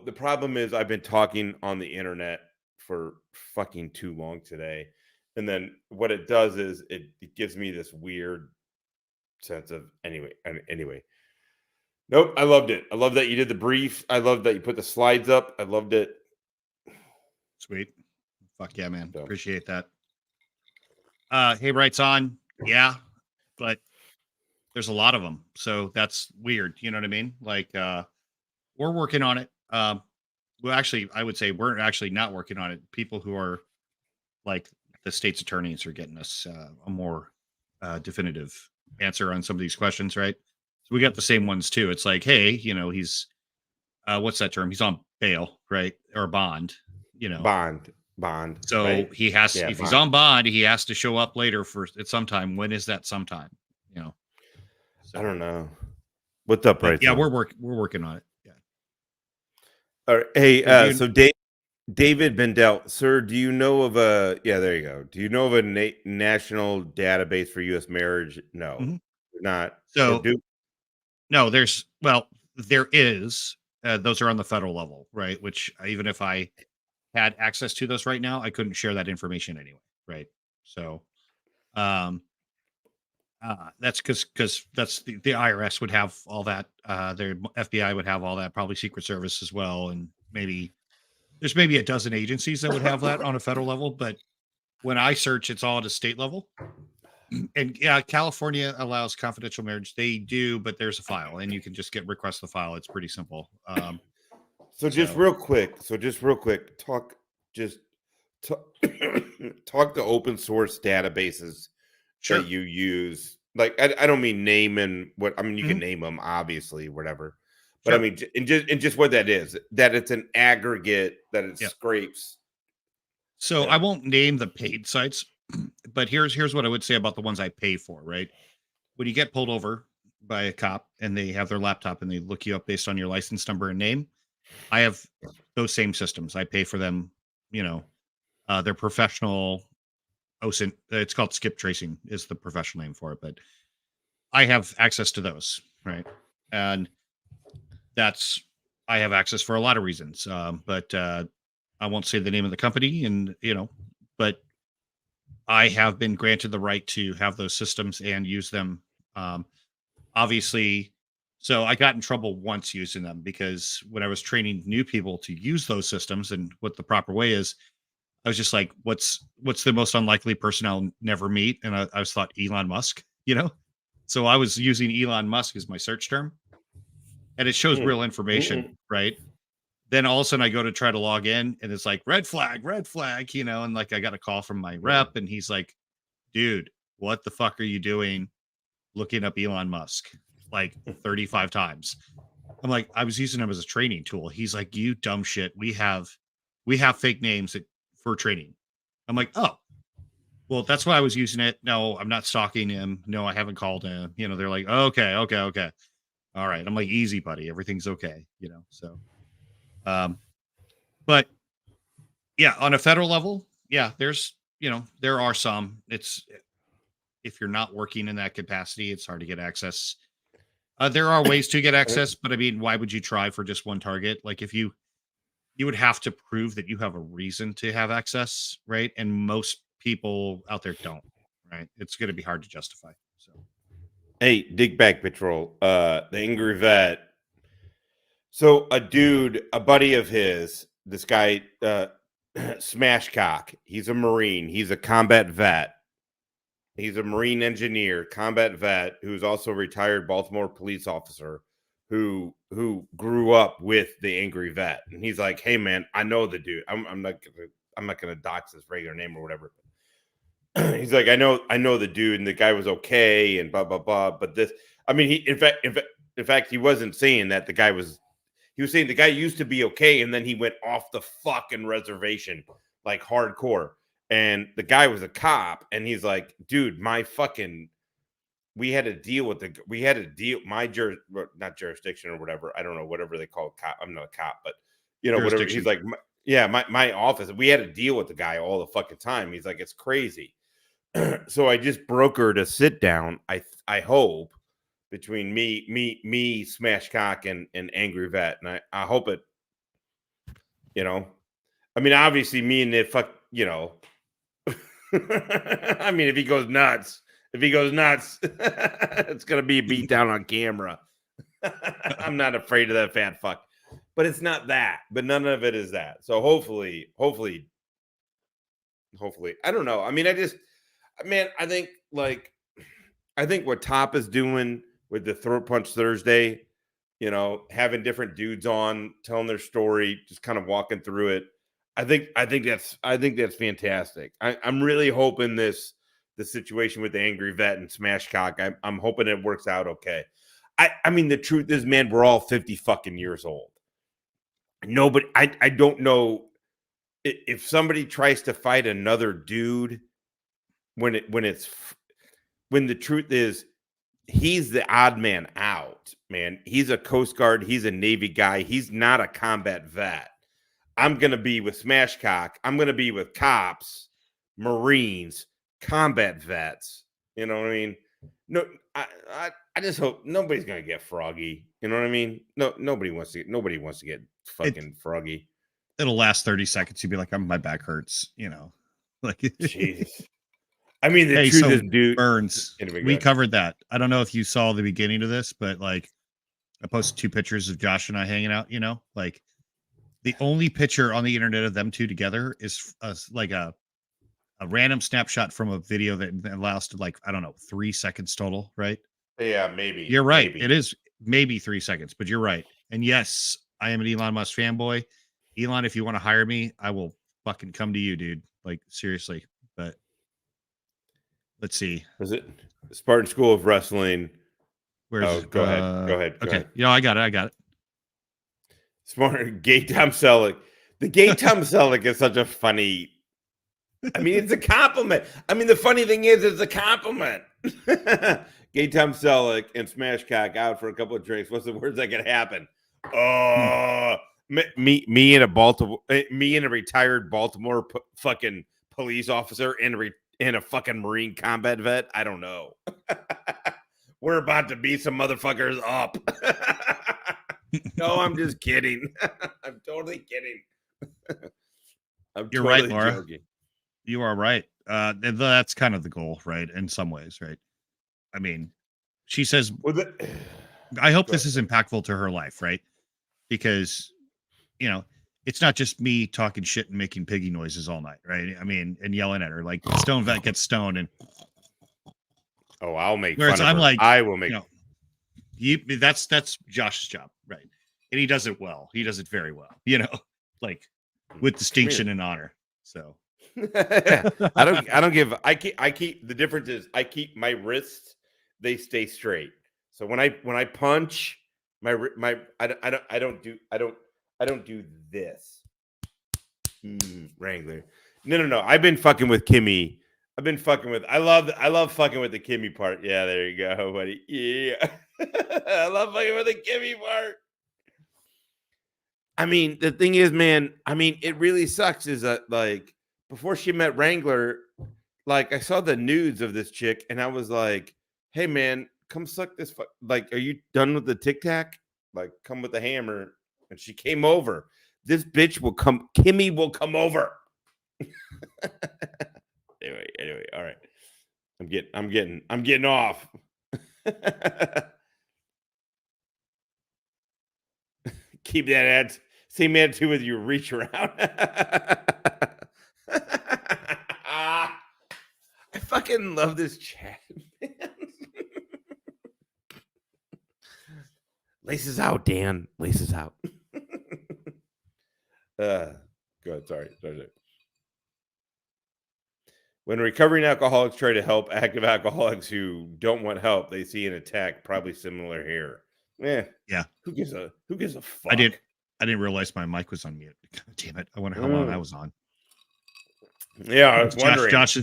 the problem is I've been talking on the internet for fucking too long today. And then what it does is it gives me this weird sense of anyway. Nope, I loved it. I love that you did the brief. I love that you put the slides up. I loved it. Sweet. Fuck yeah, man. So. Appreciate that. Hey, Right's on. Yeah, but there's a lot of them. So that's weird. You know what I mean? Like, we're working on it. Well, actually, I would say we're actually not working on it. People who are like the state's attorneys are getting us a more definitive answer on some of these questions, right? So we got the same ones too. It's like, hey, he's what's that term? He's on bail, right? Or bond, you know. Bond, So right? he has, Yeah, if he's bond. on bond, he has to show up later for at some time. When is that sometime? You know. I So, don't know. What's up, but right yeah, zone? we're working on it. Yeah. All right. Hey, So do you? so David Bendel, sir, do you know of a there you go. Do you know of a national database for US marriage? No. Mhm. Not or So do no, there is. Those are on the federal level, right? Which even if I had access to those right now, I couldn't share that information anyway, right? So, um, that's because that's the IRS would have all that. Their FBI would have all that, probably Secret Service as well, and maybe a dozen agencies that would have that on a federal level. But when I search, it's all at a state level. And yeah, California allows confidential marriage. They do, but there's a file, and you can just request the file. It's pretty simple. so So just real quick, just talk, talk to open source databases that sure. you use. Like I don't mean name and what I mean you can Mhm. name them obviously, whatever. But I Sure. mean and just what that is, that it's an aggregate, that it Yeah. scrapes. So Yeah. I won't name the paid sites, but here's what I would say about the ones I pay for, right? When you get pulled over by a cop and they have their laptop and they look you up based on your license number and name, I have those same systems. I pay for them, you know, they're professional OSINT. It's called skip tracing is the professional name for it, but I have access to those, right? And that's I have access for a lot of reasons. But I won't say the name of the company and but I have been granted the right to have those systems and use them. Um, obviously, so I got in trouble once using them because when I was training new people to use those systems and what the proper way is, I was just like, what's the most unlikely person I'll never meet? And I was thought Elon Musk, you know? So I was using Elon Musk as my search term and it shows Mm, real information, mm-mm. right? Then all of a sudden I go to try to log in and it's like red flag, and like I got a call from my rep and he's like, dude, what the fuck are you doing looking up Elon Musk like 35 times? I'm like, I was using him as a training tool. He's like, you dumb shit. We have fake names for training. I'm like, oh, well, that's why I was using it. No, I'm not stalking him. No, I haven't called him. They're like, okay. All right. I'm like, easy, buddy. Everything's okay. So um, but yeah, on a federal level, yeah, there are some. It's if you're not working in that capacity, it's hard to get access. There are ways to get access, but I mean, why would you try for just one target? Like if you would have to prove that you have a reason to have access, right? And most people out there don't, right? It's going to be hard to justify. So, Hey, dig back patrol. The angry vet. So a buddy of his, this guy, Smashcock. He's a Marine. He's a combat vet. He's a Marine engineer, combat vet, who's also a retired Baltimore police officer who grew up with the angry vet. And he's like, "Hey man, I know the dude. I'm not gonna dox his regular name or whatever." He's like, I know the dude, and the guy was okay, and blah blah blah. But this, I mean, in fact, he wasn't saying that the guy was. He was saying the guy used to be okay, and then he went off the fucking reservation like hardcore. And the guy was a cop, and he's like, dude, we had to deal with not jurisdiction or whatever. I don't know, whatever they call cop. I'm not a cop, but whatever. He's jurisdiction. like, yeah, my office. We had to deal with the guy all the fucking time. He's like, it's crazy. So I just brokered a sit down. I hope between me, Smashcock, and Angry Vet, and I hope it. I mean, obviously, me and the fuck. I mean, if he goes nuts, it's gonna be a beat down on camera. I'm not afraid of that fat fuck, but it's not that. But none of it is that. So hopefully, I don't know. I mean, man, I think what Top is doing with the Throat Punch Thursday, having different dudes on, telling their story, just kind of walking through it. I think that's fantastic. I'm really hoping the situation with the angry vet and Smashcock. I'm hoping it works out okay. I mean, the truth is, man, we're all 50 fucking years old. Nobody, I don't know if somebody tries to fight another dude when the truth is he's the odd man out, man. He's a Coast Guard, he's a Navy guy, he's not a combat vet. I'm gonna be with Smashcock, I'm gonna be with cops, Marines, combat vets. You know what I mean? No, I just hope nobody's gonna get froggy. You know what I mean? No, nobody wants to get fucking froggy. It'll last 30 seconds. You'd be like, my back hurts, you know. Like Jesus. I mean, the hey, truth so is, dude. Burns, Anyway, we covered that. I don't know if you saw the beginning of this, but like I posted 2 pictures of Josh and I hanging out, you know, like the only picture on the internet of them 2 together is like a random snapshot from a video that lasted like, I don't know, 3 seconds total, right? Yeah, maybe. You're right. Maybe. It is maybe 3 seconds, but you're right. And yes, I am an Elon Musk fanboy. Elon, if you want to hire me, I will fucking come to you, dude. Like, seriously. But let's see. Was it Spartan School of Wrestling? Where's Go ahead. Okay. Yeah, I got it. Smart. Gay Tom Selleck. The Gay Tom Selleck is such a funny. I mean, it's a compliment. I mean, the funny thing is, it's a compliment. Gay Tom Selleck and Smashcock out for a couple of drinks. What's the worst that could happen? Oh, me and a retired Baltimore fucking police officer and a fucking Marine combat vet. I don't know. We're about to beat some motherfuckers up. No, I'm just kidding. I'm totally kidding. You're right, Laura. Joking. You are right. That's kind of the goal, right? In some ways, right? I mean, she says, I hope this is impactful to her life, right? Because, you know, it's not just me talking shit and making piggy noises all night, right? I mean, and yelling at her. Like, Stone Vet gets stoned and... Oh, I'll make fun of her. Like, I will make... You know, that's Josh's job, right? And he does it well. He does it very well, you know, like with distinction and honor. So... I keep the difference is I keep my wrists, they stay straight. So when I punch I don't do this. Wrangler. No. I've been fucking with Kimmie. I love fucking with the Kimmie part. Yeah, there you go, buddy. Yeah. I love fucking with the Kimmie part. I mean, the thing is, man, I mean, it really sucks is that like before she met Wrangler, like I saw the nudes of this chick and I was like, hey man, come suck this. Like, are you done with the Tic Tac? Like, come with the hammer. And she came over. This bitch will come. Kimmie will come over. Anyway, all right. I'm getting off. Keep that same attitude with your reach around. I fucking love this chat, man. Laces out, Dan. Laces out. Good. Sorry. When recovering alcoholics try to help active alcoholics who don't want help, they see an attack. Probably similar here. Yeah. Who gives a fuck? I didn't realize my mic was on mute. God damn it! I wonder how long I was on. Yeah, I was wondering. Josh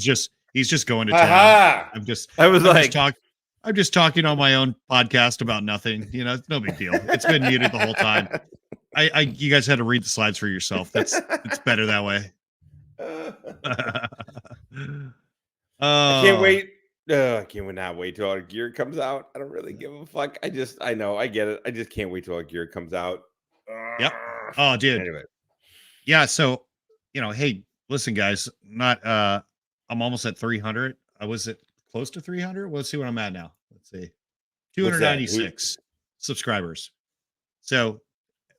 he's just going to town. I'm just talking on my own podcast about nothing. You know, it's no big deal. It's been muted the whole time. You guys had to read the slides for yourself. It's better that way. I can't wait. I can't not wait till our gear comes out. I don't really give a fuck. I know, I get it. I just can't wait till our gear comes out. Yep. Oh, dude. Anyway. Yeah. So, you know, hey, listen, guys. I'm almost at 300. I was at close to 300. Let's see what I'm at now. Let's see, 296 subscribers. So,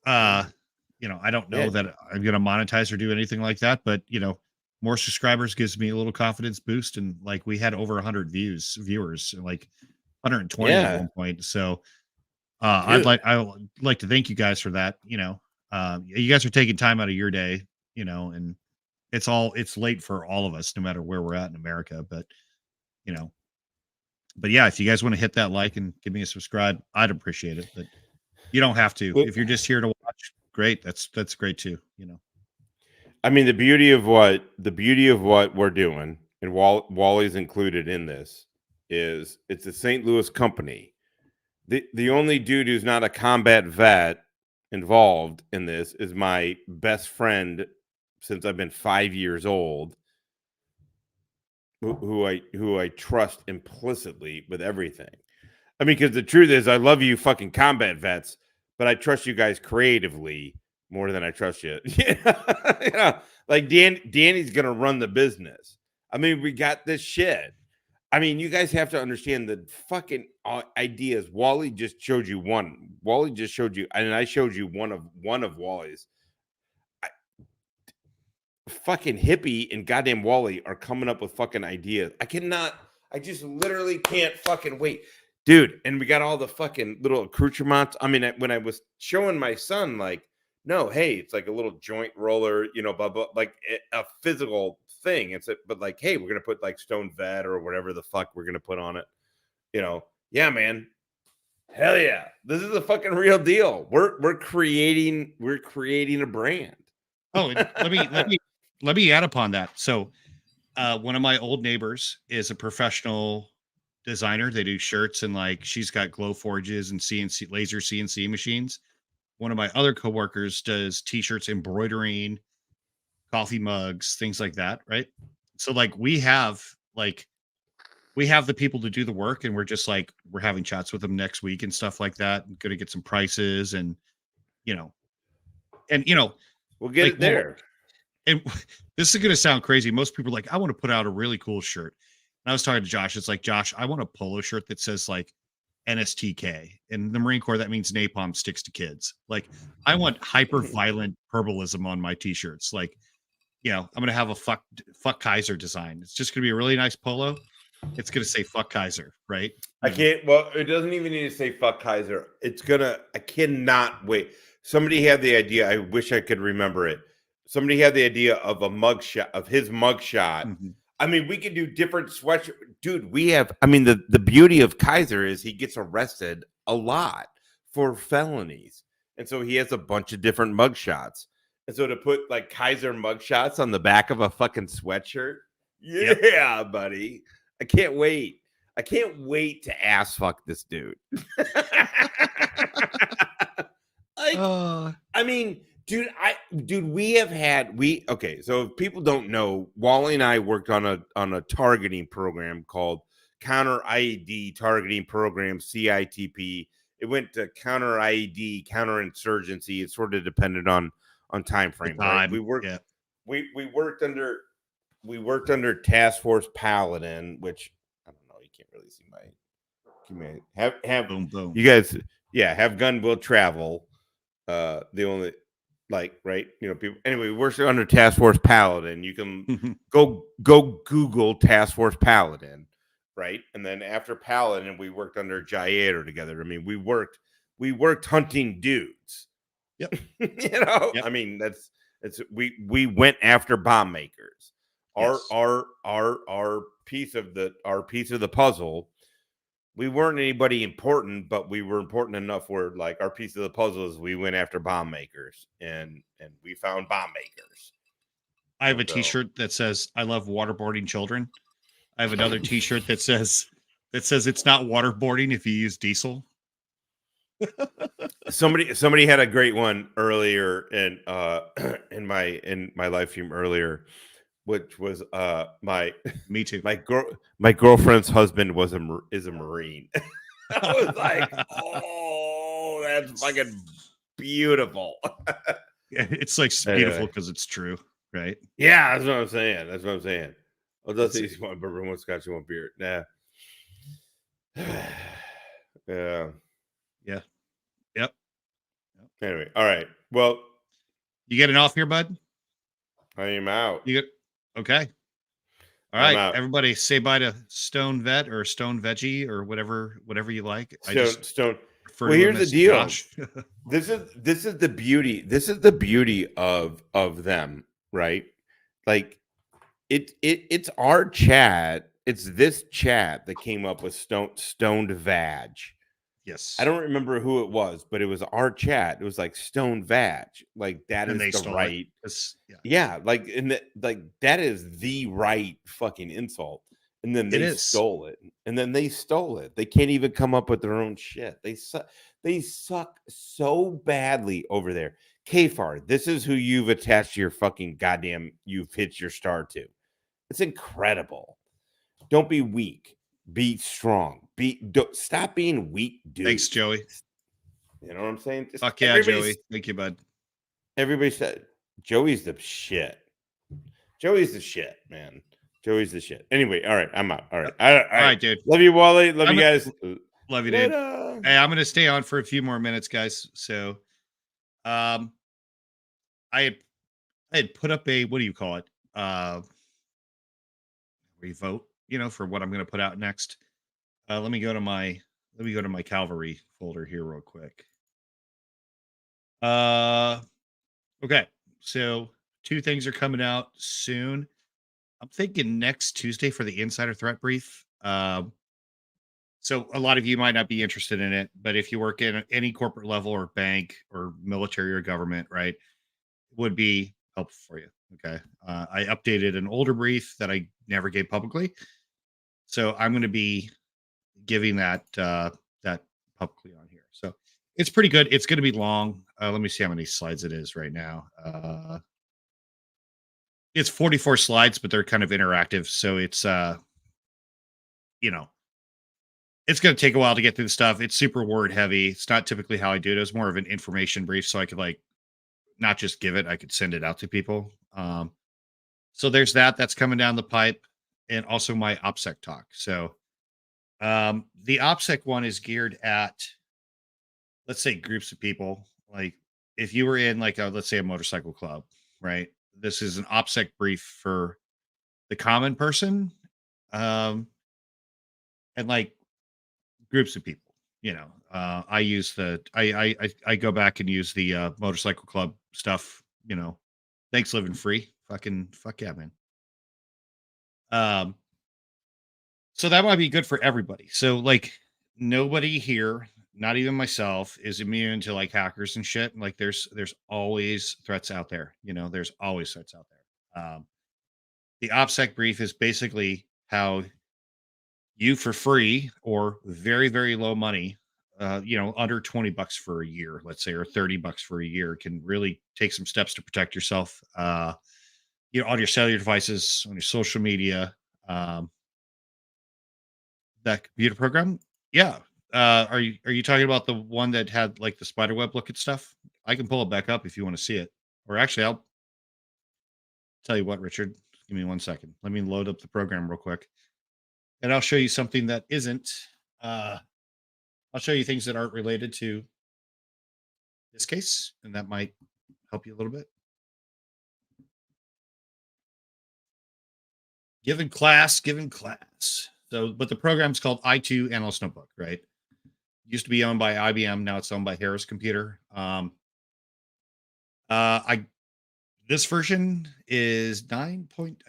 you know, I don't know that I'm going to monetize or do anything like that, but you know, more subscribers gives me a little confidence boost. And like, we had over 100 viewers, like 120 at one point. So, I would like to thank you guys for that. You know, you guys are taking time out of your day, you know, and it's late for all of us, no matter where we're at in America. But you know. But yeah, if you guys want to hit that like and give me a subscribe, I'd appreciate it. But you don't have to. Well, If you're just here to watch, great. That's great too. You know. I mean, the beauty of what we're doing, and Wally's included in this, is it's a St. Louis company. The only dude who's not a combat vet involved in this is my best friend since I've been 5 years old, who I trust implicitly with everything. I mean, because the truth is, I love you fucking combat vets, but I trust you guys creatively more than I trust you. Yeah, like Danny's gonna run the business. I mean, we got this shit. I mean, you guys have to understand the fucking ideas. Wally just showed you one. Wally just showed you, and I showed you one of Wally's. Fucking Hippie and goddamn Wally are coming up with fucking ideas. I just literally can't fucking wait. Dude, and we got all the fucking little accoutrements. I mean, when I was showing my son, like, no, hey, it's like a little joint roller, you know, blah, blah, like a physical thing. But like, hey, we're gonna put like Stone Vet or whatever the fuck we're gonna put on it. You know, yeah, man. Hell yeah. This is a fucking real deal. We're creating a brand. Oh, let me add upon that. So one of my old neighbors is a professional designer. They do shirts, and like she's got glow forges and CNC laser CNC machines. One of my other coworkers does t-shirts, embroidering, coffee mugs, things like that, right? So like we have the people to do the work, and we're having chats with them next week and stuff like that. I'm gonna get some prices, and you know, we'll get it there. And this is gonna sound crazy. Most people are like, I want to put out a really cool shirt. And I was talking to Josh. It's like, Josh, I want a polo shirt that says like NSTK. In the Marine Corps, that means napalm sticks to kids. Like, I want hyper violent herbalism on my t-shirts. Like, I'm gonna have a fuck Kaiser design. It's just gonna be a really nice polo. It's gonna say fuck Kaiser, right? I can't. Well, it doesn't even need to say fuck Kaiser. I cannot wait. Somebody had the idea. I wish I could remember it. Somebody had the idea of a mugshot, of his mugshot. Mm-hmm. I mean, we can do different sweatshirts. Dude, the beauty of Kaiser is he gets arrested a lot for felonies. And so he has a bunch of different mugshots. And so to put like Kaiser mugshots on the back of a fucking sweatshirt. Yeah, yep. Buddy. I can't wait. I can't wait to ass fuck this dude. I mean, dude, okay. So if people don't know, Wally and I worked on a targeting program called Counter IED Targeting Program, CITP. It went to Counter IED, counterinsurgency. It sort of depended on time frame. Right? We worked under Task Force Paladin, which I don't know. You can't really see have boom, boom. You guys, have gun will travel. The only right, people. Anyway, we're still under Task Force Paladin. You can go Google Task Force Paladin, right? And then after Paladin, we worked under Jair together. I mean, we worked hunting dudes. Yep. Yep. I mean, we went after bomb makers. Yes. Our piece of the puzzle. We weren't anybody important, but we were important enough where like our piece of the puzzle is we went after bomb makers and we found bomb makers. I have a t-shirt that says I love waterboarding children. I have another t-shirt that says it's not waterboarding if you use diesel. Somebody had a great one earlier in my live stream earlier, which was me too. My girlfriend's husband is a Marine. I was like, oh, that's fucking beautiful. Yeah, it's like beautiful because it's true, right? Yeah, that's what I'm saying. Oh, that's easy one, but one scotch, one beer. Nah. Yeah. Yep. Anyway, all right. Well, you getting off here, bud? I am out. Okay. All right, everybody, say bye to Stone Vet or Stone Veggie or whatever you like. Stone. Well, here's the deal. This is the beauty. This is the beauty of them, right? Like it's our chat, it's this chat that came up with stoned vag. Yes. I don't remember who it was, but it was our chat. It was like stoned vag. Like that And is they the stole right. Yeah. Yeah, like like that is the right fucking insult. And then It they is. stole it. And then they stole it. They can't even come up with their own shit. They suck so badly over there. Kfar, this is who you've attached your fucking goddamn you've hit your star to. It's incredible. Don't be weak. Be strong. Stop being weak, dude. Thanks, Joey. You know what I'm saying? Just Fuck yeah, Joey. Thank you, bud. Everybody said Joey's the shit. Joey's the shit, man. Joey's the shit. Anyway, all right, I'm out. All right. All right, dude. Love you, Wally. Love you guys. Love you, dude. Hey, I'm gonna stay on for a few more minutes, guys. So I had put up a, what do you call it? Revote, for what I'm gonna put out next. Let me go to my Calvary folder here real quick. Okay. So 2 things are coming out soon. I'm thinking next Tuesday for the insider threat brief. So a lot of you might not be interested in it, but if you work in any corporate level or bank or military or government, right, it would be helpful for you. Okay. I updated an older brief that I never gave publicly. So I'm going to be giving that publicly on here. So it's pretty good. It's going to be long. Let me see how many slides it is right now. It's 44 slides, but they're kind of interactive. So it's, it's going to take a while to get through the stuff. It's super word heavy. It's not typically how I do it. It's more of an information brief. So I could not just give it, I could send it out to people. So there's that's coming down the pipe, and also my OPSEC talk. So the OPSEC one is geared at, let's say, groups of people. Like if you were in let's say a motorcycle club, right? This is an OPSEC brief for the common person, and groups of people. I use I go back and use the motorcycle club stuff. Thanks, living free. Fuck yeah, man. So that might be good for everybody. So nobody here, not even myself, is immune to hackers and shit. There's always threats out there. There's always threats out there. The OPSEC brief is basically how you, for free or very, very low money, under $20 for a year, let's say, or $30 for a year, can really take some steps to protect yourself. On your cellular devices, on your social media, that computer program. Yeah. Are you talking about the one that had the spider web look at stuff? I can pull it back up if you want to see it. Or actually, I'll tell you what, Richard, give me 1 second. Let me load up the program real quick. And I'll show you something that isn't. I'll show you things that aren't related to this case, and that might help you a little bit. Given class. So, but the program's called i2 Analyst Notebook, right? Used to be owned by IBM. Now it's owned by Harris Computer. This version is I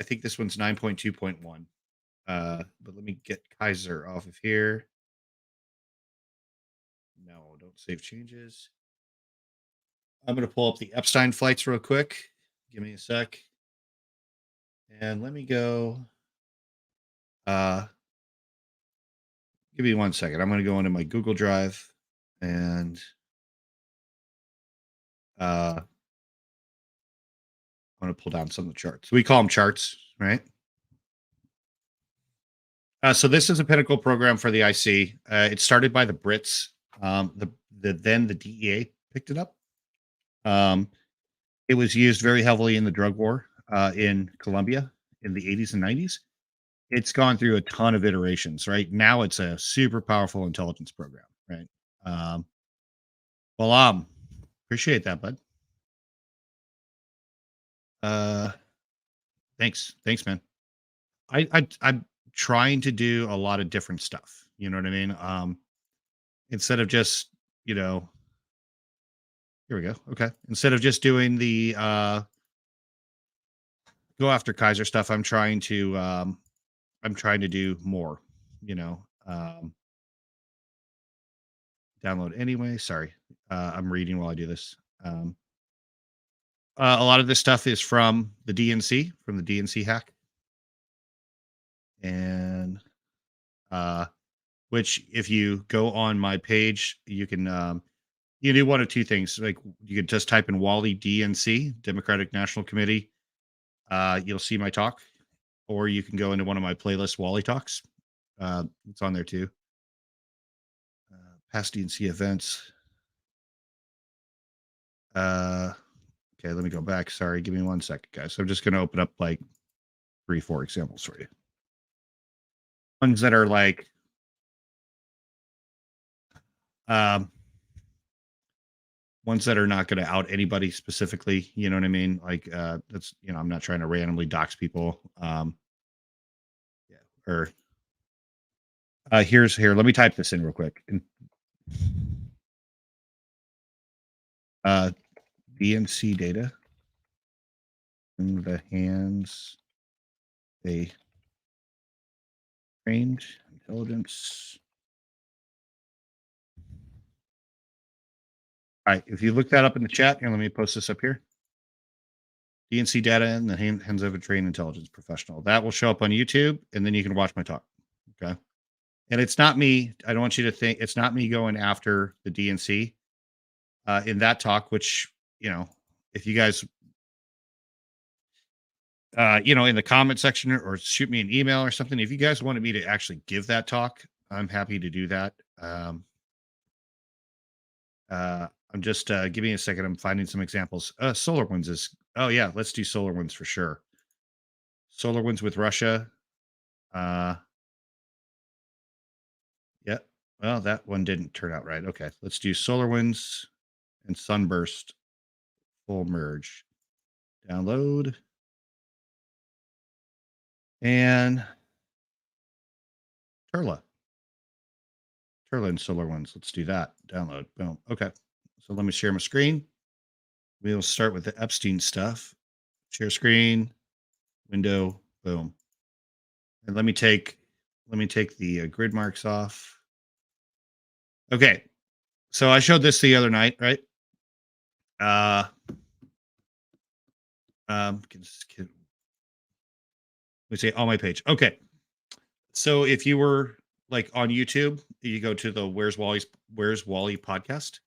think this one's 9.2.1. But let me get Kaiser off of here. No, don't save changes. I'm going to pull up the Epstein flights real quick. Give me a sec. And let me go. Give me 1 second. I'm going to go into my Google Drive and I'm going to pull down some of the charts. We call them charts, right? So this is a Pinnacle program for the IC. It started by the Brits. Then the DEA picked it up. It was used very heavily in the drug war in Colombia in the 80s and 90s. It's gone through a ton of iterations, right? Now it's a super powerful intelligence program, right? Appreciate that, bud. Thanks, man. I'm trying to do a lot of different stuff. You know what I mean? Instead of just, here we go. Okay. Instead of just doing the go after Kaiser stuff, I'm trying to I'm trying to do more, download anyway. Sorry. I'm reading while I do this. A lot of this stuff is from the DNC hack. And which if you go on my page, you can you do one of two things. Like you can just type in Wally DNC, Democratic National Committee. You'll see my talk, or you can go into one of my playlists, Wally Talks. It's on there too. Past DNC events. Okay, let me go back. Sorry, give me 1 second, guys. So I'm just going to open up like 3-4 examples for you. Ones that are like, ones that are not going to out anybody specifically. You know what I mean? Like, that's, I'm not trying to randomly dox people. Yeah. Or here. Let me type this in real quick. DNC data in the hands they trained intelligence. All right, if you look that up in the chat, and let me post this up here. DNC data in the hands of a trained intelligence professional. That will show up on YouTube, and then you can watch my talk. Okay. And it's not me. I don't want you to think it's not me going after the DNC in that talk, which, if you guys, in the comment section or shoot me an email or something, if you guys wanted me to actually give that talk, I'm happy to do that. I'm just give me a second. I'm finding some examples. SolarWinds is, oh yeah, let's do SolarWinds for sure. SolarWinds with Russia. Yeah. Well, that one didn't turn out right. Okay, let's do SolarWinds and Sunburst full merge. Download. And Turla and SolarWinds. Let's do that. Download. Boom. Okay. So let me share my screen. We'll start with the Epstein stuff. Share screen, window, boom. And let me take the grid marks off. Okay. So I showed this the other night, right? We say on my page. Okay. So if you were like on YouTube, you go to the Where's Wally podcast.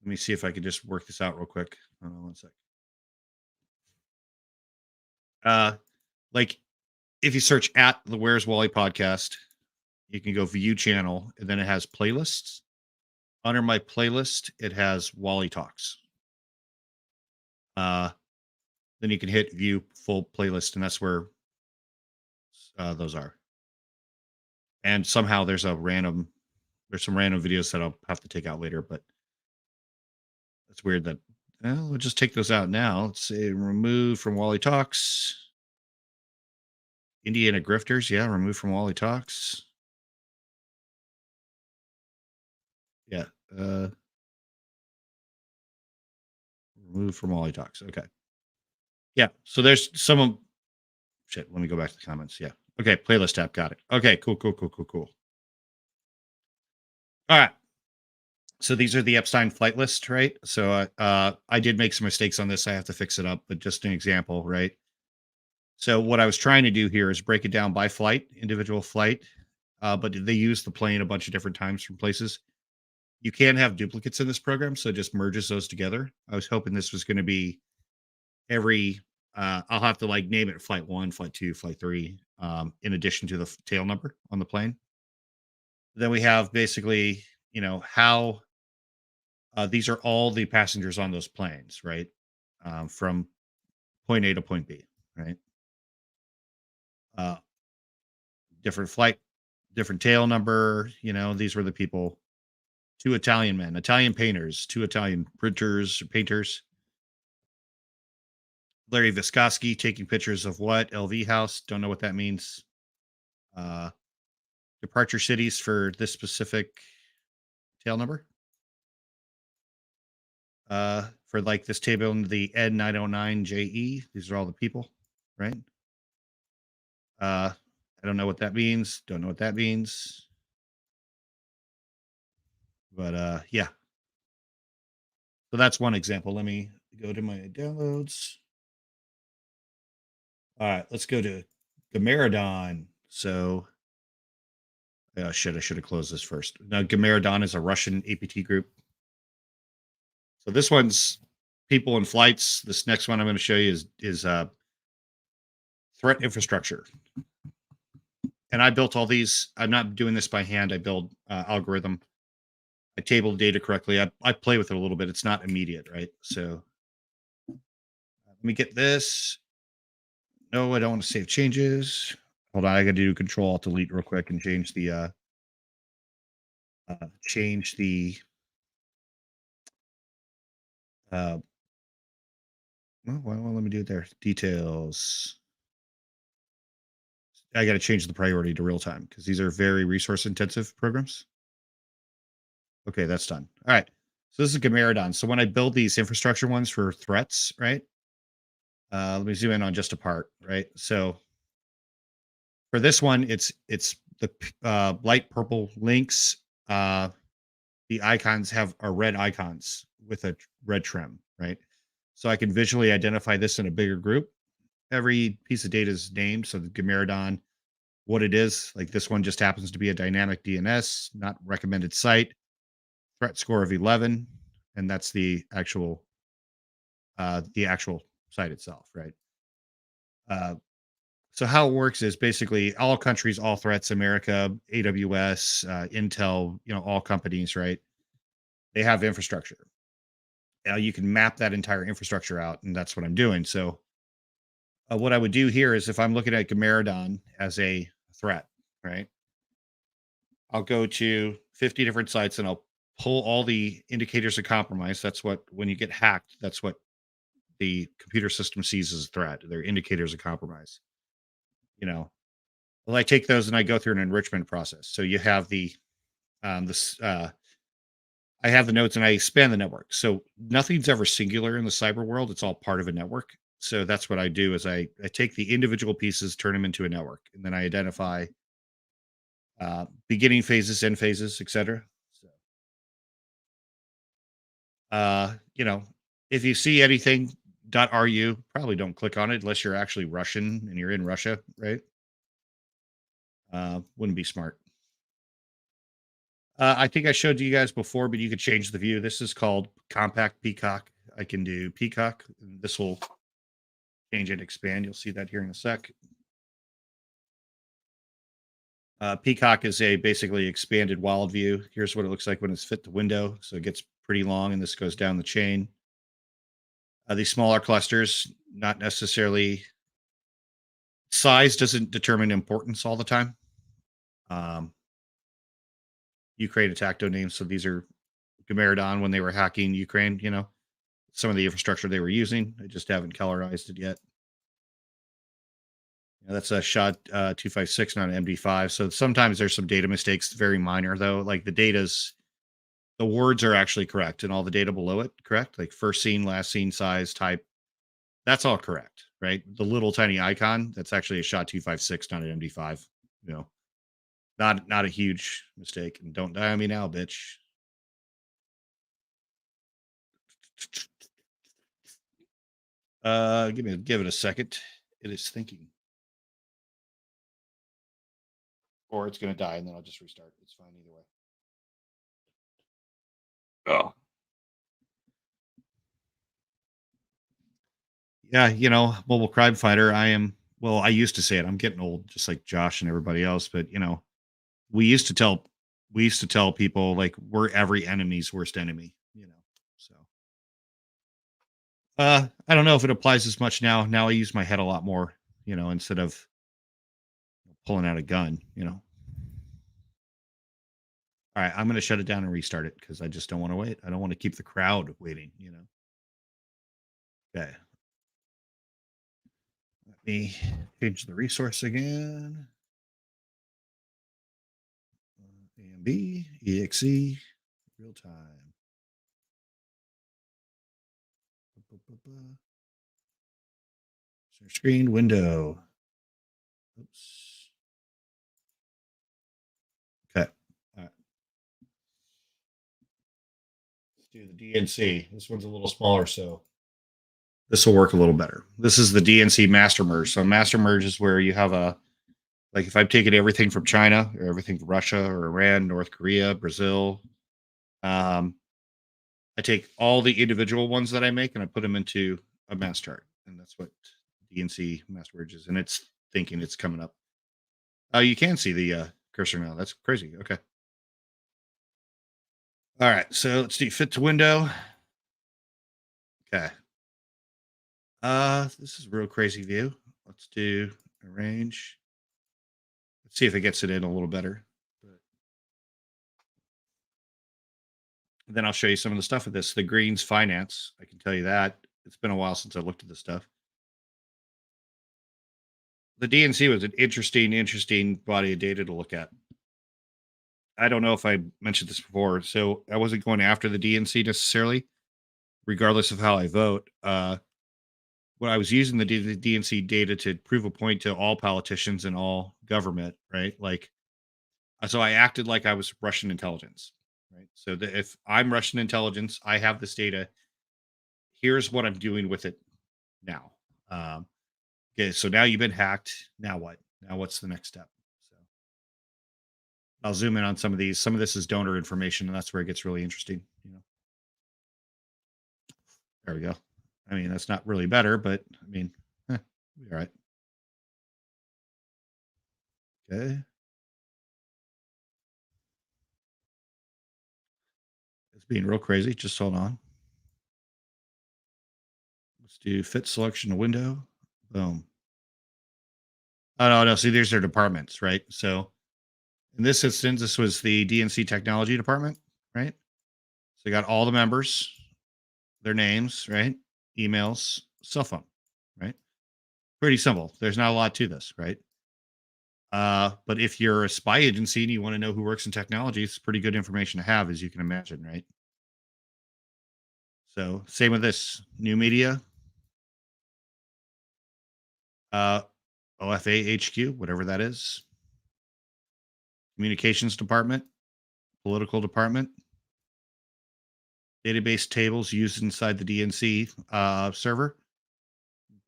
Let me see if I can just work this out real quick. Hold on 1 sec. Like if you search at the Where's Wally podcast, you can go view channel, and then it has playlists. Under my playlist, it has Wally Talks. Then you can hit view full playlist, and that's where those are. And somehow there's some random videos that I'll have to take out later, but it's weird that we'll just take those out now. Let's say remove from Wally Talks. Indiana Grifters, yeah, remove from Wally Talks. Yeah. Remove from Wally Talks. Okay. Yeah. So there's some of shit. Let me go back to the comments. Yeah. Okay. Playlist tab. Got it. Okay. Cool. All right. So these are the Epstein flight list, right? So I did make some mistakes on this. I have to fix it up, but just an example, right? So what I was trying to do here is break it down by flight, individual flight, but they use the plane a bunch of different times from places. You can have duplicates in this program, so it just merges those together. I was hoping this was going to be every, I'll have to like name it flight 1, flight 2, flight 3, in addition to the tail number on the plane. Then we have basically, how these are all the passengers on those planes, right? From point A to point B, right? Different flight, different tail number. These were the people. 2 Italian men, Italian painters, 2 Italian printers, painters. Larry Viscoski taking pictures of what? LV House. Don't know what that means. Departure cities for this specific tail number. For like this table in the N909JE. These are all the people, right? I don't know what that means. Don't know what that means. But yeah. So that's one example. Let me go to my downloads. All right, let's go to Gamerodon. So, shit, I should have closed this first. Now, Gamerodon is a Russian APT group. So this one's people in flights. This next one I'm going to show you is threat infrastructure. And I built all these. I'm not doing this by hand. I build algorithm. I table data correctly. I play with it a little bit. It's not immediate, right? So let me get this. No, I don't want to save changes. Hold on, I got to do Control Alt Delete real quick and change the well, let me do it there. Details. I got to change the priority to real time because these are very resource intensive programs. Okay, that's done. All right. So this is Gamerodon. So when I build these infrastructure ones for threats, right? Let me zoom in on just a part, right? So for this one, it's the light purple links. The icons are red icons with a red trim, right? So I can visually identify this in a bigger group. Every piece of data is named. So the Gamerodon, what it is, like this one just happens to be a dynamic DNS, not recommended site, threat score of 11, and that's the actual site itself, right? So how it works is basically all countries, all threats, America, AWS, Intel, all companies, right? They have infrastructure. You can map that entire infrastructure out, and that's what I'm doing. So what I would do here is if I'm looking at Gamerodon as a threat, right? I'll go to 50 different sites and I'll pull all the indicators of compromise. That's what, when you get hacked, that's what the computer system sees as a threat. They're indicators of compromise. Well, I take those and I go through an enrichment process. So you have I have the nodes and I expand the network. So nothing's ever singular in the cyber world. It's all part of a network. So that's what I do is I take the individual pieces, turn them into a network, and then I identify beginning phases, end phases, etc. So, if you see anything .ru, probably don't click on it unless you're actually Russian and you're in Russia, right? Wouldn't be smart. I think I showed you guys before, but you could change the view. This is called Compact Peacock. I can do Peacock. This will change and expand. You'll see that here in a sec. Peacock is a basically expanded wild view. Here's what it looks like when it's fit the window. So it gets pretty long, and this goes down the chain. These smaller clusters, not necessarily size doesn't determine importance all the time. Ukraine attack domains. So these are Gamerodon when they were hacking Ukraine, some of the infrastructure they were using. I just haven't colorized it yet. That's a SHA 256, not an MD5. So sometimes there's some data mistakes, very minor though. Like the words are actually correct and all the data below it correct. Like first scene, last scene, size, type. That's all correct, right? The little tiny icon, that's actually a SHA 256, not an MD5. Not a huge mistake. And don't die on me now, bitch. Give it a second. It is thinking. Or it's gonna die and then I'll just restart. It's fine either way. Oh. Yeah, mobile crime fighter. I used to say it. I'm getting old, just like Josh and everybody else, but we used to tell people like we're every enemy's worst enemy, So I don't know if it applies as much now. Now I use my head a lot more, instead of pulling out a gun, All right, I'm going to shut it down and restart it because I just don't want to wait. I don't want to keep the crowd waiting, Okay. Let me change the resource again. AMB, EXE, real time. Share screen window. Oops. do the DNC. This one's a little smaller, so this will work a little better. This is the DNC master merge. So master merge is where you have a, like if I've taken everything from China or everything from Russia or Iran, North Korea, Brazil, I take all the individual ones that I make and I put them into a mass chart. And that's what DNC master merge is. And it's thinking it's coming up. You can see the cursor now. That's crazy. Okay. All right. So let's do fit to window. Okay. This is a real crazy view. Let's do arrange. Let's see if it gets it in a little better. But then I'll show you some of the stuff with this. The greens finance. I can tell you that. It's been a while since I looked at this stuff. The DNC was an interesting body of data to look at. I don't know if I mentioned this before. So I wasn't going after the DNC necessarily, regardless of how I vote. When I was using the DNC data to prove a point to all politicians and all government, right? Like, so I acted like I was Russian intelligence, right? So that if I'm Russian intelligence, I have this data. Here's what I'm doing with it now. Okay, so now you've been hacked. Now what? Now what's the next step? So I'll zoom in on some of these. Some of this is donor information, and that's where it gets really interesting. There we go. I mean, that's not really better, but I mean, all right. Okay. It's being real crazy. Just hold on. Let's do fit selection to window. Boom. Oh, no. See, there's their departments, right? So in this instance, this was the DNC technology department, right? So you got all the members, their names, right? Emails, cell phone, right? Pretty simple. There's not a lot to this, right? But if you're a spy agency and you want to know who works in technology, it's pretty good information to have, as you can imagine, right? So same with this new media, OFA HQ, whatever that is, communications department, political department, database tables used inside the DNC server.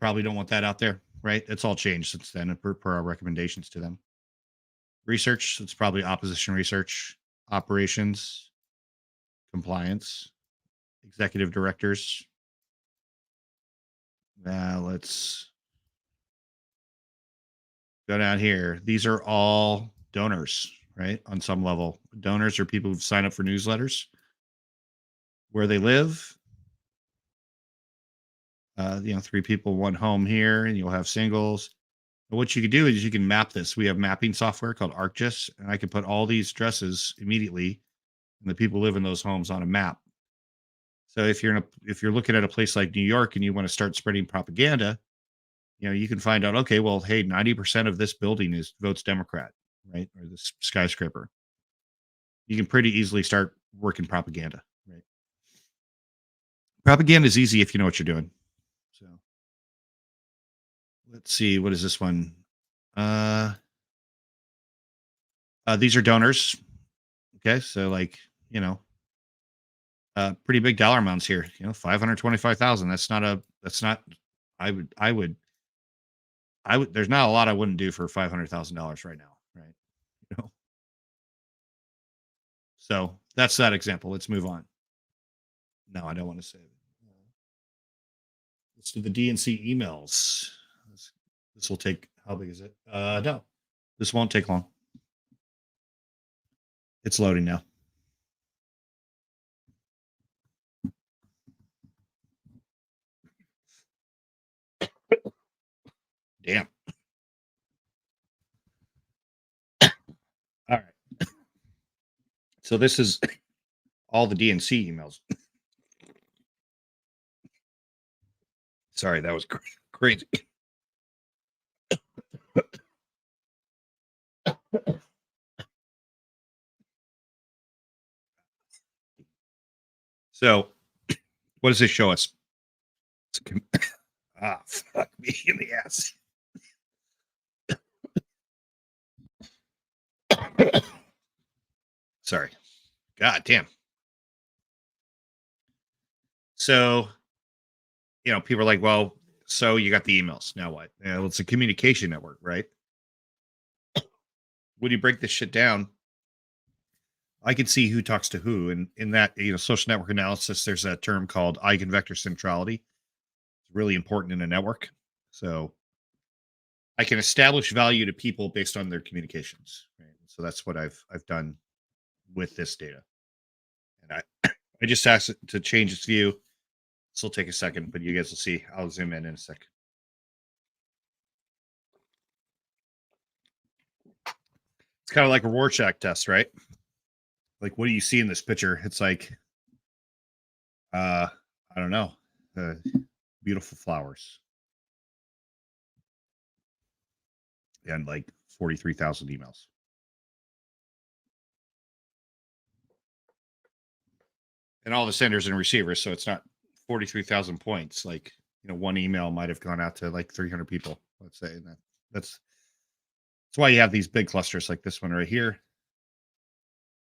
Probably don't want that out there, right? It's all changed since then per our recommendations to them. Research, it's probably opposition research, operations, compliance, executive directors. Now let's go down here. These are all donors, right? On some level, donors are people who've signed up for newsletters, where they live. 3 people, 1 home here, and you'll have singles. And what you can do is you can map this. We have mapping software called ArcGIS, and I can put all these addresses immediately, and the people live in those homes on a map. So if you're looking at a place like New York and you want to start spreading propaganda, you can find out, okay, well, hey, 90% of this building votes Democrat, right? Or this skyscraper. You can pretty easily start working propaganda, right? Propaganda is easy if you know what you're doing. So let's see, what is this one? These are donors. Okay, so pretty big dollar amounts here. 525,000. That's not. I would. There's not a lot I wouldn't do for $500,000 right now, right? So that's that example. Let's move on. No, I don't want to save it. Let's do the DNC emails. This will take, how big is it? No, this won't take long. It's loading now. Damn. All right. So this is all the DNC emails. Sorry, that was crazy. So what does this show us? Fuck me in the ass. Sorry. God damn. So, people are like, well, so you got the emails. Now what? Well, it's a communication network, right? When you break this shit down, I can see who talks to who. And in that, social network analysis, there's a term called eigenvector centrality. It's really important in a network. So I can establish value to people based on their communications. Right? So that's what I've done with this data. And I just asked it to change its view. This will take a second, but you guys will see. I'll zoom in a sec. It's kind of like a Rorschach test, right? Like, what do you see in this picture? It's like, I don't know, beautiful flowers and like 43,000 emails. And all the senders and receivers. So it's not 43,000 points. Like, one email might have gone out to like 300 people, let's say. And that's why you have these big clusters like this one right here.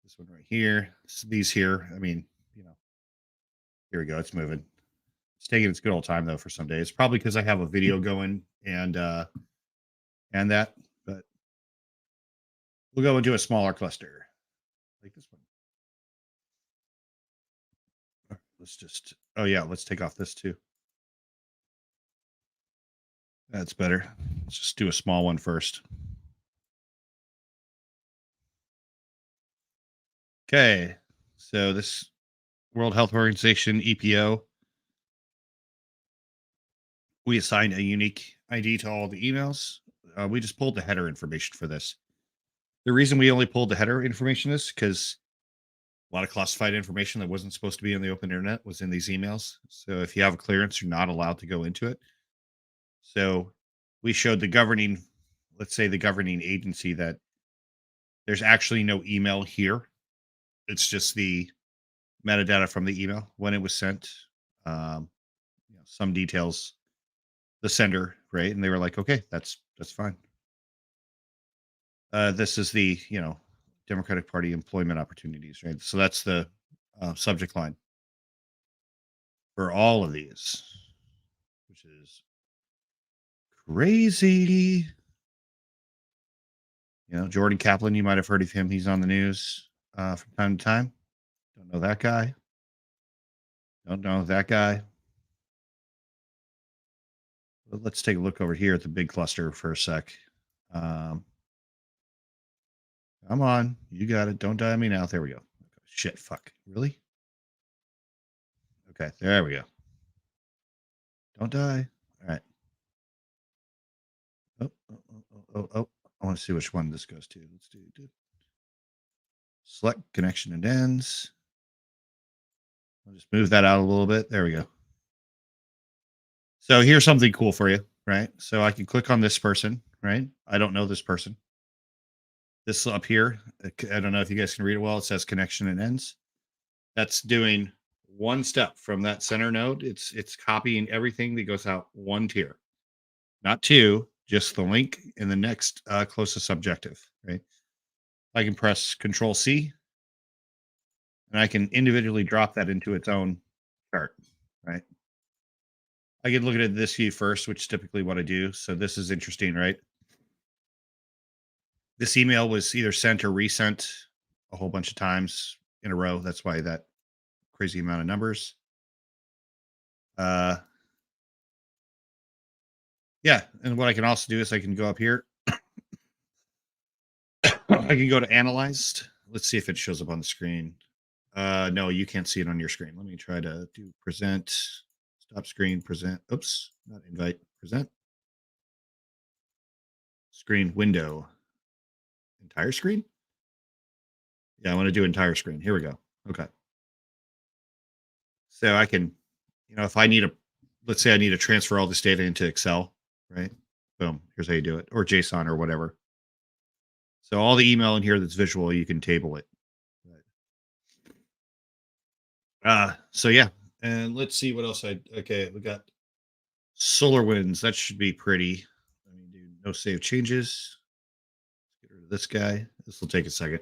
This one right here. These here. I mean, here we go. It's moving. It's taking its good old time though for some days. Probably because I have a video going and that, but we'll go into a smaller cluster like this one. Let's take off this too. That's better. Let's just do a small one first. Okay. So this World Health Organization, EPO, we assign a unique ID to all the emails. We just pulled the header information for this. The reason we only pulled the header information is because a lot of classified information that wasn't supposed to be in the open internet was in these emails. So if you have a clearance, you're not allowed to go into it. So we showed the governing agency that there's actually no email here. It's just the metadata from the email when it was sent. Some details, the sender, right? And they were like, okay, that's fine. This is the, Democratic Party employment opportunities, right? So that's the subject line for all of these, which is crazy. Jordan Kaplan, you might have heard of him. He's on the news from time to time. Don't know that guy. Don't know that guy. But let's take a look over here at the big cluster for a sec. Come on. You got it. Don't die on me now. There we go. Shit. Fuck. Really? Okay. There we go. Don't die. All right. Oh. I want to see which one this goes to. Let's do select connection and ends. I'll just move that out a little bit. There we go. So here's something cool for you, right? So I can click on this person, right? I don't know this person. This up here, I don't know if you guys can read it well. It says connection and ends. That's doing one step from that center node. It's copying everything that goes out one tier, not two, just the link in the next closest objective, right? I can press Control C, and I can individually drop that into its own chart, right? I can look at this view first, which is typically what I do. So this is interesting, right? This email was either sent or resent a whole bunch of times in a row. That's why that crazy amount of numbers. Yeah, and what I can also do is I can go up here. I can go to analyzed. Let's see if it shows up on the screen. No, you can't see it on your screen. Let me try to do present, stop screen, present. Oops, not invite, present. Screen window. Entire screen? Yeah, I want to do entire screen. Here we go. Okay. So I can, if I need let's say I need to transfer all this data into Excel, right? Boom, here's how you do it, or JSON or whatever. So all the email in here that's visual, you can table it. So yeah, and let's see what else okay, we got solar winds. That should be pretty. Let me do no save changes. Let's get rid of this guy. This will take a second.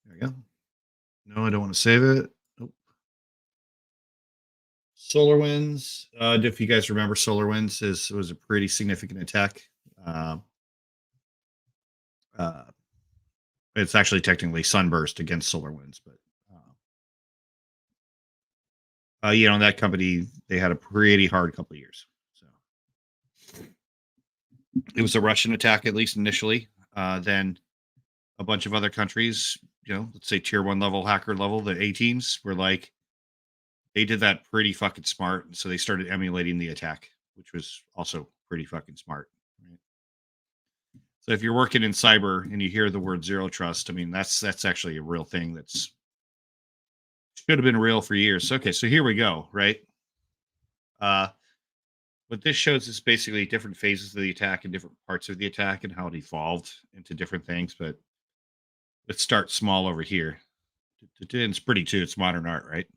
There we go. No, I don't want to save it. Nope. SolarWinds. If you guys remember, SolarWinds was a pretty significant attack. Uh, it's actually technically Sunburst against SolarWinds, but that company, they had a pretty hard couple of years. So it was a Russian attack, at least initially. Then a bunch of other countries, let's say tier 1 level, hacker level, the A teams were like, they did that pretty fucking smart. And so they started emulating the attack, which was also pretty fucking smart. Right? So if you're working in cyber and you hear the word zero trust, I mean, that's actually a real thing that's should have been real for years. Okay, so here we go, right? What this shows is basically different phases of the attack and different parts of the attack and how it evolved into different things. But let's start small over here. It's pretty too. It's modern art, right?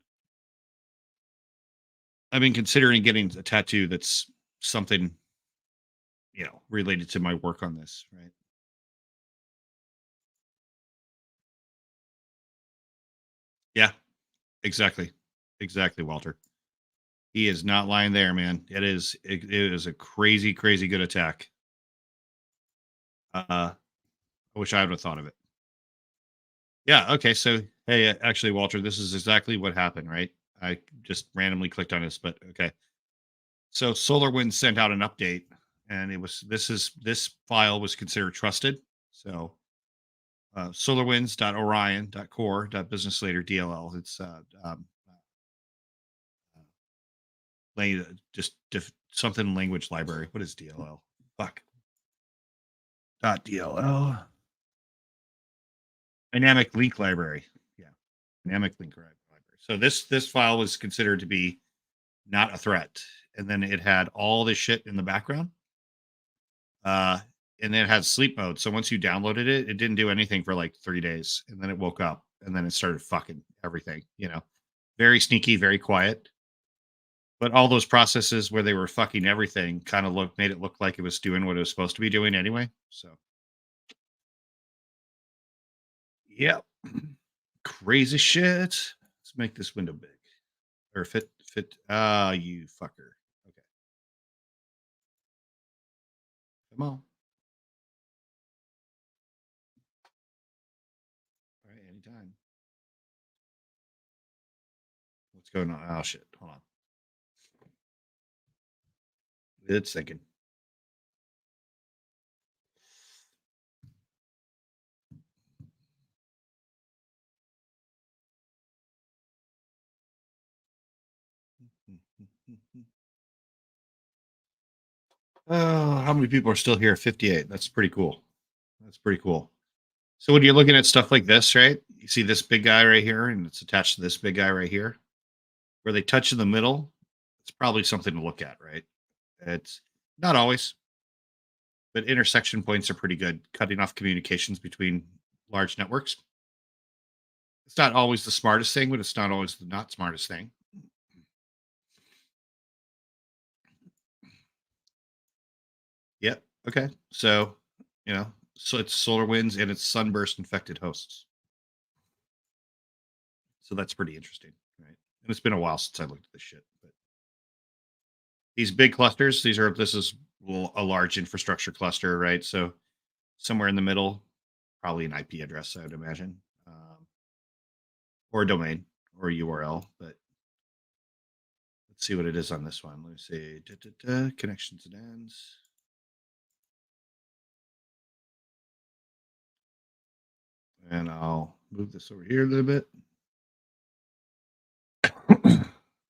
I've been considering getting a tattoo that's something, related to my work on this, right? Yeah, exactly. Exactly, Walter. He is not lying there, man. It is a crazy, crazy good attack. I wish I would have thought of it. Yeah, okay. So, hey, actually, Walter, this is exactly what happened, right? I just randomly clicked on this, but okay. So SolarWinds sent out an update, and this file was considered trusted. So solarwinds.orion.core.businesslater.dll. It's something language library. What is DLL? Fuck. .dll. Dynamic link library. Yeah, dynamic link library. So this file was considered to be not a threat, and then it had all this shit in the background. And then it had sleep mode. So once you downloaded it, it didn't do anything for like 3 days, and then it woke up, and then it started fucking everything. Very sneaky, very quiet. But all those processes where they were fucking everything kind of made it look like it was doing what it was supposed to be doing anyway. So, yep, crazy shit. Let's make this window big or fit. You fucker. Okay, come on. All right, anytime. What's going on? Oh shit! Hold on. It's thinking. Oh, how many people are still here? 58. That's pretty cool. That's pretty cool. So when you're looking at stuff like this, right? You see this big guy right here, and it's attached to this big guy right here. Where they touch in the middle, it's probably something to look at, right? It's not always, but intersection points are pretty good, cutting off communications between large networks. It's not always the smartest thing, but it's not always the not smartest thing. Yep. Okay. So, so it's solar winds and it's sunburst infected hosts. So that's pretty interesting, right? And it's been a while since I looked at this shit. But these big clusters, this is a large infrastructure cluster, right? So somewhere in the middle, probably an IP address, I would imagine, or a domain or a URL. But let's see what it is on this one. Let me see. Connections and ends. And I'll move this over here a little bit.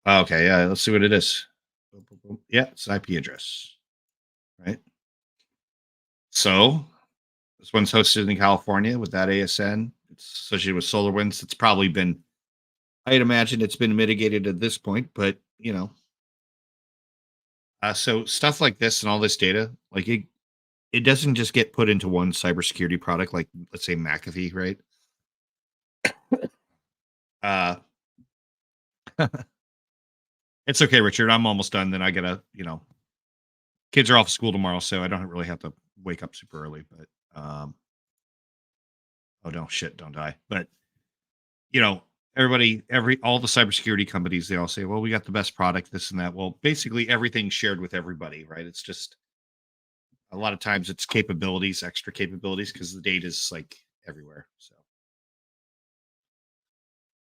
Okay, yeah, let's see what it is. Yeah, it's an IP address, right? So this one's hosted in California with that ASN. It's associated with SolarWinds. It's probably been, I'd imagine it's been mitigated at this point, but so stuff like this and all this data, like it doesn't just get put into one cybersecurity product, like let's say McAfee, right? It's okay, Richard. I'm almost done. Then I gotta, kids are off school tomorrow, so I don't really have to wake up super early. But oh no, shit, don't die. But all the cybersecurity companies, they all say, well, we got the best product, this and that. Well, basically everything's shared with everybody, right? It's just a lot of times it's capabilities, extra capabilities, because the data is like everywhere. So,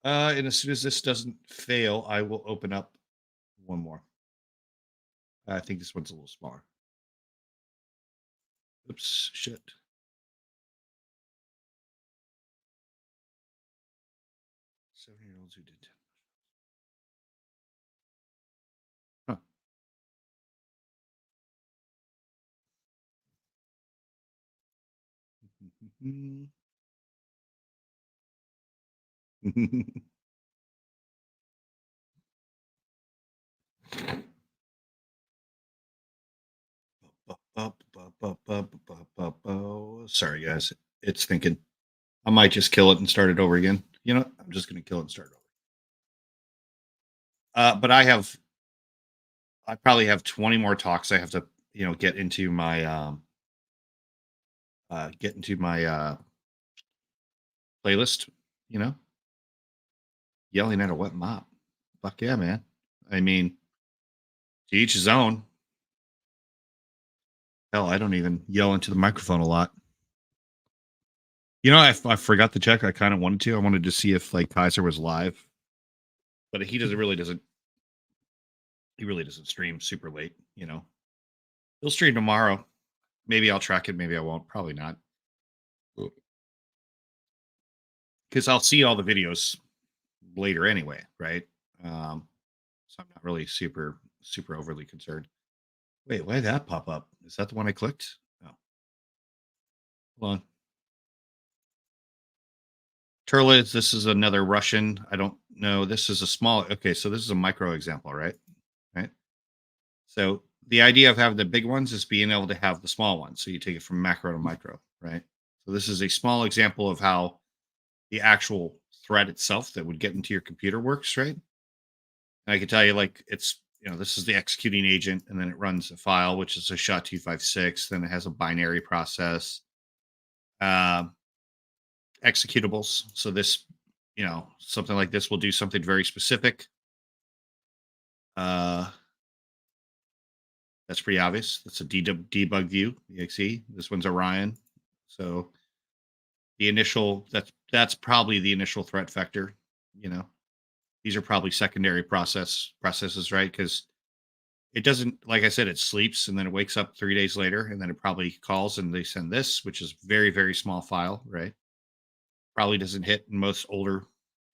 and as soon as this doesn't fail, I will open up one more. I think this one's a little smaller. Oops, shit. Seven-year-olds who did. Huh. Sorry, guys. It's thinking. I might just kill it and start it over again. You know, I'm just going to kill it and start it over. But I probably have 20 more talks I have to, get into my, playlist, you know, yelling at a wet mop. Fuck yeah, man. I mean, to each his own. Hell, I don't even yell into the microphone a lot. I forgot to check. I kind of wanted to. I wanted to see if like Kaiser was live, but he really doesn't stream super late. He'll stream tomorrow. Maybe I'll track it. Maybe I won't. Probably not, because I'll see all the videos later anyway, right? So I'm not really super overly concerned. Wait, why did that pop up? Is that the one I clicked? No. Hold on. Turlids, this is another Russian. I don't know. This is a small. Okay, so this is a micro example, right? Right. So the idea of having the big ones is being able to have the small ones. So you take it from macro to micro, right? So this is a small example of how the actual thread itself that would get into your computer works, right? And I can tell you, like, it's, this is the executing agent, and then it runs a file, which is a SHA-256. Then it has a binary process, executables. So this, something like this will do something very specific. That's pretty obvious. That's a debug view, exe. This one's Orion. So the initial, that's probably the initial threat vector. These are probably secondary processes, right? Because it doesn't, like I said, it sleeps and then it wakes up 3 days later, and then it probably calls and they send this, which is very, very small file, right? Probably doesn't hit in most older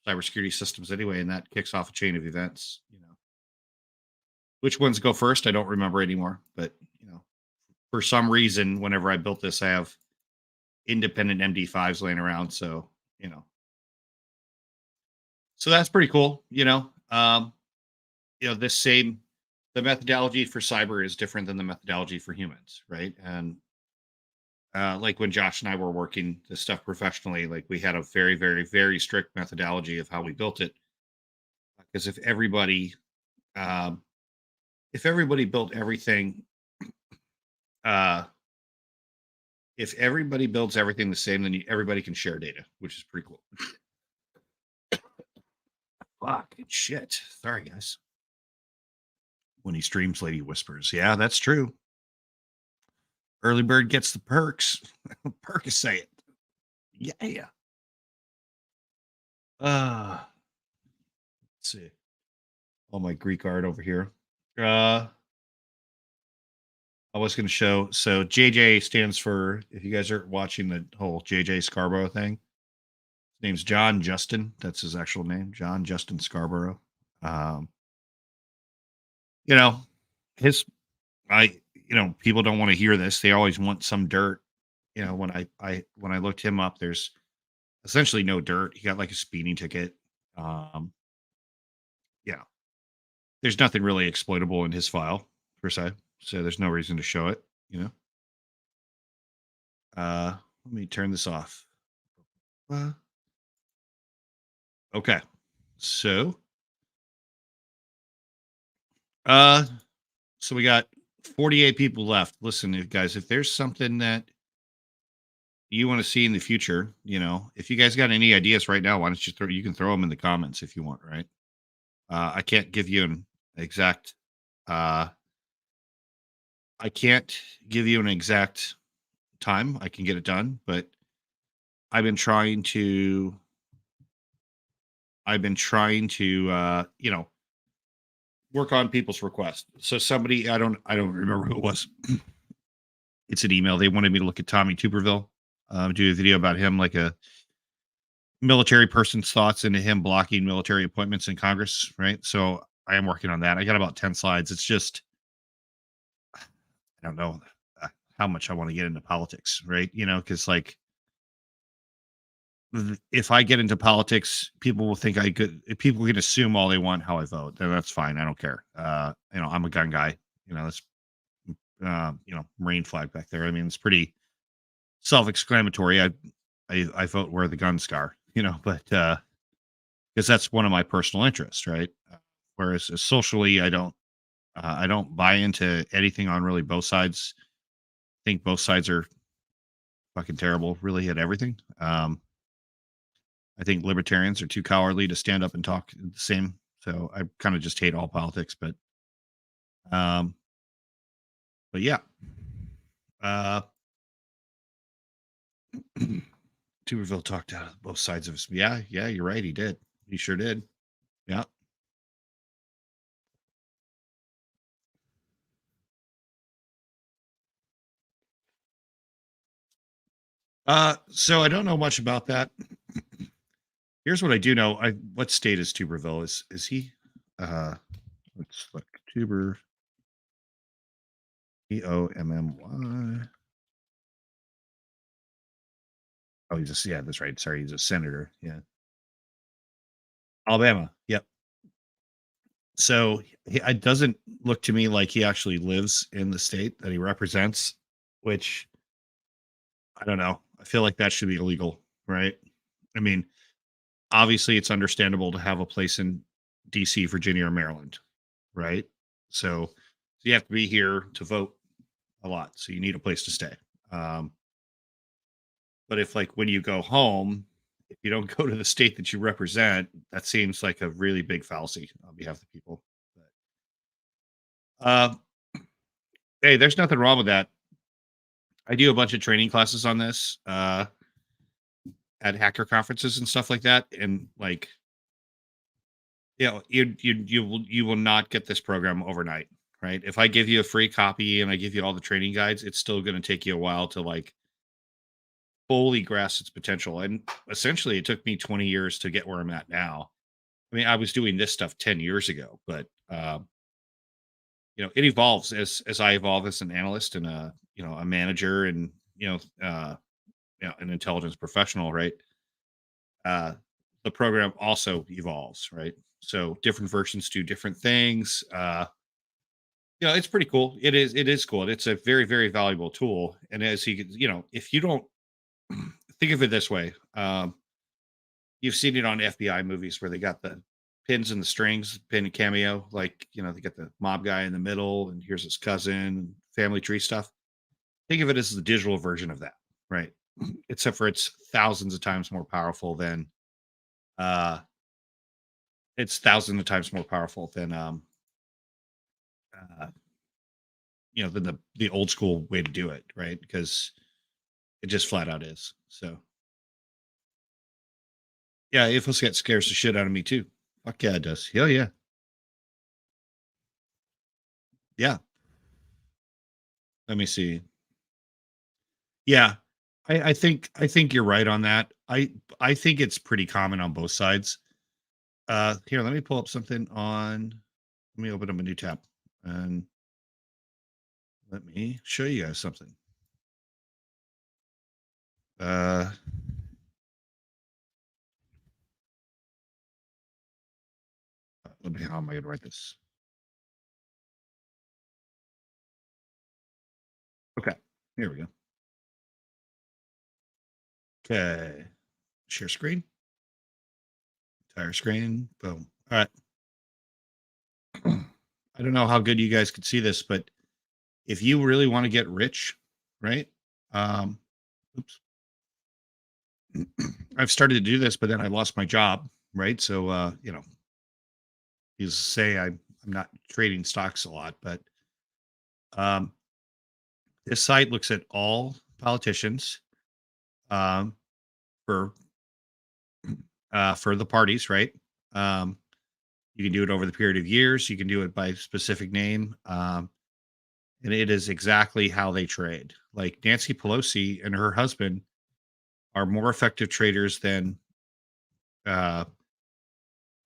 cybersecurity systems anyway, and that kicks off a chain of events. Which ones go first, I don't remember anymore, but for some reason, whenever I built this, I have independent MD5s laying around, so so that's pretty cool. The methodology for cyber is different than the methodology for humans, right? And like when Josh and I were working this stuff professionally, like we had a very, very, very strict methodology of how we built it. Because if everybody built everything, if everybody builds everything the same, then everybody can share data, which is pretty cool. Fuck shit. Sorry, guys. When he streams, Lady whispers. Yeah, that's true. Early bird gets the perks. Percocet. Yeah. Let's see. All my Greek art over here. I was going to show. So JJ stands for, if you guys are watching the whole JJ Scarborough thing, his name's John Justin. That's his actual name, John Justin Scarborough. People don't want to hear this. They always want some dirt. When I looked him up, there's essentially no dirt. He got like a speeding ticket. There's nothing really exploitable in his file per se, so there's no reason to show it. Let me turn this off. Okay, so so we got 48 people left. Listen, guys, if there's something that you want to see in the future. If you guys got any ideas right now, why don't you can throw them in the comments if you want, right? I can't give you an exact uh I can't give you an exact time I can get it done, but I've been trying to work on people's requests. So somebody, I don't remember who it was. It's an email. They wanted me to look at Tommy Tuberville, do a video about him, like a military person's thoughts into him blocking military appointments in Congress, right? So I am working on that. I got about 10 slides. It's just, I don't know how much I want to get into politics, right? Because like if I get into politics, people will think people can assume all they want how I vote. Then that's fine. I don't care. I'm a gun guy. That's Marine flag back there. I mean, it's pretty self-explanatory. I vote where the guns scar, but because that's one of my personal interests, right? Whereas socially, I don't buy into anything on really both sides. I think both sides are fucking terrible, really at everything. I think libertarians are too cowardly to stand up and talk the same. So I kind of just hate all politics, um, but yeah. Tuberville talked out of both sides of us. Yeah, you're right. He did. He sure did. Yeah. So I don't know much about that. Here's what I do know. What state is Tuberville? Is he? Let's look. Tuber. Tommy. Oh, that's right. Sorry, he's a senator. Yeah. Alabama. Yep. So it doesn't look to me like he actually lives in the state that he represents, which I don't know. I feel like that should be illegal, right? I mean, obviously it's understandable to have a place in DC, Virginia, or Maryland, right? So you have to be here to vote a lot. So you need a place to stay. But if like when you go home, if you don't go to the state that you represent, that seems like a really big fallacy on behalf of the people. But, hey, there's nothing wrong with that. I do a bunch of training classes on this at hacker conferences and stuff like that, and like, you will not get this program overnight, right? If I give you a free copy and I give you all the training guides, it's still going to take you a while to like fully grasp its potential. And essentially, it took me 20 years to get where I'm at now. I mean, I was doing this stuff 10 years ago, but it evolves as I evolve as an analyst and a manager and an intelligence professional, right? Uh, the program also evolves, right? So different versions do different things. It's pretty cool. It is cool. It's a very, very valuable tool. And if you don't think of it this way, you've seen it on FBI movies where they got the pins and the strings, pin and cameo, like, they got the mob guy in the middle and here's his cousin, family tree stuff. Think of it as the digital version of that, right? Except for it's thousands of times more powerful than uh it's thousands of times more powerful than uh than the old school way to do it, right? Because it just flat out is. So yeah, InfoSec scares the shit out of me too. Fuck yeah, it does. Hell yeah. Yeah. Let me see. Yeah. I think you're right on that. I think it's pretty common on both sides. Here, let me pull up something on. Let me open up a new tab and let me show you guys something. Let me. How am I going to write this? Okay, here we go. Okay, share screen. Entire screen. Boom. All right. I don't know how good you guys could see this, but if you really want to get rich, right? Oops. I've started to do this, but then I lost my job, right? So, you know, you say I'm not trading stocks a lot, but um, this site looks at all politicians um, for for the parties, right? Um, you can do it over the period of years. You can do it by specific name, and it is exactly how they trade. Like Nancy Pelosi and her husband are more effective traders than uh,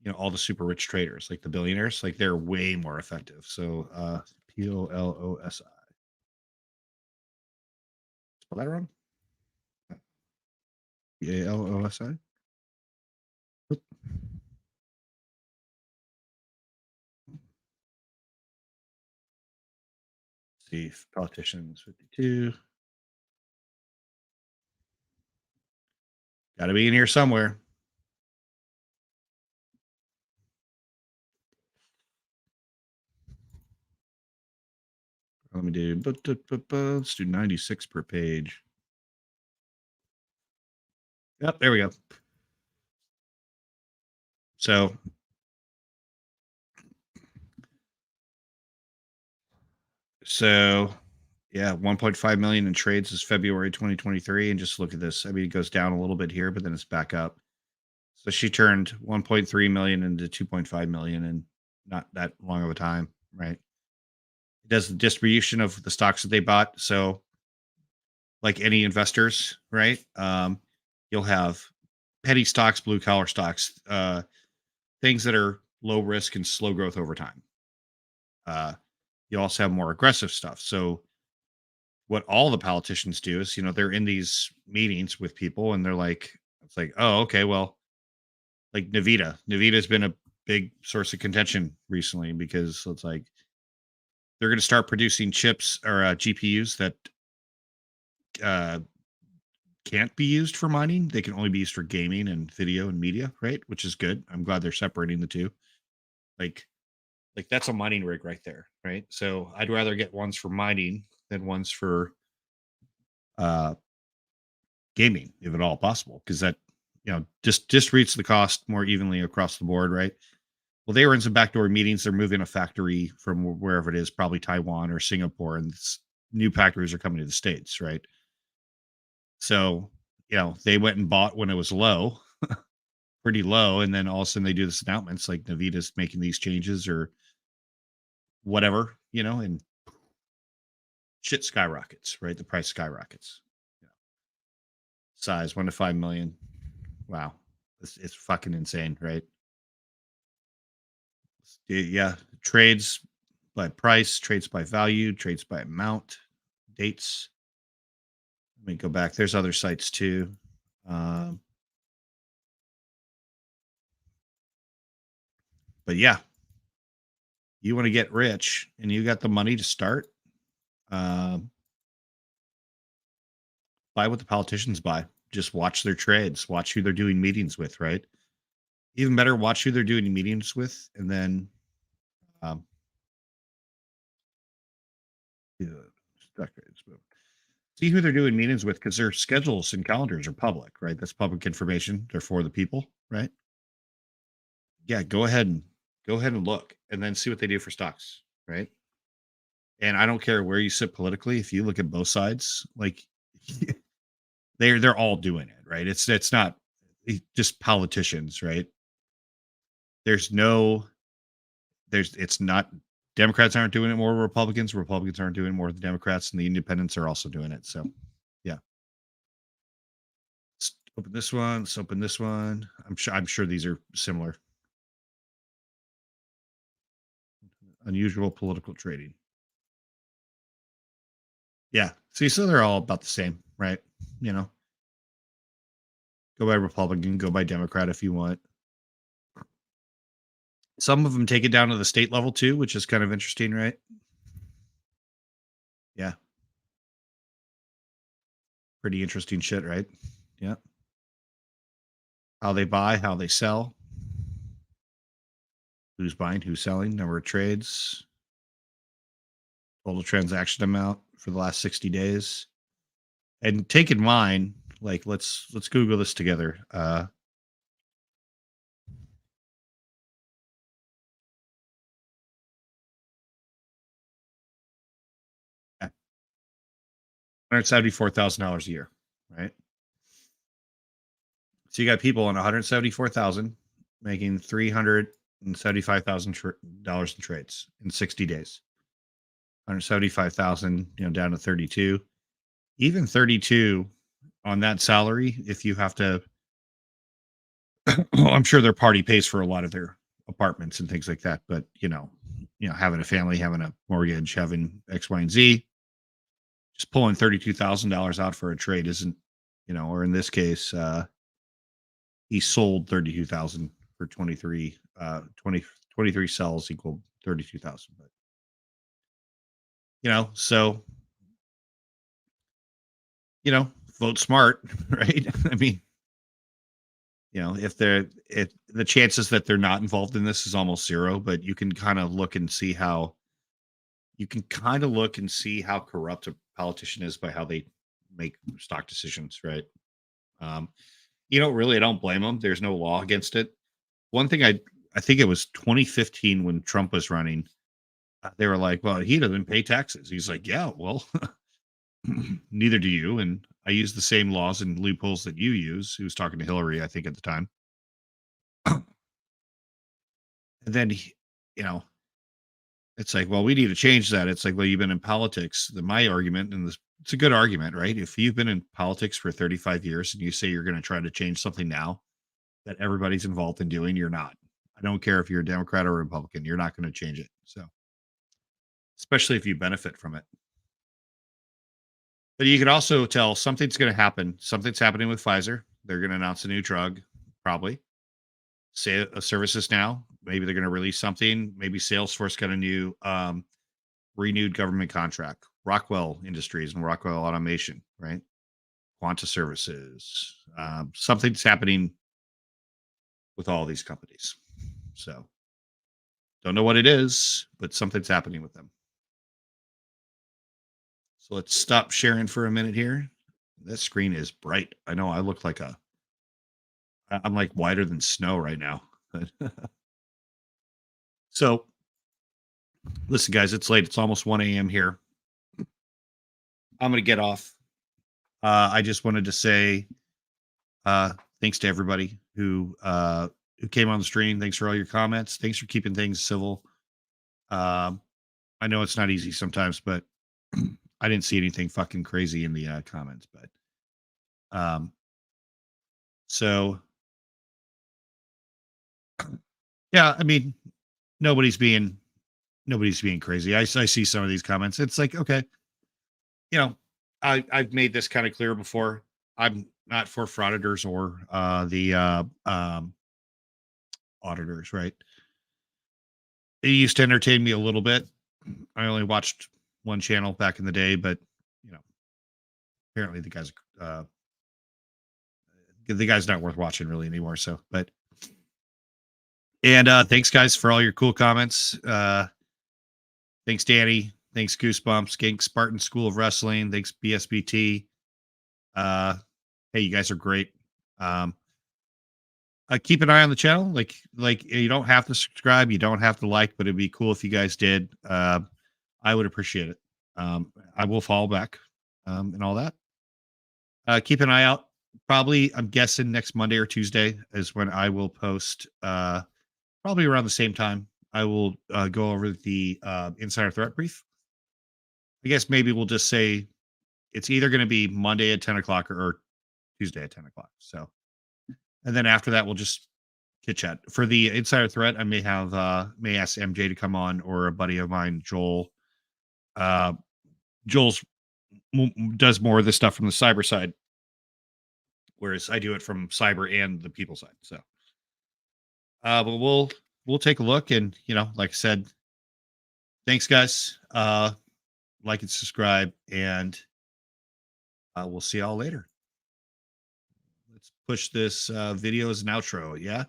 you know, all the super rich traders, like the billionaires. Like they're way more effective. So POLOSI. Spell that wrong? PALOSI. See if politicians 52. Got to be in here somewhere. Let me do, let's do 96 per page. Yep, there we go. So yeah, 1.5 million in trades is February 2023. And just look at this. I mean, it goes down a little bit here, but then it's back up. So she turned 1.3 million into 2.5 million in not that long of a time, right? It does the distribution of the stocks that they bought. So, like any investors, right? You'll have penny stocks, blue collar stocks, things that are low risk and slow growth over time. You also have more aggressive stuff. So, what all the politicians do is, you know, they're in these meetings with people and they're like, it's like, oh, okay, well, like Nvidia's been a big source of contention recently because it's like they're going to start producing chips or GPUs that uh, can't be used for mining. They can only be used for gaming and video and media, right? Which is good. I'm glad they're separating the two. Like, like that's a mining rig right there, right? So I'd rather get ones for mining than ones for uh, gaming, if at all possible, because that you know just distributes the cost more evenly across the board, right? Well, they were in some backdoor meetings. They're moving a factory from wherever it is, probably Taiwan or Singapore, and new factories are coming to the States, right? So, you know, they went and bought when it was low, pretty low, and then all of a sudden they do this announcements like Navida's making these changes or whatever, you know, and shit skyrockets, right? The price skyrockets. Yeah. Size 1 to 5 million. Wow, it's fucking insane, right? Yeah, trades by price, trades by value, trades by amount, dates. Let me go back. There's other sites too. Um, but yeah, you want to get rich and you got the money to start, um, buy what the politicians buy. Just watch their trades, watch who they're doing meetings with, right? Even better, watch who they're doing meetings with, and then um, yeah, stock trades. But see who they're doing meetings with because their schedules and calendars are public, right? That's public information. They're for the people, right? Yeah, go ahead and look, and then see what they do for stocks, right? And I don't care where you sit politically. If you look at both sides, like they're all doing it, right? It's not just politicians, right? There's no there's it's not Democrats aren't doing it more Republicans. Republicans aren't doing it more than Democrats, and the independents are also doing it. So yeah. Let's open this one. Let's open this one. I'm sure these are similar. Unusual political trading. Yeah. See, so they're all about the same, right? You know, go by Republican, go by Democrat if you want. Some of them take it down to the state level too, which is kind of interesting, right? Yeah. Pretty interesting shit, right? Yeah. How they buy, how they sell, who's buying, who's selling, number of trades, total transaction amount for the last 60 days. And take in mind, Like, let's Google this together. $174,000 a year, right? So you got people on 174,000 making $375,000 in trades in 60 days. 175,000, down to 32. Even 32 on that salary, if you have to, I'm sure their party pays for a lot of their apartments and things like that. But having a family, having a mortgage, having X, Y, and Z, just pulling $32,000 out for a trade isn't, or in this case, he sold 32,000 for 23 cells equal 32,000. But so vote smart, right? I mean, if the chances that they're not involved in this is almost zero, but you can kind of look and see how corrupt a politician is by how they make stock decisions, right? Really, I don't blame them. There's no law against it. One thing I think it was 2015 when Trump was running, they were like, well, he doesn't pay taxes. He's like, yeah, well, neither do you. And I use the same laws and loopholes that you use. He was talking to Hillary, I think, at the time. And then, it's like, well, we need to change that. It's like, well, you've been in politics. My argument, and it's a good argument, right? If you've been in politics for 35 years and you say you're going to try to change something now that everybody's involved in doing, you're not. I don't care if you're a Democrat or a Republican, you're not going to change it. So, especially if you benefit from it. But you can also tell something's going to happen. Something's happening with Pfizer. They're going to announce a new drug, probably. Say services now. Maybe they're going to release something. Maybe Salesforce got a new renewed government contract. Rockwell Industries and Rockwell Automation, right? Quanta Services. Something's happening with all these companies. So don't know what it is, but something's happening with them. So let's stop sharing for a minute here. This screen is bright. I know I look like I'm like whiter than snow right now. So listen, guys, it's late. It's almost 1 a.m. here. I'm going to get off. I just wanted to say thanks to everybody who came on the stream. Thanks for all your comments. Thanks for keeping things civil. I know it's not easy sometimes, but I didn't see anything fucking crazy in the comments. But so yeah, I mean, nobody's being crazy. I see some of these comments. It's like, okay, I've made this kind of clear before. I'm not for frauditors or the auditors, right? It used to entertain me a little bit. I only watched one channel back in the day, but apparently the guy's not worth watching really anymore. So, but thanks guys for all your cool comments. Thanks Danny. Thanks Goosebumps. Thanks Spartan School of Wrestling. Thanks BSBT. Hey, you guys are great. Keep an eye on the channel. Like you don't have to subscribe, you don't have to like, but it'd be cool if you guys did. I would appreciate it. I will follow back and all that. Keep an eye out. Probably, I'm guessing next Monday or Tuesday is when I will post. Probably around the same time. I will go over the insider threat brief. I guess maybe we'll just say it's either going to be Monday at 10 o'clock or Tuesday at 10 o'clock. So, and then after that, we'll just chit chat. For the insider threat, I may ask MJ to come on, or a buddy of mine, Joel. Joel's does more of this stuff from the cyber side, whereas I do it from cyber and the people side. So, but we'll take a look, and like I said, thanks guys. Like and subscribe, and we'll see y'all later. Let's push this video as an outro. Yeah.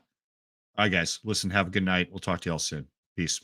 All right, guys. Listen, have a good night. We'll talk to y'all soon. Peace.